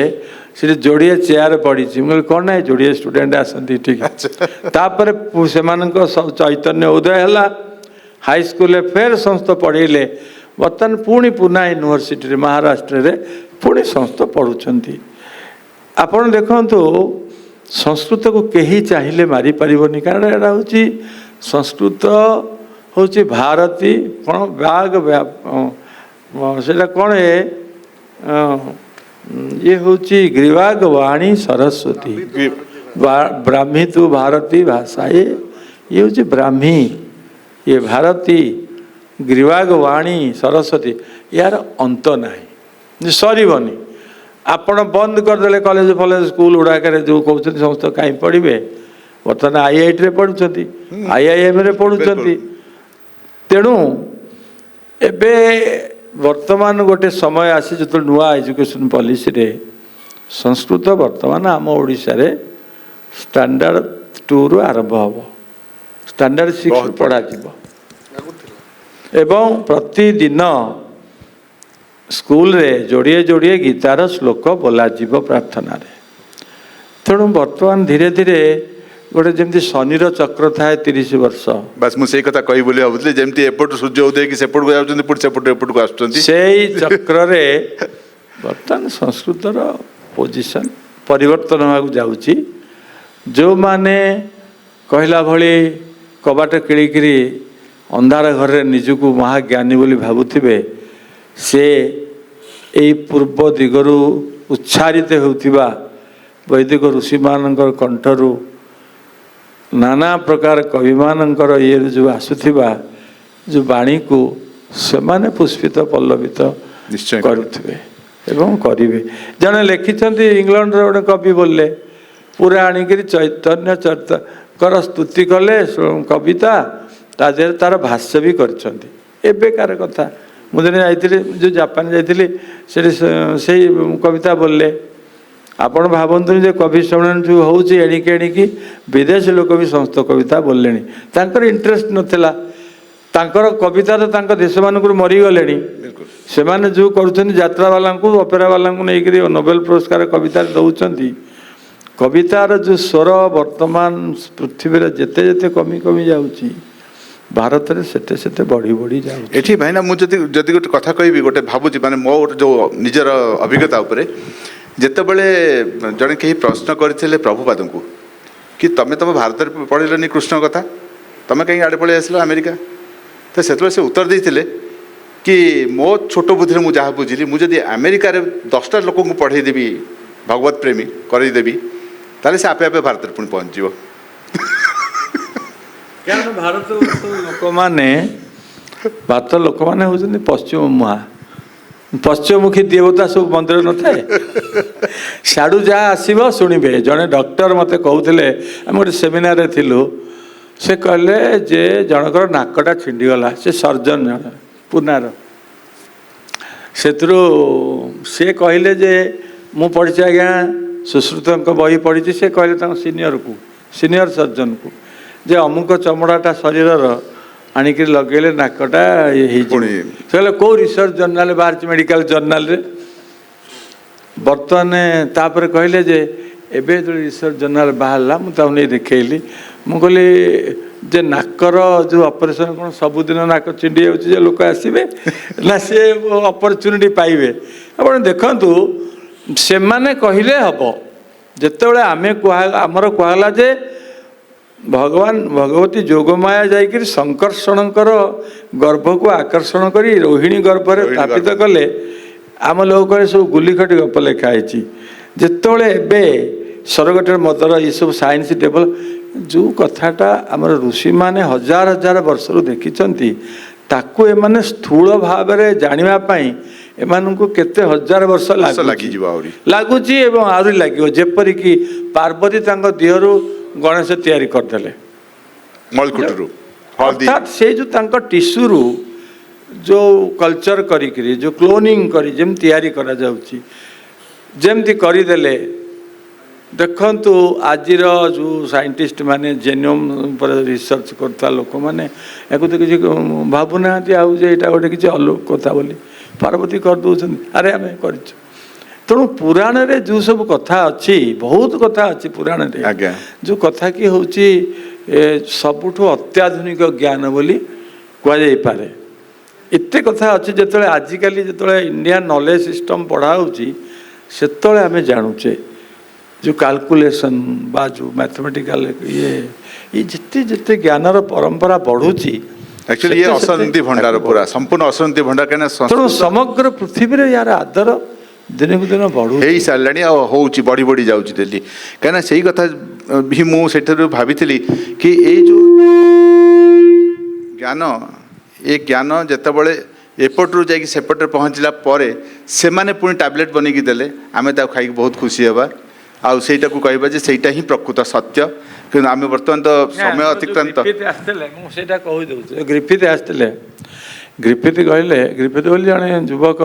से जोड़िए चेयर पड़ी मुझे कौन ना जोड़िए स्टूडेंट आसती ठीक तापर से सब चैतन्य उदय है हाई स्कूल फेर संस्थ पढ़ेले बर्तमान पुणी पुना यूनिवर्सिटी महाराष्ट्र रे पुणी संस्थ पढ़ुंट आपण देखु संस्कृत को कहीं चाहिए मारी पारिबनी कारण एटा हूँ संस्कृत हूँ भारती कौन बाघ से कौन है ये हूँ ग्रीवाग वाणी सरस्वती ब्राह्मी तु भारती भाषा ये हूँ ब्राह्मी ये भारती ग्रीवाग वाणी सरस्वती यार अंत ना सरबनी आपण बंद करदे कॉलेज फॉलेज स्कूल गुड़ाक जो कहते समस्त कहीं पढ़े बर्तमान IIT रे पढ़ुंट IIM रे पढ़ुंट तेणु एबे वर्तमान गोटे समय आसी जो नुआ एजुकेशन पॉलिसी रे संस्कृत वर्तमान आम ओडिशा रे स्टैंडर्ड 2 ରୁ ଆରମ୍ଭ ହେବ, ଷ୍ଟାଣ୍ଡାର୍ଡ 6 ବହୁତ ପଢ଼ାଯିବ ଏବଂ ପ୍ରତିଦିନ ସ୍କୁଲରେ ଯୋଡ଼ିଏ ଯୋଡ଼ିଏ ଗୀତାର ଶ୍ଲୋକ ବୋଲାଯିବ ପ୍ରାର୍ଥନାରେ। ତେଣୁ ବର୍ତ୍ତମାନ ଧୀରେ ଧୀରେ ଗୋଟେ ଯେମିତି ଶନିର ଚକ୍ର ଥାଏ 30 ବର୍ଷ, ବାସ୍ ମୁଁ ସେଇ କଥା କହିବି ବୋଲି ଭାବୁଥିଲି, ଯେମିତି ଏପଟୁ ସୂର୍ଯ୍ୟ ଉଦୟ କି ସେପଟକୁ ଯାଉଛନ୍ତି, ପୁଣି ସେପଟୁ ଏପଟକୁ ଆସୁଛନ୍ତି। ସେଇ ଚକ୍ରରେ ବର୍ତ୍ତମାନ ସଂସ୍କୃତର ପୋଜିସନ୍ ପରିବର୍ତ୍ତନ ହେବାକୁ ଯାଉଛି। ଯେଉଁମାନେ କହିଲା ଭଳି କବାଟ କିଳିକିରି ଅନ୍ଧାର ଘରରେ ନିଜକୁ ମହାଜ୍ଞାନୀ ବୋଲି ଭାବୁଥିବେ, ସେ ଏଇ ପୂର୍ବ ଦିଗରୁ ଉଚ୍ଚାରିତ ହେଉଥିବା ବୈଦିକ ଋଷିମାନଙ୍କର କଣ୍ଠରୁ ନାନା ପ୍ରକାର କବିମାନଙ୍କର ଇଏରୁ ଯେଉଁ ଆସୁଥିବା ଯେଉଁ ବାଣୀକୁ ସେମାନେ ପୁଷ୍ପିତ ପଲ୍ଲବିତ ନିଶ୍ଚୟ କରୁଥିବେ ଏବଂ କରିବେ। ଜଣେ ଲେଖିଛନ୍ତି, ଇଂଲଣ୍ଡର ଗୋଟେ କବି ବୋଲିଲେ, ପୁରା ଆଣିକିରି ଚୈତନ୍ୟ ଚରିତଙ୍କର ସ୍ତୁତି କଲେ କବିତା, ତା ଦେହରେ ତାର ଭାଷ୍ୟ ବି କରିଛନ୍ତି। ଏବେକାର କଥା, ମୁଁ ଦିନେ ଯାଇଥିଲି, ଯେଉଁ ଜାପାନ ଯାଇଥିଲି, ସେଠି ସେଇ କବିତା ବୋଲିଲେ। ଆପଣ ଭାବନ୍ତୁନି ଯେ କବି ସମ୍ମିଳନୀ ଯେଉଁ ହେଉଛି ଏଣିକି ଏଣିକି ବିଦେଶୀ ଲୋକ ବି ସମସ୍ତ କବିତା ବୋଲିଲେଣି। ତାଙ୍କର ଇଣ୍ଟରେଷ୍ଟ ନଥିଲା, ତାଙ୍କର କବିତା ତ ତାଙ୍କ ଦେଶମାନଙ୍କରୁ ମରିଗଲେଣି। ସେମାନେ ଯେଉଁ କରୁଛନ୍ତି ଯାତ୍ରାବାଲାଙ୍କୁ ଅପେରାବାଲାଙ୍କୁ ନେଇକରି ନୋବେଲ ପୁରସ୍କାର କବିତାରେ ଦେଉଛନ୍ତି। କବିତାର ଯେଉଁ ସ୍ୱର ବର୍ତ୍ତମାନ ପୃଥିବୀରେ ଯେତେ ଯେତେ କମି କମି ଯାଉଛି, ଭାରତରେ ସେତେ ସେତେ ବଢ଼ି ବଢ଼ି ଯାଉଛି। ଏଠି ଭାଇନା ମୁଁ ଯଦି ଗୋଟେ କଥା କହିବି, ଗୋଟେ ଭାବୁଛି ମାନେ ମୋ ଯେଉଁ ନିଜର ଅଭିଜ୍ଞତା ଉପରେ, ଯେତେବେଳେ ଜଣେ କେହି ପ୍ରଶ୍ନ କରିଥିଲେ ପ୍ରଭୁପାଦଙ୍କୁ କି ତମେ ତମ ଭାରତରେ ପଢ଼ିଲନି କୃଷ୍ଣ କଥା, ତମେ କାହିଁକି ଆଡ଼େ ପଳେଇ ଆସିଲ ଆମେରିକା, ତ ସେତେବେଳେ ସେ ଉତ୍ତର ଦେଇଥିଲେ କି ମୋ ଛୋଟ ବୁଦ୍ଧିରେ ମୁଁ ଯାହା ବୁଝିଲି, ମୁଁ ଯଦି ଆମେରିକାରେ 10ଟା ଲୋକଙ୍କୁ ପଢ଼େଇଦେବି, ଭଗବତ ପ୍ରେମୀ କରେଇଦେବି, ତାହେଲେ ସେ ଆପେ ଆପେ ଭାରତରେ ପୁଣି ପହଞ୍ଚିଯିବ। କାରଣ ଭାରତର ଲୋକମାନେ ହେଉଛନ୍ତି ପଶ୍ଚିମ ମୁହାଁ, ପଶ୍ଚିମମୁଖୀ ଦେବତା ସବୁ ମନ୍ଦିର ନଥାଏ, ସିଆଡ଼ୁ ଯାହା ଆସିବ ଶୁଣିବେ। ଜଣେ ଡକ୍ଟର ମୋତେ କହୁଥିଲେ, ଆମେ ଗୋଟେ ସେମିନାରରେ ଥିଲୁ, ସେ କହିଲେ ଯେ ଜଣଙ୍କର ନାକଟା ଛିଣ୍ଡିଗଲା, ସେ ସର୍ଜନ ଜଣେ ପୁନାର। ସେଥିରୁ ସେ କହିଲେ ଯେ ମୁଁ ପଢ଼ିଛି ଆଜ୍ଞା ସୁଶ୍ରୁତଙ୍କ ବହି ପଢ଼ିଛି। ସେ କହିଲେ ତାଙ୍କ ସିନିୟର ସର୍ଜନକୁ ଯେ ଅମୁକ ଚମଡ଼ାଟା ଶରୀରର ଆଣିକି ଲଗେଇଲେ ନାକଟା ଇଏ ହେଇଯିବ। ସେ କହିଲେ କେଉଁ ରିସର୍ଚ୍ଚ ଜର୍ନାଲ ବାହାରିଛି, ମେଡ଼ିକାଲ ଜର୍ନାଲରେ। ବର୍ତ୍ତମାନ ତାପରେ କହିଲେ ଯେ ଏବେ ଯେତେବେଳେ ରିସର୍ଚ୍ଚ ଜର୍ନାଲ ବାହାରିଲା, ମୁଁ ତାକୁ ନେଇ ଦେଖେଇଲି। ମୁଁ କହିଲି ଯେ ନାକର ଯେଉଁ ଅପରେସନ୍ କ'ଣ ସବୁଦିନ ନାକ ଛିଣ୍ଡି ଯାଉଛି ଯେ ଲୋକ ଆସିବେ, ନା ସେ ଅପରଚ୍ୟୁନିଟି ପାଇବେ? ଆପଣ ଦେଖନ୍ତୁ, ସେମାନେ କହିଲେ ହେବ। ଯେତେବେଳେ ଆମର କୁହାଗଲା ଯେ ଭଗବତୀ ଯୋଗମାୟା ଯାଇକରି ଶଙ୍କର୍ଷଣଙ୍କର ଗର୍ଭକୁ ଆକର୍ଷଣ କରି ରୋହିଣୀ ଗର୍ଭରେ ସ୍ଥାପିତ କଲେ, ଆମ ଲୋକରେ ସବୁ ଗୁଲିଖଟି ଗପ ଲେଖା ହେଇଛି। ଯେତେବେଳେ ଏବେ ସରଗଟର ମଦର ଏସବୁ ସାଇନ୍ସ ଡେଭଲପ, ଯେଉଁ କଥାଟା ଆମର ଋଷିମାନେ ହଜାର ହଜାର ବର୍ଷରୁ ଦେଖିଛନ୍ତି, ତାକୁ ଏମାନେ ସ୍ଥୂଳ ଭାବରେ ଜାଣିବା ପାଇଁ ଏମାନଙ୍କୁ କେତେ ହଜାର ବର୍ଷ ଲାଗୁଛି ଏବଂ ଆହୁରି ଲାଗିବ। ଯେପରିକି ପାର୍ବତୀ ତାଙ୍କ ଦେହରୁ ଗଣେଶ ତିଆରି କରିଦେଲେ ମଳକୁଟରୁ, ଅର୍ଥାତ୍ ସେଇ ଯେଉଁ ତାଙ୍କ ଟିସ୍ୟୁରୁ ଯେଉଁ କଲଚର କରିକିରି ଯେଉଁ କ୍ଲୋନିଂ କରି ଯେମିତି ତିଆରି କରାଯାଉଛି, ଯେମିତି କରିଦେଲେ। ଦେଖନ୍ତୁ ଆଜିର ଯେଉଁ ସାଇଣ୍ଟିଷ୍ଟ ମାନେ ଜେନୋମ୍ ଉପରେ ରିସର୍ଚ୍ଚ କରୁଥିବା ଲୋକମାନେ ୟାକୁ ତ କିଛି ଭାବୁନାହାନ୍ତି ଆଉ ଯେ ଏଇଟା ଗୋଟେ କିଛି ଅଲୌକ କଥା ବୋଲି। ପାର୍ବତୀ କରିଦେଉଛନ୍ତି, ଆରେ ଆମେ କରିଛୁ। ତେଣୁ ପୁରାଣରେ ଯେଉଁ ସବୁ କଥା ଅଛି, ବହୁତ କଥା ଅଛି ପୁରାଣରେ, ଯେଉଁ କଥା କି ହେଉଛି ସବୁଠୁ ଅତ୍ୟାଧୁନିକ ଜ୍ଞାନ ବୋଲି କୁହାଯାଇପାରେ। ଏତେ କଥା ଅଛି, ଯେତେବେଳେ ଆଜିକାଲି ଯେତେବେଳେ ଇଣ୍ଡିଆନ୍ ନଲେଜ ସିଷ୍ଟମ୍ ପଢ଼ା ହେଉଛି, ସେତେବେଳେ ଆମେ ଜାଣୁଛେ ଯେଉଁ କାଲକୁଲେସନ୍ ବା ଯେଉଁ ମ୍ୟାଥମେଟିକାଲ ଇଏ ଯେତେ ଯେତେ ଜ୍ଞାନର ପରମ୍ପରା ବଢ଼ୁଛି, ଆକ୍ଚୁଆଲି ଇଏ ଅସରନ୍ତି ଭଣ୍ଡାର, ପୁରା ସମ୍ପୂର୍ଣ୍ଣ ଅସରନ୍ତି ଭଣ୍ଡାର। କାହିଁକିନା ତେଣୁ ସମଗ୍ର ପୃଥିବୀରେ ୟାର ଆଦର ଦିନକୁ ଦିନ ବଢ଼ୁ ହେଇସାରିଲାଣି ଆଉ ହେଉଛି, ବଢ଼ି ବଢ଼ି ଯାଉଛି ଡେଲି। କାହିଁକିନା ସେଇ କଥା ବି ମୁଁ ସେଠାରୁ ଭାବିଥିଲି କି ଏଇ ଯେଉଁ ଜ୍ଞାନ ଯେତେବେଳେ ଏପଟରୁ ଯାଇକି ସେପଟରେ ପହଞ୍ଚିଲା ପରେ ସେମାନେ ପୁଣି ଟ୍ୟାବଲେଟ୍ ବନେଇକି ଦେଲେ, ଆମେ ତାକୁ ଖାଇକି ବହୁତ ଖୁସି ହେବା ଆଉ ସେଇଟାକୁ କହିବା ଯେ ସେଇଟା ହିଁ ପ୍ରକୃତ ସତ୍ୟ। କିନ୍ତୁ ଆମେ ବର୍ତ୍ତମାନ ତ ସମୟ ଅତିକ୍ରାନ୍ତ। ଆସିଥିଲେ, ମୁଁ ସେଇଟା କହିଦେଉଛି। ଗ୍ରିଫିଥ ଆସିଥିଲେ, ଗ୍ରିଫିଥ କହିଲେ, ଗ୍ରିଫିଥ ବୋଲି ଜଣେ ଯୁବକ,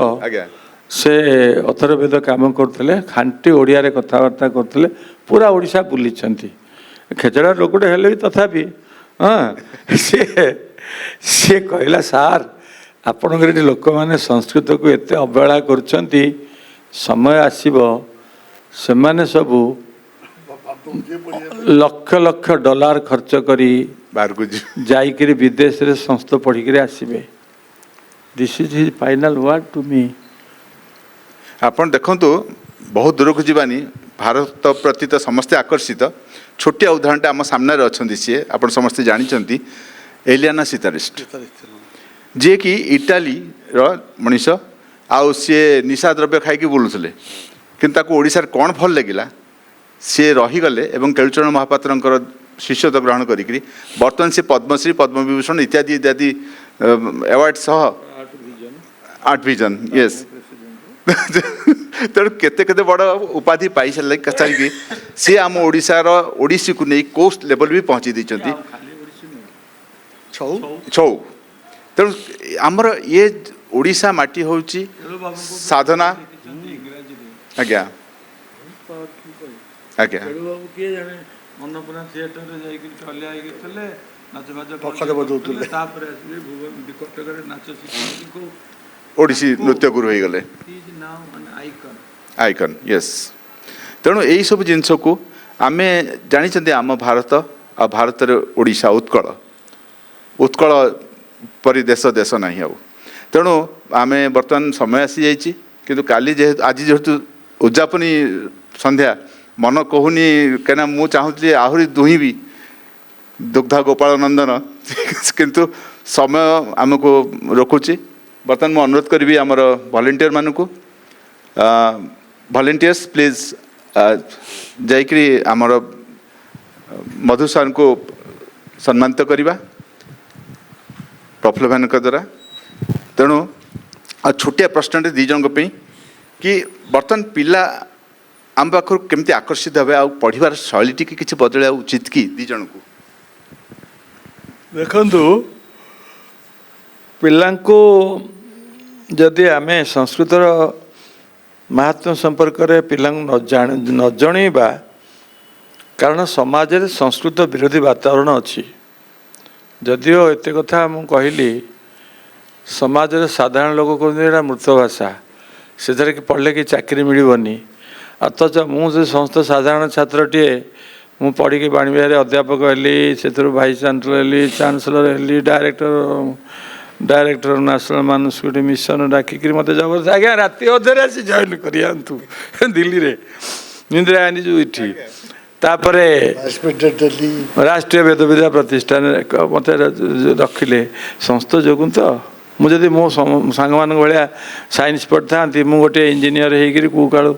ସେ ଅଥର୍ବବେଦ କାମ କରୁଥିଲେ, ଖାଣ୍ଟି ଓଡ଼ିଆରେ କଥାବାର୍ତ୍ତା କରୁଥିଲେ, ପୁରା ଓଡ଼ିଶା ବୁଲିଛନ୍ତି। ଖେଚଡ଼ା ଲୋକଟେ ହେଲେ ବି ତଥାପି ସିଏ କହିଲା ସାର୍ ଆପଣଙ୍କର ଏଠି ଲୋକମାନେ ସଂସ୍କୃତକୁ ଏତେ ଅବହେଳା କରୁଛନ୍ତି, ସମୟ ଆସିବ ସେମାନେ ସବୁ ଲକ୍ଷ ଲକ୍ଷ ଡଲାର ଖର୍ଚ୍ଚ କରି ବାହାରକୁ ଯାଇକିରି ବିଦେଶରେ ସଂସ୍କୃତ ପଢ଼ିକିରି ଆସିବେ। This is his final word to me. ଆପଣ ଦେଖନ୍ତୁ ବହୁତ ଦୂରକୁ ଯିବାନି, ଭାରତ ପ୍ରତି ତ ସମସ୍ତେ ଆକର୍ଷିତ। ଛୋଟିଆ ଉଦାହରଣଟା ଆମ ସାମ୍ନାରେ ଅଛନ୍ତି, ସିଏ ଆପଣ ସମସ୍ତେ ଜାଣିଛନ୍ତି, ଏଲିଆନା ସିତାରିଷ୍ଟ, ଯିଏକି ଇଟାଲୀର ମଣିଷ, ଆଉ ସିଏ ନିଶା ଦ୍ରବ୍ୟ ଖାଇକି ବୁଲୁଥିଲେ, କିନ୍ତୁ ତାକୁ ଓଡ଼ିଶାରେ କ'ଣ ଭଲ ଲାଗିଲା, ସିଏ ରହିଗଲେ ଏବଂ କେଳୁଚରଣ ମହାପାତ୍ରଙ୍କର ଶିଷ୍ୟତ୍ୱ ଗ୍ରହଣ କରିକିରି ବର୍ତ୍ତମାନ ସେ ପଦ୍ମଶ୍ରୀ ପଦ୍ମବିଭୂଷଣ ଇତ୍ୟାଦି ଇତ୍ୟାଦି ଆୱାର୍ଡ଼ ସହ ଆର୍ଟ ଭିଜନ ୟେସ୍ ତେଣୁ କେତେ କେତେ ବଡ଼ ଉପାଧି ପାଇସାରିକି ସିଏ ଆମ ଓଡ଼ିଶାର ଓଡ଼ିଶୀକୁ ନେଇ କୋଷ୍ଟ ଲେଭେଲ ବି ପହଞ୍ଚି ଦେଇଛନ୍ତି। ଛଉ ତେଣୁ ଆମର ଇଏ ଓଡ଼ିଶା ମାଟି ହେଉଛି ସାଧନା। ଆଜ୍ଞା ଆଜ୍ଞା କିଏ ଜାଣେ ମନପୁରା ଥିଏଟରରେ ଯାଇକି ଚଲିଆ ହେଇଥିଲେ ନାଚ ଫାଚ ବଜଉଥିଲେ। ତାପରେ ଆସିଲେ ଭୁବନ କଟକରେ ନାଚ ଶିଖି ଓଡ଼ିଶୀ ନୃତ୍ୟ ଗୁରୁ ହେଇଗଲେ ଆଇକନ୍ ୟେସ୍। ତେଣୁ ଏଇସବୁ ଜିନିଷକୁ ଆମେ ଜାଣିଛନ୍ତି ଆମ ଭାରତ ଆଉ ଭାରତରେ ଓଡ଼ିଶା ଉତ୍କଳ ପରି ଦେଶ ନାହିଁ ଆଉ। ତେଣୁ ଆମେ ବର୍ତ୍ତମାନ ସମୟ ଆସିଯାଇଛି, କିନ୍ତୁ କାଲି ଯେହେତୁ ଆଜି ଯେହେତୁ ଉଦ୍ଯାପନୀ ସନ୍ଧ୍ୟା ମନ କହୁନି, କାହିଁକିନା ମୁଁ ଚାହୁଁଥିଲି ଆହୁରି ଦୁହିଁବି ଦୁଗ୍ଧ ଗୋପାଳ ନନ୍ଦନ, କିନ୍ତୁ ସମୟ ଆମକୁ ରୋକୁଛି। ବର୍ତ୍ତମାନ ମୁଁ ଅନୁରୋଧ କରିବି ଆମର ଭଲେଣ୍ଟିୟର ମାନଙ୍କୁ, ଭଲେଣ୍ଟିୟର୍ସ ପ୍ଲିଜ୍ ଯାଇକରି ଆମର ମଧୁ ସାର୍ଙ୍କୁ ସମ୍ମାନିତ କରିବା ପ୍ରଫୁଲ୍ଲ ଭାଇଙ୍କ ଦ୍ୱାରା। ତେଣୁ ଆଉ ଛୋଟିଆ ପ୍ରଶ୍ନଟେ ଦୁଇ ଜଣଙ୍କ ପାଇଁ କି ବର୍ତ୍ତମାନ ପିଲା ଆମ ପାଖରୁ କେମିତି ଆକର୍ଷିତ ହେବେ ଆଉ ପଢ଼ିବାର ଶୈଳୀ ଟିକେ କିଛି ବଦଳାଇବା ଉଚିତ କି ଦୁଇ ଜଣଙ୍କୁ? ଦେଖନ୍ତୁ, ପିଲାଙ୍କୁ ଯଦି ଆମେ ସଂସ୍କୃତର ମାହାତ୍ମ୍ୟ ସମ୍ପର୍କରେ ପିଲାଙ୍କୁ ନ ଜଣେଇବା, କାରଣ ସମାଜରେ ସଂସ୍କୃତ ବିରୋଧୀ ବାତାବରଣ ଅଛି। ଯଦିଓ ଏତେ କଥା ମୁଁ କହିଲି, ସମାଜରେ ସାଧାରଣ ଲୋକ କହୁଛନ୍ତି ଏଇଟା ମୃତ ଭାଷା, ସେଥିରେ କି ପଢ଼ିଲେ କି ଚାକିରି ମିଳିବନି। ଅଥଚ ମୁଁ ସେ ସମସ୍ତ ସାଧାରଣ ଛାତ୍ରଟିଏ, ମୁଁ ପଢ଼ିକି ବାଣୀବିହାରରେ ଅଧ୍ୟାପକ ହେଲି, ସେଥିରୁ ଭାଇସ୍ ଚାନ୍ସେଲର ହେଲି, ଡାଇରେକ୍ଟର ନ୍ୟାସନାଲ ମାନୁସ୍କ୍ରିପ୍ଟ ମିଶନ ଡାକିକିରି ମୋତେ ଜବରଦସ୍ତ ଆଜ୍ଞା ରାତି ଅଧରେ ଆସି ଜଏନ୍ କରିଆନ୍ତୁ ଦିଲ୍ଲୀରେ ଇନ୍ଦିରା ଗାନ୍ଧୀ ଯେଉଁ ଏଠି, ତାପରେ ରାଷ୍ଟ୍ରୀୟ ବେଦବିଦ୍ୟା ପ୍ରତିଷ୍ଠାନରେ ମୋତେ ରଖିଲେ ସଂସ୍କୃତ ଯୋଗୁଁ। ତ ମୁଁ ଯଦି ମୋ ସାଙ୍ଗମାନଙ୍କ ଭଳିଆ ସାଇନ୍ସ ପଢ଼ିଥାନ୍ତି, ମୁଁ ଗୋଟିଏ ଇଞ୍ଜିନିୟର ହେଇକିରି କେଉଁ କାଳୁ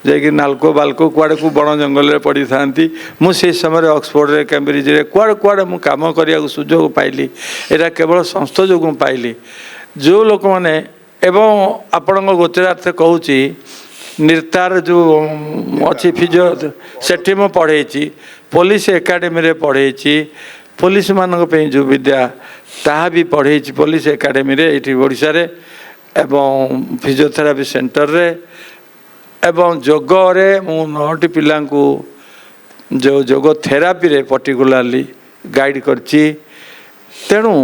ଯାଇକି ନାଲକୋ ବାଲକୋ କୁଆଡ଼େ କେଉଁ ବଣ ଜଙ୍ଗଲରେ ପଢ଼ିଥାନ୍ତି। ମୁଁ ସେଇ ସମୟରେ ଅକ୍ସଫୋର୍ଡ଼ରେ କ୍ୟାମ୍ବ୍ରିଜରେ କୁଆଡ଼େ ମୁଁ କାମ କରିବାକୁ ସୁଯୋଗ ପାଇଲି, ଏଇଟା କେବଳ ସଂସ୍କୃତ ଯୋଗୁଁ ପାଇଲି। ଯେଉଁ ଲୋକମାନେ, ଏବଂ ଆପଣଙ୍କ ଗୋଚରାର୍ଥ କହୁଛି, ନିର୍ତ୍ତାର ଯେଉଁ ଅଛି ଫିଜିଓ, ସେଠି ମୁଁ ପଢ଼େଇଛି, ପୋଲିସ ଏକାଡେମୀରେ ପଢ଼େଇଛି, ପୋଲିସମାନଙ୍କ ପାଇଁ ଯେଉଁ ବିଦ୍ୟା ତାହା ବି ପଢ଼େଇଛି ପୋଲିସ ଏକାଡେମୀରେ ଏଇଠି ଓଡ଼ିଶାରେ, ଏବଂ ଫିଜିଓଥେରାପି ସେଣ୍ଟରରେ, ଏବଂ ଯୋଗରେ ମୁଁ 9ଟି ପିଲାଙ୍କୁ ଯେଉଁ ଯୋଗ ଥେରାପିରେ ପର୍ଟିକୁଲାରଲି ଗାଇଡ଼ କରିଛି। ତେଣୁ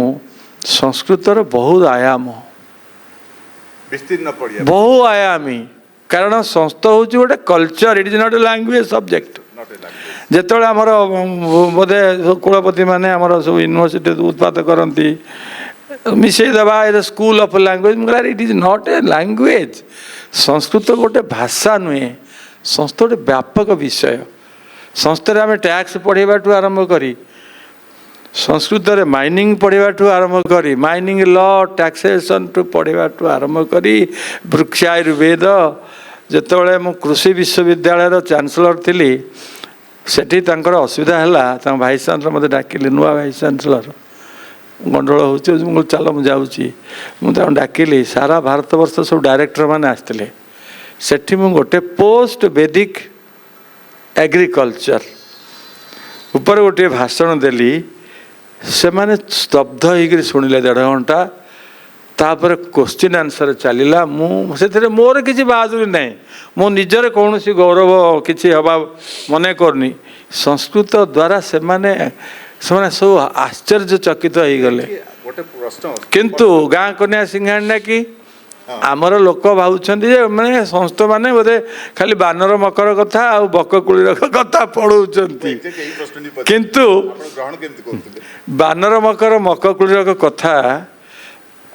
ସଂସ୍କୃତର ବହୁତ ଆୟାମ, ବହୁ ଆୟାମୀ, କାରଣ ସଂସ୍କୃତ ହେଉଛି ଗୋଟେ culture, eat is not a language subject. ଯେତେବେଳେ ଆମର ବୋଧେ କୁଳପତି ମାନେ ଆମର ସବୁ ୟୁନିଭର୍ସିଟି ଉତ୍ପାତ କରନ୍ତି, ମିଶାଇ ଦେବା ଏ ସ୍କୁଲ ଅଫ୍ ଲାଙ୍ଗୁଏଜ, ମୁଁ କହିଲି it is not a language. Sanskrit ଗୋଟେ ଭାଷା ନୁହେଁ, ସଂସ୍କୃତ ଗୋଟେ ବ୍ୟାପକ ବିଷୟ। ସଂସ୍କୃତରେ ଆମେ ଟ୍ୟାକ୍ସ ପଢ଼ିବାଠୁ ଆରମ୍ଭ କରି, ସଂସ୍କୃତରେ ମାଇନିଂ ପଢ଼ିବାଠୁ ଆରମ୍ଭ କରି, ମାଇନିଂ ଲ ଟ୍ୟାକ୍ସେସନଠୁ ପଢ଼ିବାଠୁ ଆରମ୍ଭ କରି, ବୃକ୍ଷାୟୁର୍ବେଦ। ଯେତେବେଳେ ମୁଁ କୃଷି ବିଶ୍ୱବିଦ୍ୟାଳୟର ଚାନ୍ସେଲର ଥିଲି, ସେଠି ତାଙ୍କର ଅସୁବିଧା ହେଲା, ତାଙ୍କ ଭାଇସ୍ ଚାନ୍ସେଲର ମୋତେ ଡାକିଲେ, ନୂଆ ଭାଇସ୍ ଚାନ୍ସେଲର, ଗଣ୍ଡଗୋଳ ହେଉଛି, ମୁଁ କହିଲି ଚାଲ ମୁଁ ଯାଉଛି। ମୁଁ ତାଙ୍କୁ ଡାକିଲି, ସାରା ଭାରତବର୍ଷ ସବୁ ଡାଇରେକ୍ଟରମାନେ ଆସିଥିଲେ। ସେଠି ମୁଁ ଗୋଟେ ପୋଷ୍ଟ ବେଦିକ ଏଗ୍ରିକଲଚର ଉପରେ ଗୋଟିଏ ଭାଷଣ ଦେଲି। ସେମାନେ ସ୍ତବ୍ଧ ହେଇକରି ଶୁଣିଲେ 1.5 ଘଣ୍ଟା। तापर क्वेश्चन आंसर चलला मुझे मोर किसी बहादुरी ना मो निजर कौन सी गौरव किसी हवा मन करनी संस्कृत द्वारा से माने सब आश्चर्यचकित हो गले गोटे प्रश्न किंतु गाँ कन्या सिंघाणा कि आमर लोक भावुंट मैंने संस्थ मैंने बोधे खाली बानर मकर कथा आ बककुली कथा पढ़ाऊँच किंतु ग्रहण केमती करथिले बानर मकर मककुली कथा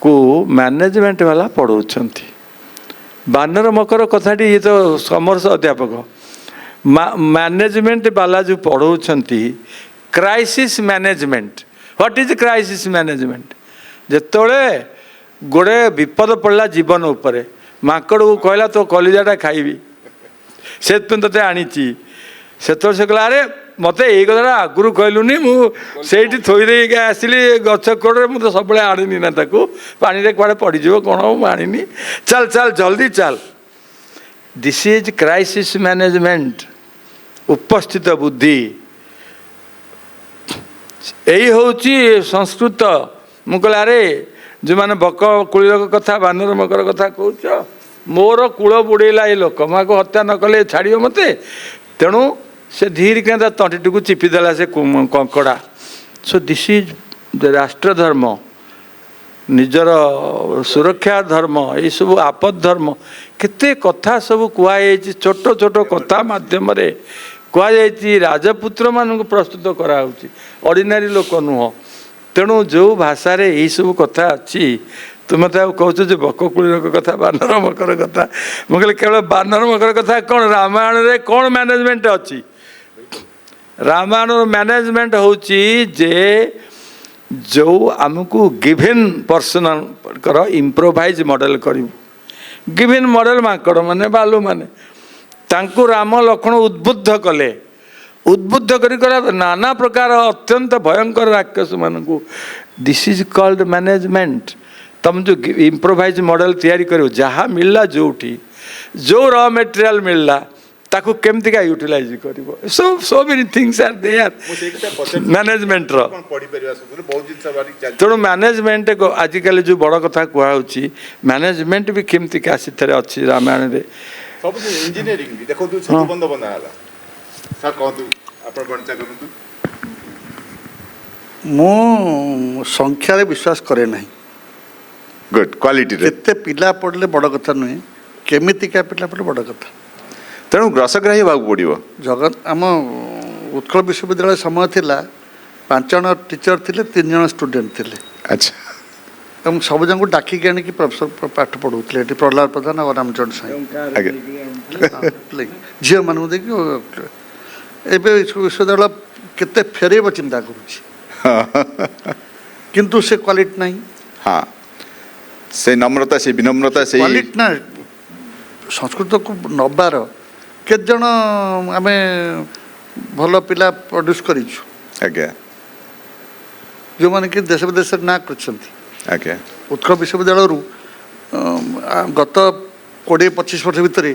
को मैनेजमेंट वाला पढ़ाऊँच बानर मकर कथाटी ये तो कमर्स अध्यापक मैनेजमेंट वाला जो पढ़ाऊँच crisis management what is crisis management जेतोले गोड़े विपद पड़ला जीवन उपरे माकड़ को कहला तो कलिजाटा खाइबी से ते आनी से कहला अरे मत यही कथा आगुरी कहलुनि मुझे थोई दे आसली गछ कोड़े मुझे सब आनी ना ताकू पानी रे कुआड़े पड़ज कौन हम आनी चल चल जल्दी चल दिस इज क्राइसिस मैनेजमेंट उपस्थित बुद्धि यही हूँ संस्कृत मु कहला अरे जो मैंने बक कुली कथा बानर मकर कथा कह मोर कूल बुड़ेला ये लोक माँ को हत्या न कले छाड़ मत तेणु से धीरे क्या तंटी को चिपीदेला से कंकड़ा सो दिस इज द राष्ट्रधर्म निजर सुरक्षा धर्म ये सब आपद धर्म केते कथा सब कहुई छोट छोट कथा मध्यम कहुई राजपुत्र मान प्रस्तुत कराऊँच ऑर्डिनरी लोक नुह तेणु जो भाषा रे यही सब कथा अच्छी तुम मत कौच जो बककुली कथा बानर मकर कथा मुझे केवल बानर मकर कथा कौन रामायण रे कौन मैनेजमेंट अच्छी रामायण मैनेजमेंट होची जे जो आमको गिवन पर्सन कर इम्प्रोवाइज मॉडल करू गिवन मॉडल माकड़ माने बालू माने तांको राम लक्ष्मण उद्बुद्ध कले उद्बुद्ध कर नाना प्रकार अत्यंत भयंकर राक्षस मान दिस इज कॉल्ड मैनेजमेंट तुम जो इम्प्रोवाइज मॉडल तैयारी करो जहाँ मिलला जोठी जो रॉ मटेरियल मिलला ताकू केमती का यूटिलाइज कर so many things are there management रो तेणु मैनेजमेंट को आजिकल जो बड़ कथा कहूँ मैनेजमेंट भी केमती का अच्छी रामायण रे सब इंजीनियरिंग देखो तू सेतु बंद बना हला सर कहतु आपण गणित करतु मु संख्यारे विश्वास करे नहीं गुड क्वालिटी रे केते पिला पढ़ले बड़ कथा नुहे केमितिका पिला पढ़ले बड़ कथा तेणु ग्रसग्राही होगा पड़ो जगत आम उत्कल विश्वविद्यालय समय थिला 5 जन टीचर थिले 3 जन स्टूडेंट थिले अच्छा हम सब जन को डाकी आनी कि प्रोफेसर पाठ पढ़ुले प्रहलाद प्रधान और रामचंद्र साई झील मान देखिए एबे विश्वविद्यालय केते फेरेब चिंता करुच्ची किंतु से क्वालिटी नहीं हाँ से नम्रता से विनम्रता से क्वालिटी ना संस्कृत को नबार केत जन आमे भल पिला प्रोड्यूस करिछु आज्ञा जो माने कि देश विदेश ना करछंती आज्ञा उत्कल विश्वविद्यालय गत 20-25 वर्ष भितर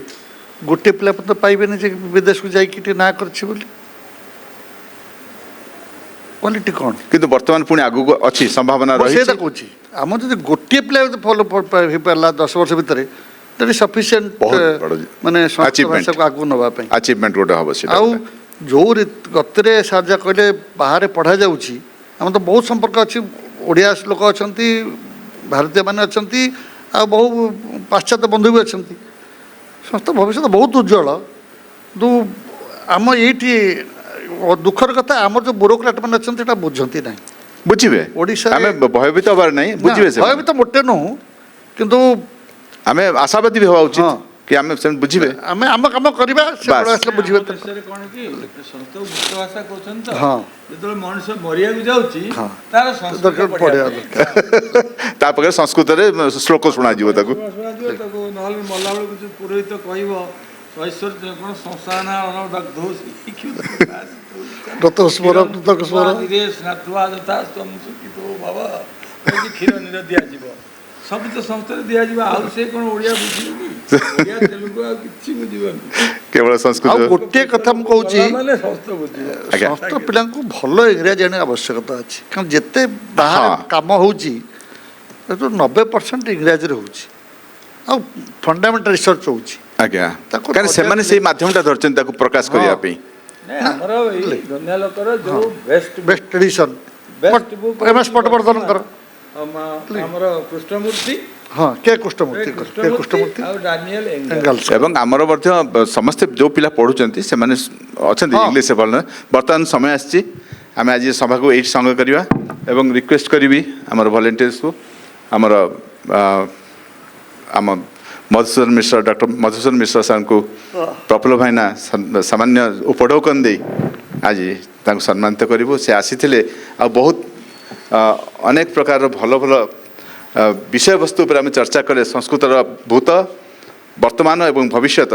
गोटे पिला तो पाइबे जे विदेश को जाइए ना करछि बोली क्वालिटी कौन किंतु वर्तमान पुणी आगु अच्छी संभावना रही से कहूँ आम जो गोटे पिला फॉलो हो पारा 10 वर्ष भितर दैट इज सफिशिएंट माने भाषा को आगु नवा अचीवमेंट गोटे हम से आउ जो गतरे सार जा कहले बाहर पढ़ा जाउची हम तो बहुत संपर्क अच्छी ओडिया लोक अच्छा भारतीय मान अच्छा आ बहु पाश्चात्य बंधु भी अच्छा संस्था भविष्य बहुत उज्जवल दु आम ये दुखर कथा आम जो ब्यूरोक्राट मैंने अच्छा बुझती ना बुझे ओडिशा भयभीत हबार नहीं बुझे भयभीत मोटे नुह किंतु आम आशावादी भी हवा उचित कि आम से बुझे आम आम कम करवा से बुझे हाँ मनुष्य मरिया तापर संस्कृत रे श्लोक शुणा जीव ताकू मल्ला बेलू पुरोहित कह संस्थान क्षीर नीर दि सब तो संस्था दिज्व आउ से कौन ओडिया बुझे तेलुगु कि बुझे केवल संस्कृत गोटे कथा मुझे संस्था पिला भल इंग्राजी आने आवश्यकता अच्छी कारण जिते बाहर काम हो जो 90% इंग्राजी होଉଛି ଆଉ ଫଣ୍ଡାମେଣ୍ଟାଲ ରିସର୍ଚ୍ଚ ହେଉଛି ଆଜ୍ଞା ତାକୁ କାରଣ ସେମାନେ ସେଇ ମାଧ୍ୟମଟା ଧରିଛନ୍ତି ତାକୁ ପ୍ରକାଶ କରିବା ପାଇଁ ନାଇଁ ଆମର ଏଇ ଦୁନିଆ ଲୋକର ଯୋଉ best best tradition best book MS ପଟ୍ଟବର୍ଦ୍ଧନଙ୍କର ଆମର କୃଷ୍ଣମୂର୍ତ୍ତି ହଁ କେ କୃଷ୍ଣମୂର୍ତ୍ତି ଆଉ ଡାନିଏଲ ଏଙ୍ଗେଲ ଏଙ୍ଗଲ୍ସ ଏବଂ ଆମର ମଧ୍ୟ ସମସ୍ତେ ଯେଉଁ ପିଲା ପଢ଼ୁଛନ୍ତି ସେମାନେ ଅଛନ୍ତି ହଁ। ଇଂଲିଶ ଭଲ ନୁହେଁ ବର୍ତ୍ତମାନ ସମୟ ଆସିଛି ଆମେ ଆଜି ସଭାକୁ ଏଇଠି ସଂଗ କରିବା ଏବଂ ରିକ୍ୱେଷ୍ଟ କରିବି ଆମର ଭଲେଣ୍ଟିୟର୍ସକୁ ଆମର ଆମ ମଧୁସୂଦନ ମିଶ୍ର ଡକ୍ଟର ମଧୁସୂଦନ ମିଶ୍ର ସାର୍ଙ୍କୁ ପ୍ରଫୁଲ୍ଲ ଭାଇନା ସାମାନ୍ୟ ଉପଢୌକନ ଦେଇ ଆଜି ତାଙ୍କୁ ସମ୍ମାନିତ କରିବୁ ସେ ଆସିଥିଲେ ଆଉ ବହୁତ ଅନେକ ପ୍ରକାରର ଭଲ ଭଲ ବିଷୟବସ୍ତୁ ଉପରେ ଆମେ ଚର୍ଚ୍ଚା କଲେ ସଂସ୍କୃତର ଭୂତ ବର୍ତ୍ତମାନ ଏବଂ ଭବିଷ୍ୟତ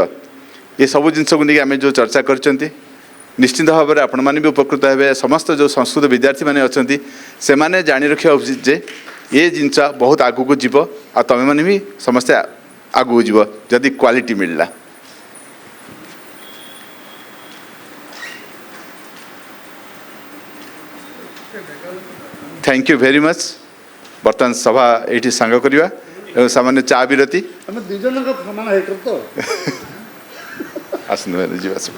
ଏସବୁ ଜିନିଷକୁ ନେଇକି ଆମେ ଯେଉଁ ଚର୍ଚ୍ଚା କରିଛନ୍ତି ନିଶ୍ଚିତ ଭାବରେ ଆପଣମାନେ ବି ଉପକୃତ ହେବେ ସମସ୍ତ ଯେଉଁ ସଂସ୍କୃତ ବିଦ୍ୟାର୍ଥୀମାନେ ଅଛନ୍ତି ସେମାନେ ଜାଣି ରଖିବା ଉଚିତ ଯେ ଏ ଜିନିଷ ବହୁତ ଆଗକୁ ଯିବ ଆଉ ତମେମାନେ ବି ସମସ୍ତେ ଆଗକୁ ଯିବ ଯଦି କ୍ୱାଲିଟି ମିଳିଲା थैंक यू वेरी मच बर्तमान सभा ये सांग करवा सामान्य चा विरति ଆମେ ଦୁଇ ଜଣଙ୍କ ସମାନ ହେଇକର ତ आसनु जीवा सब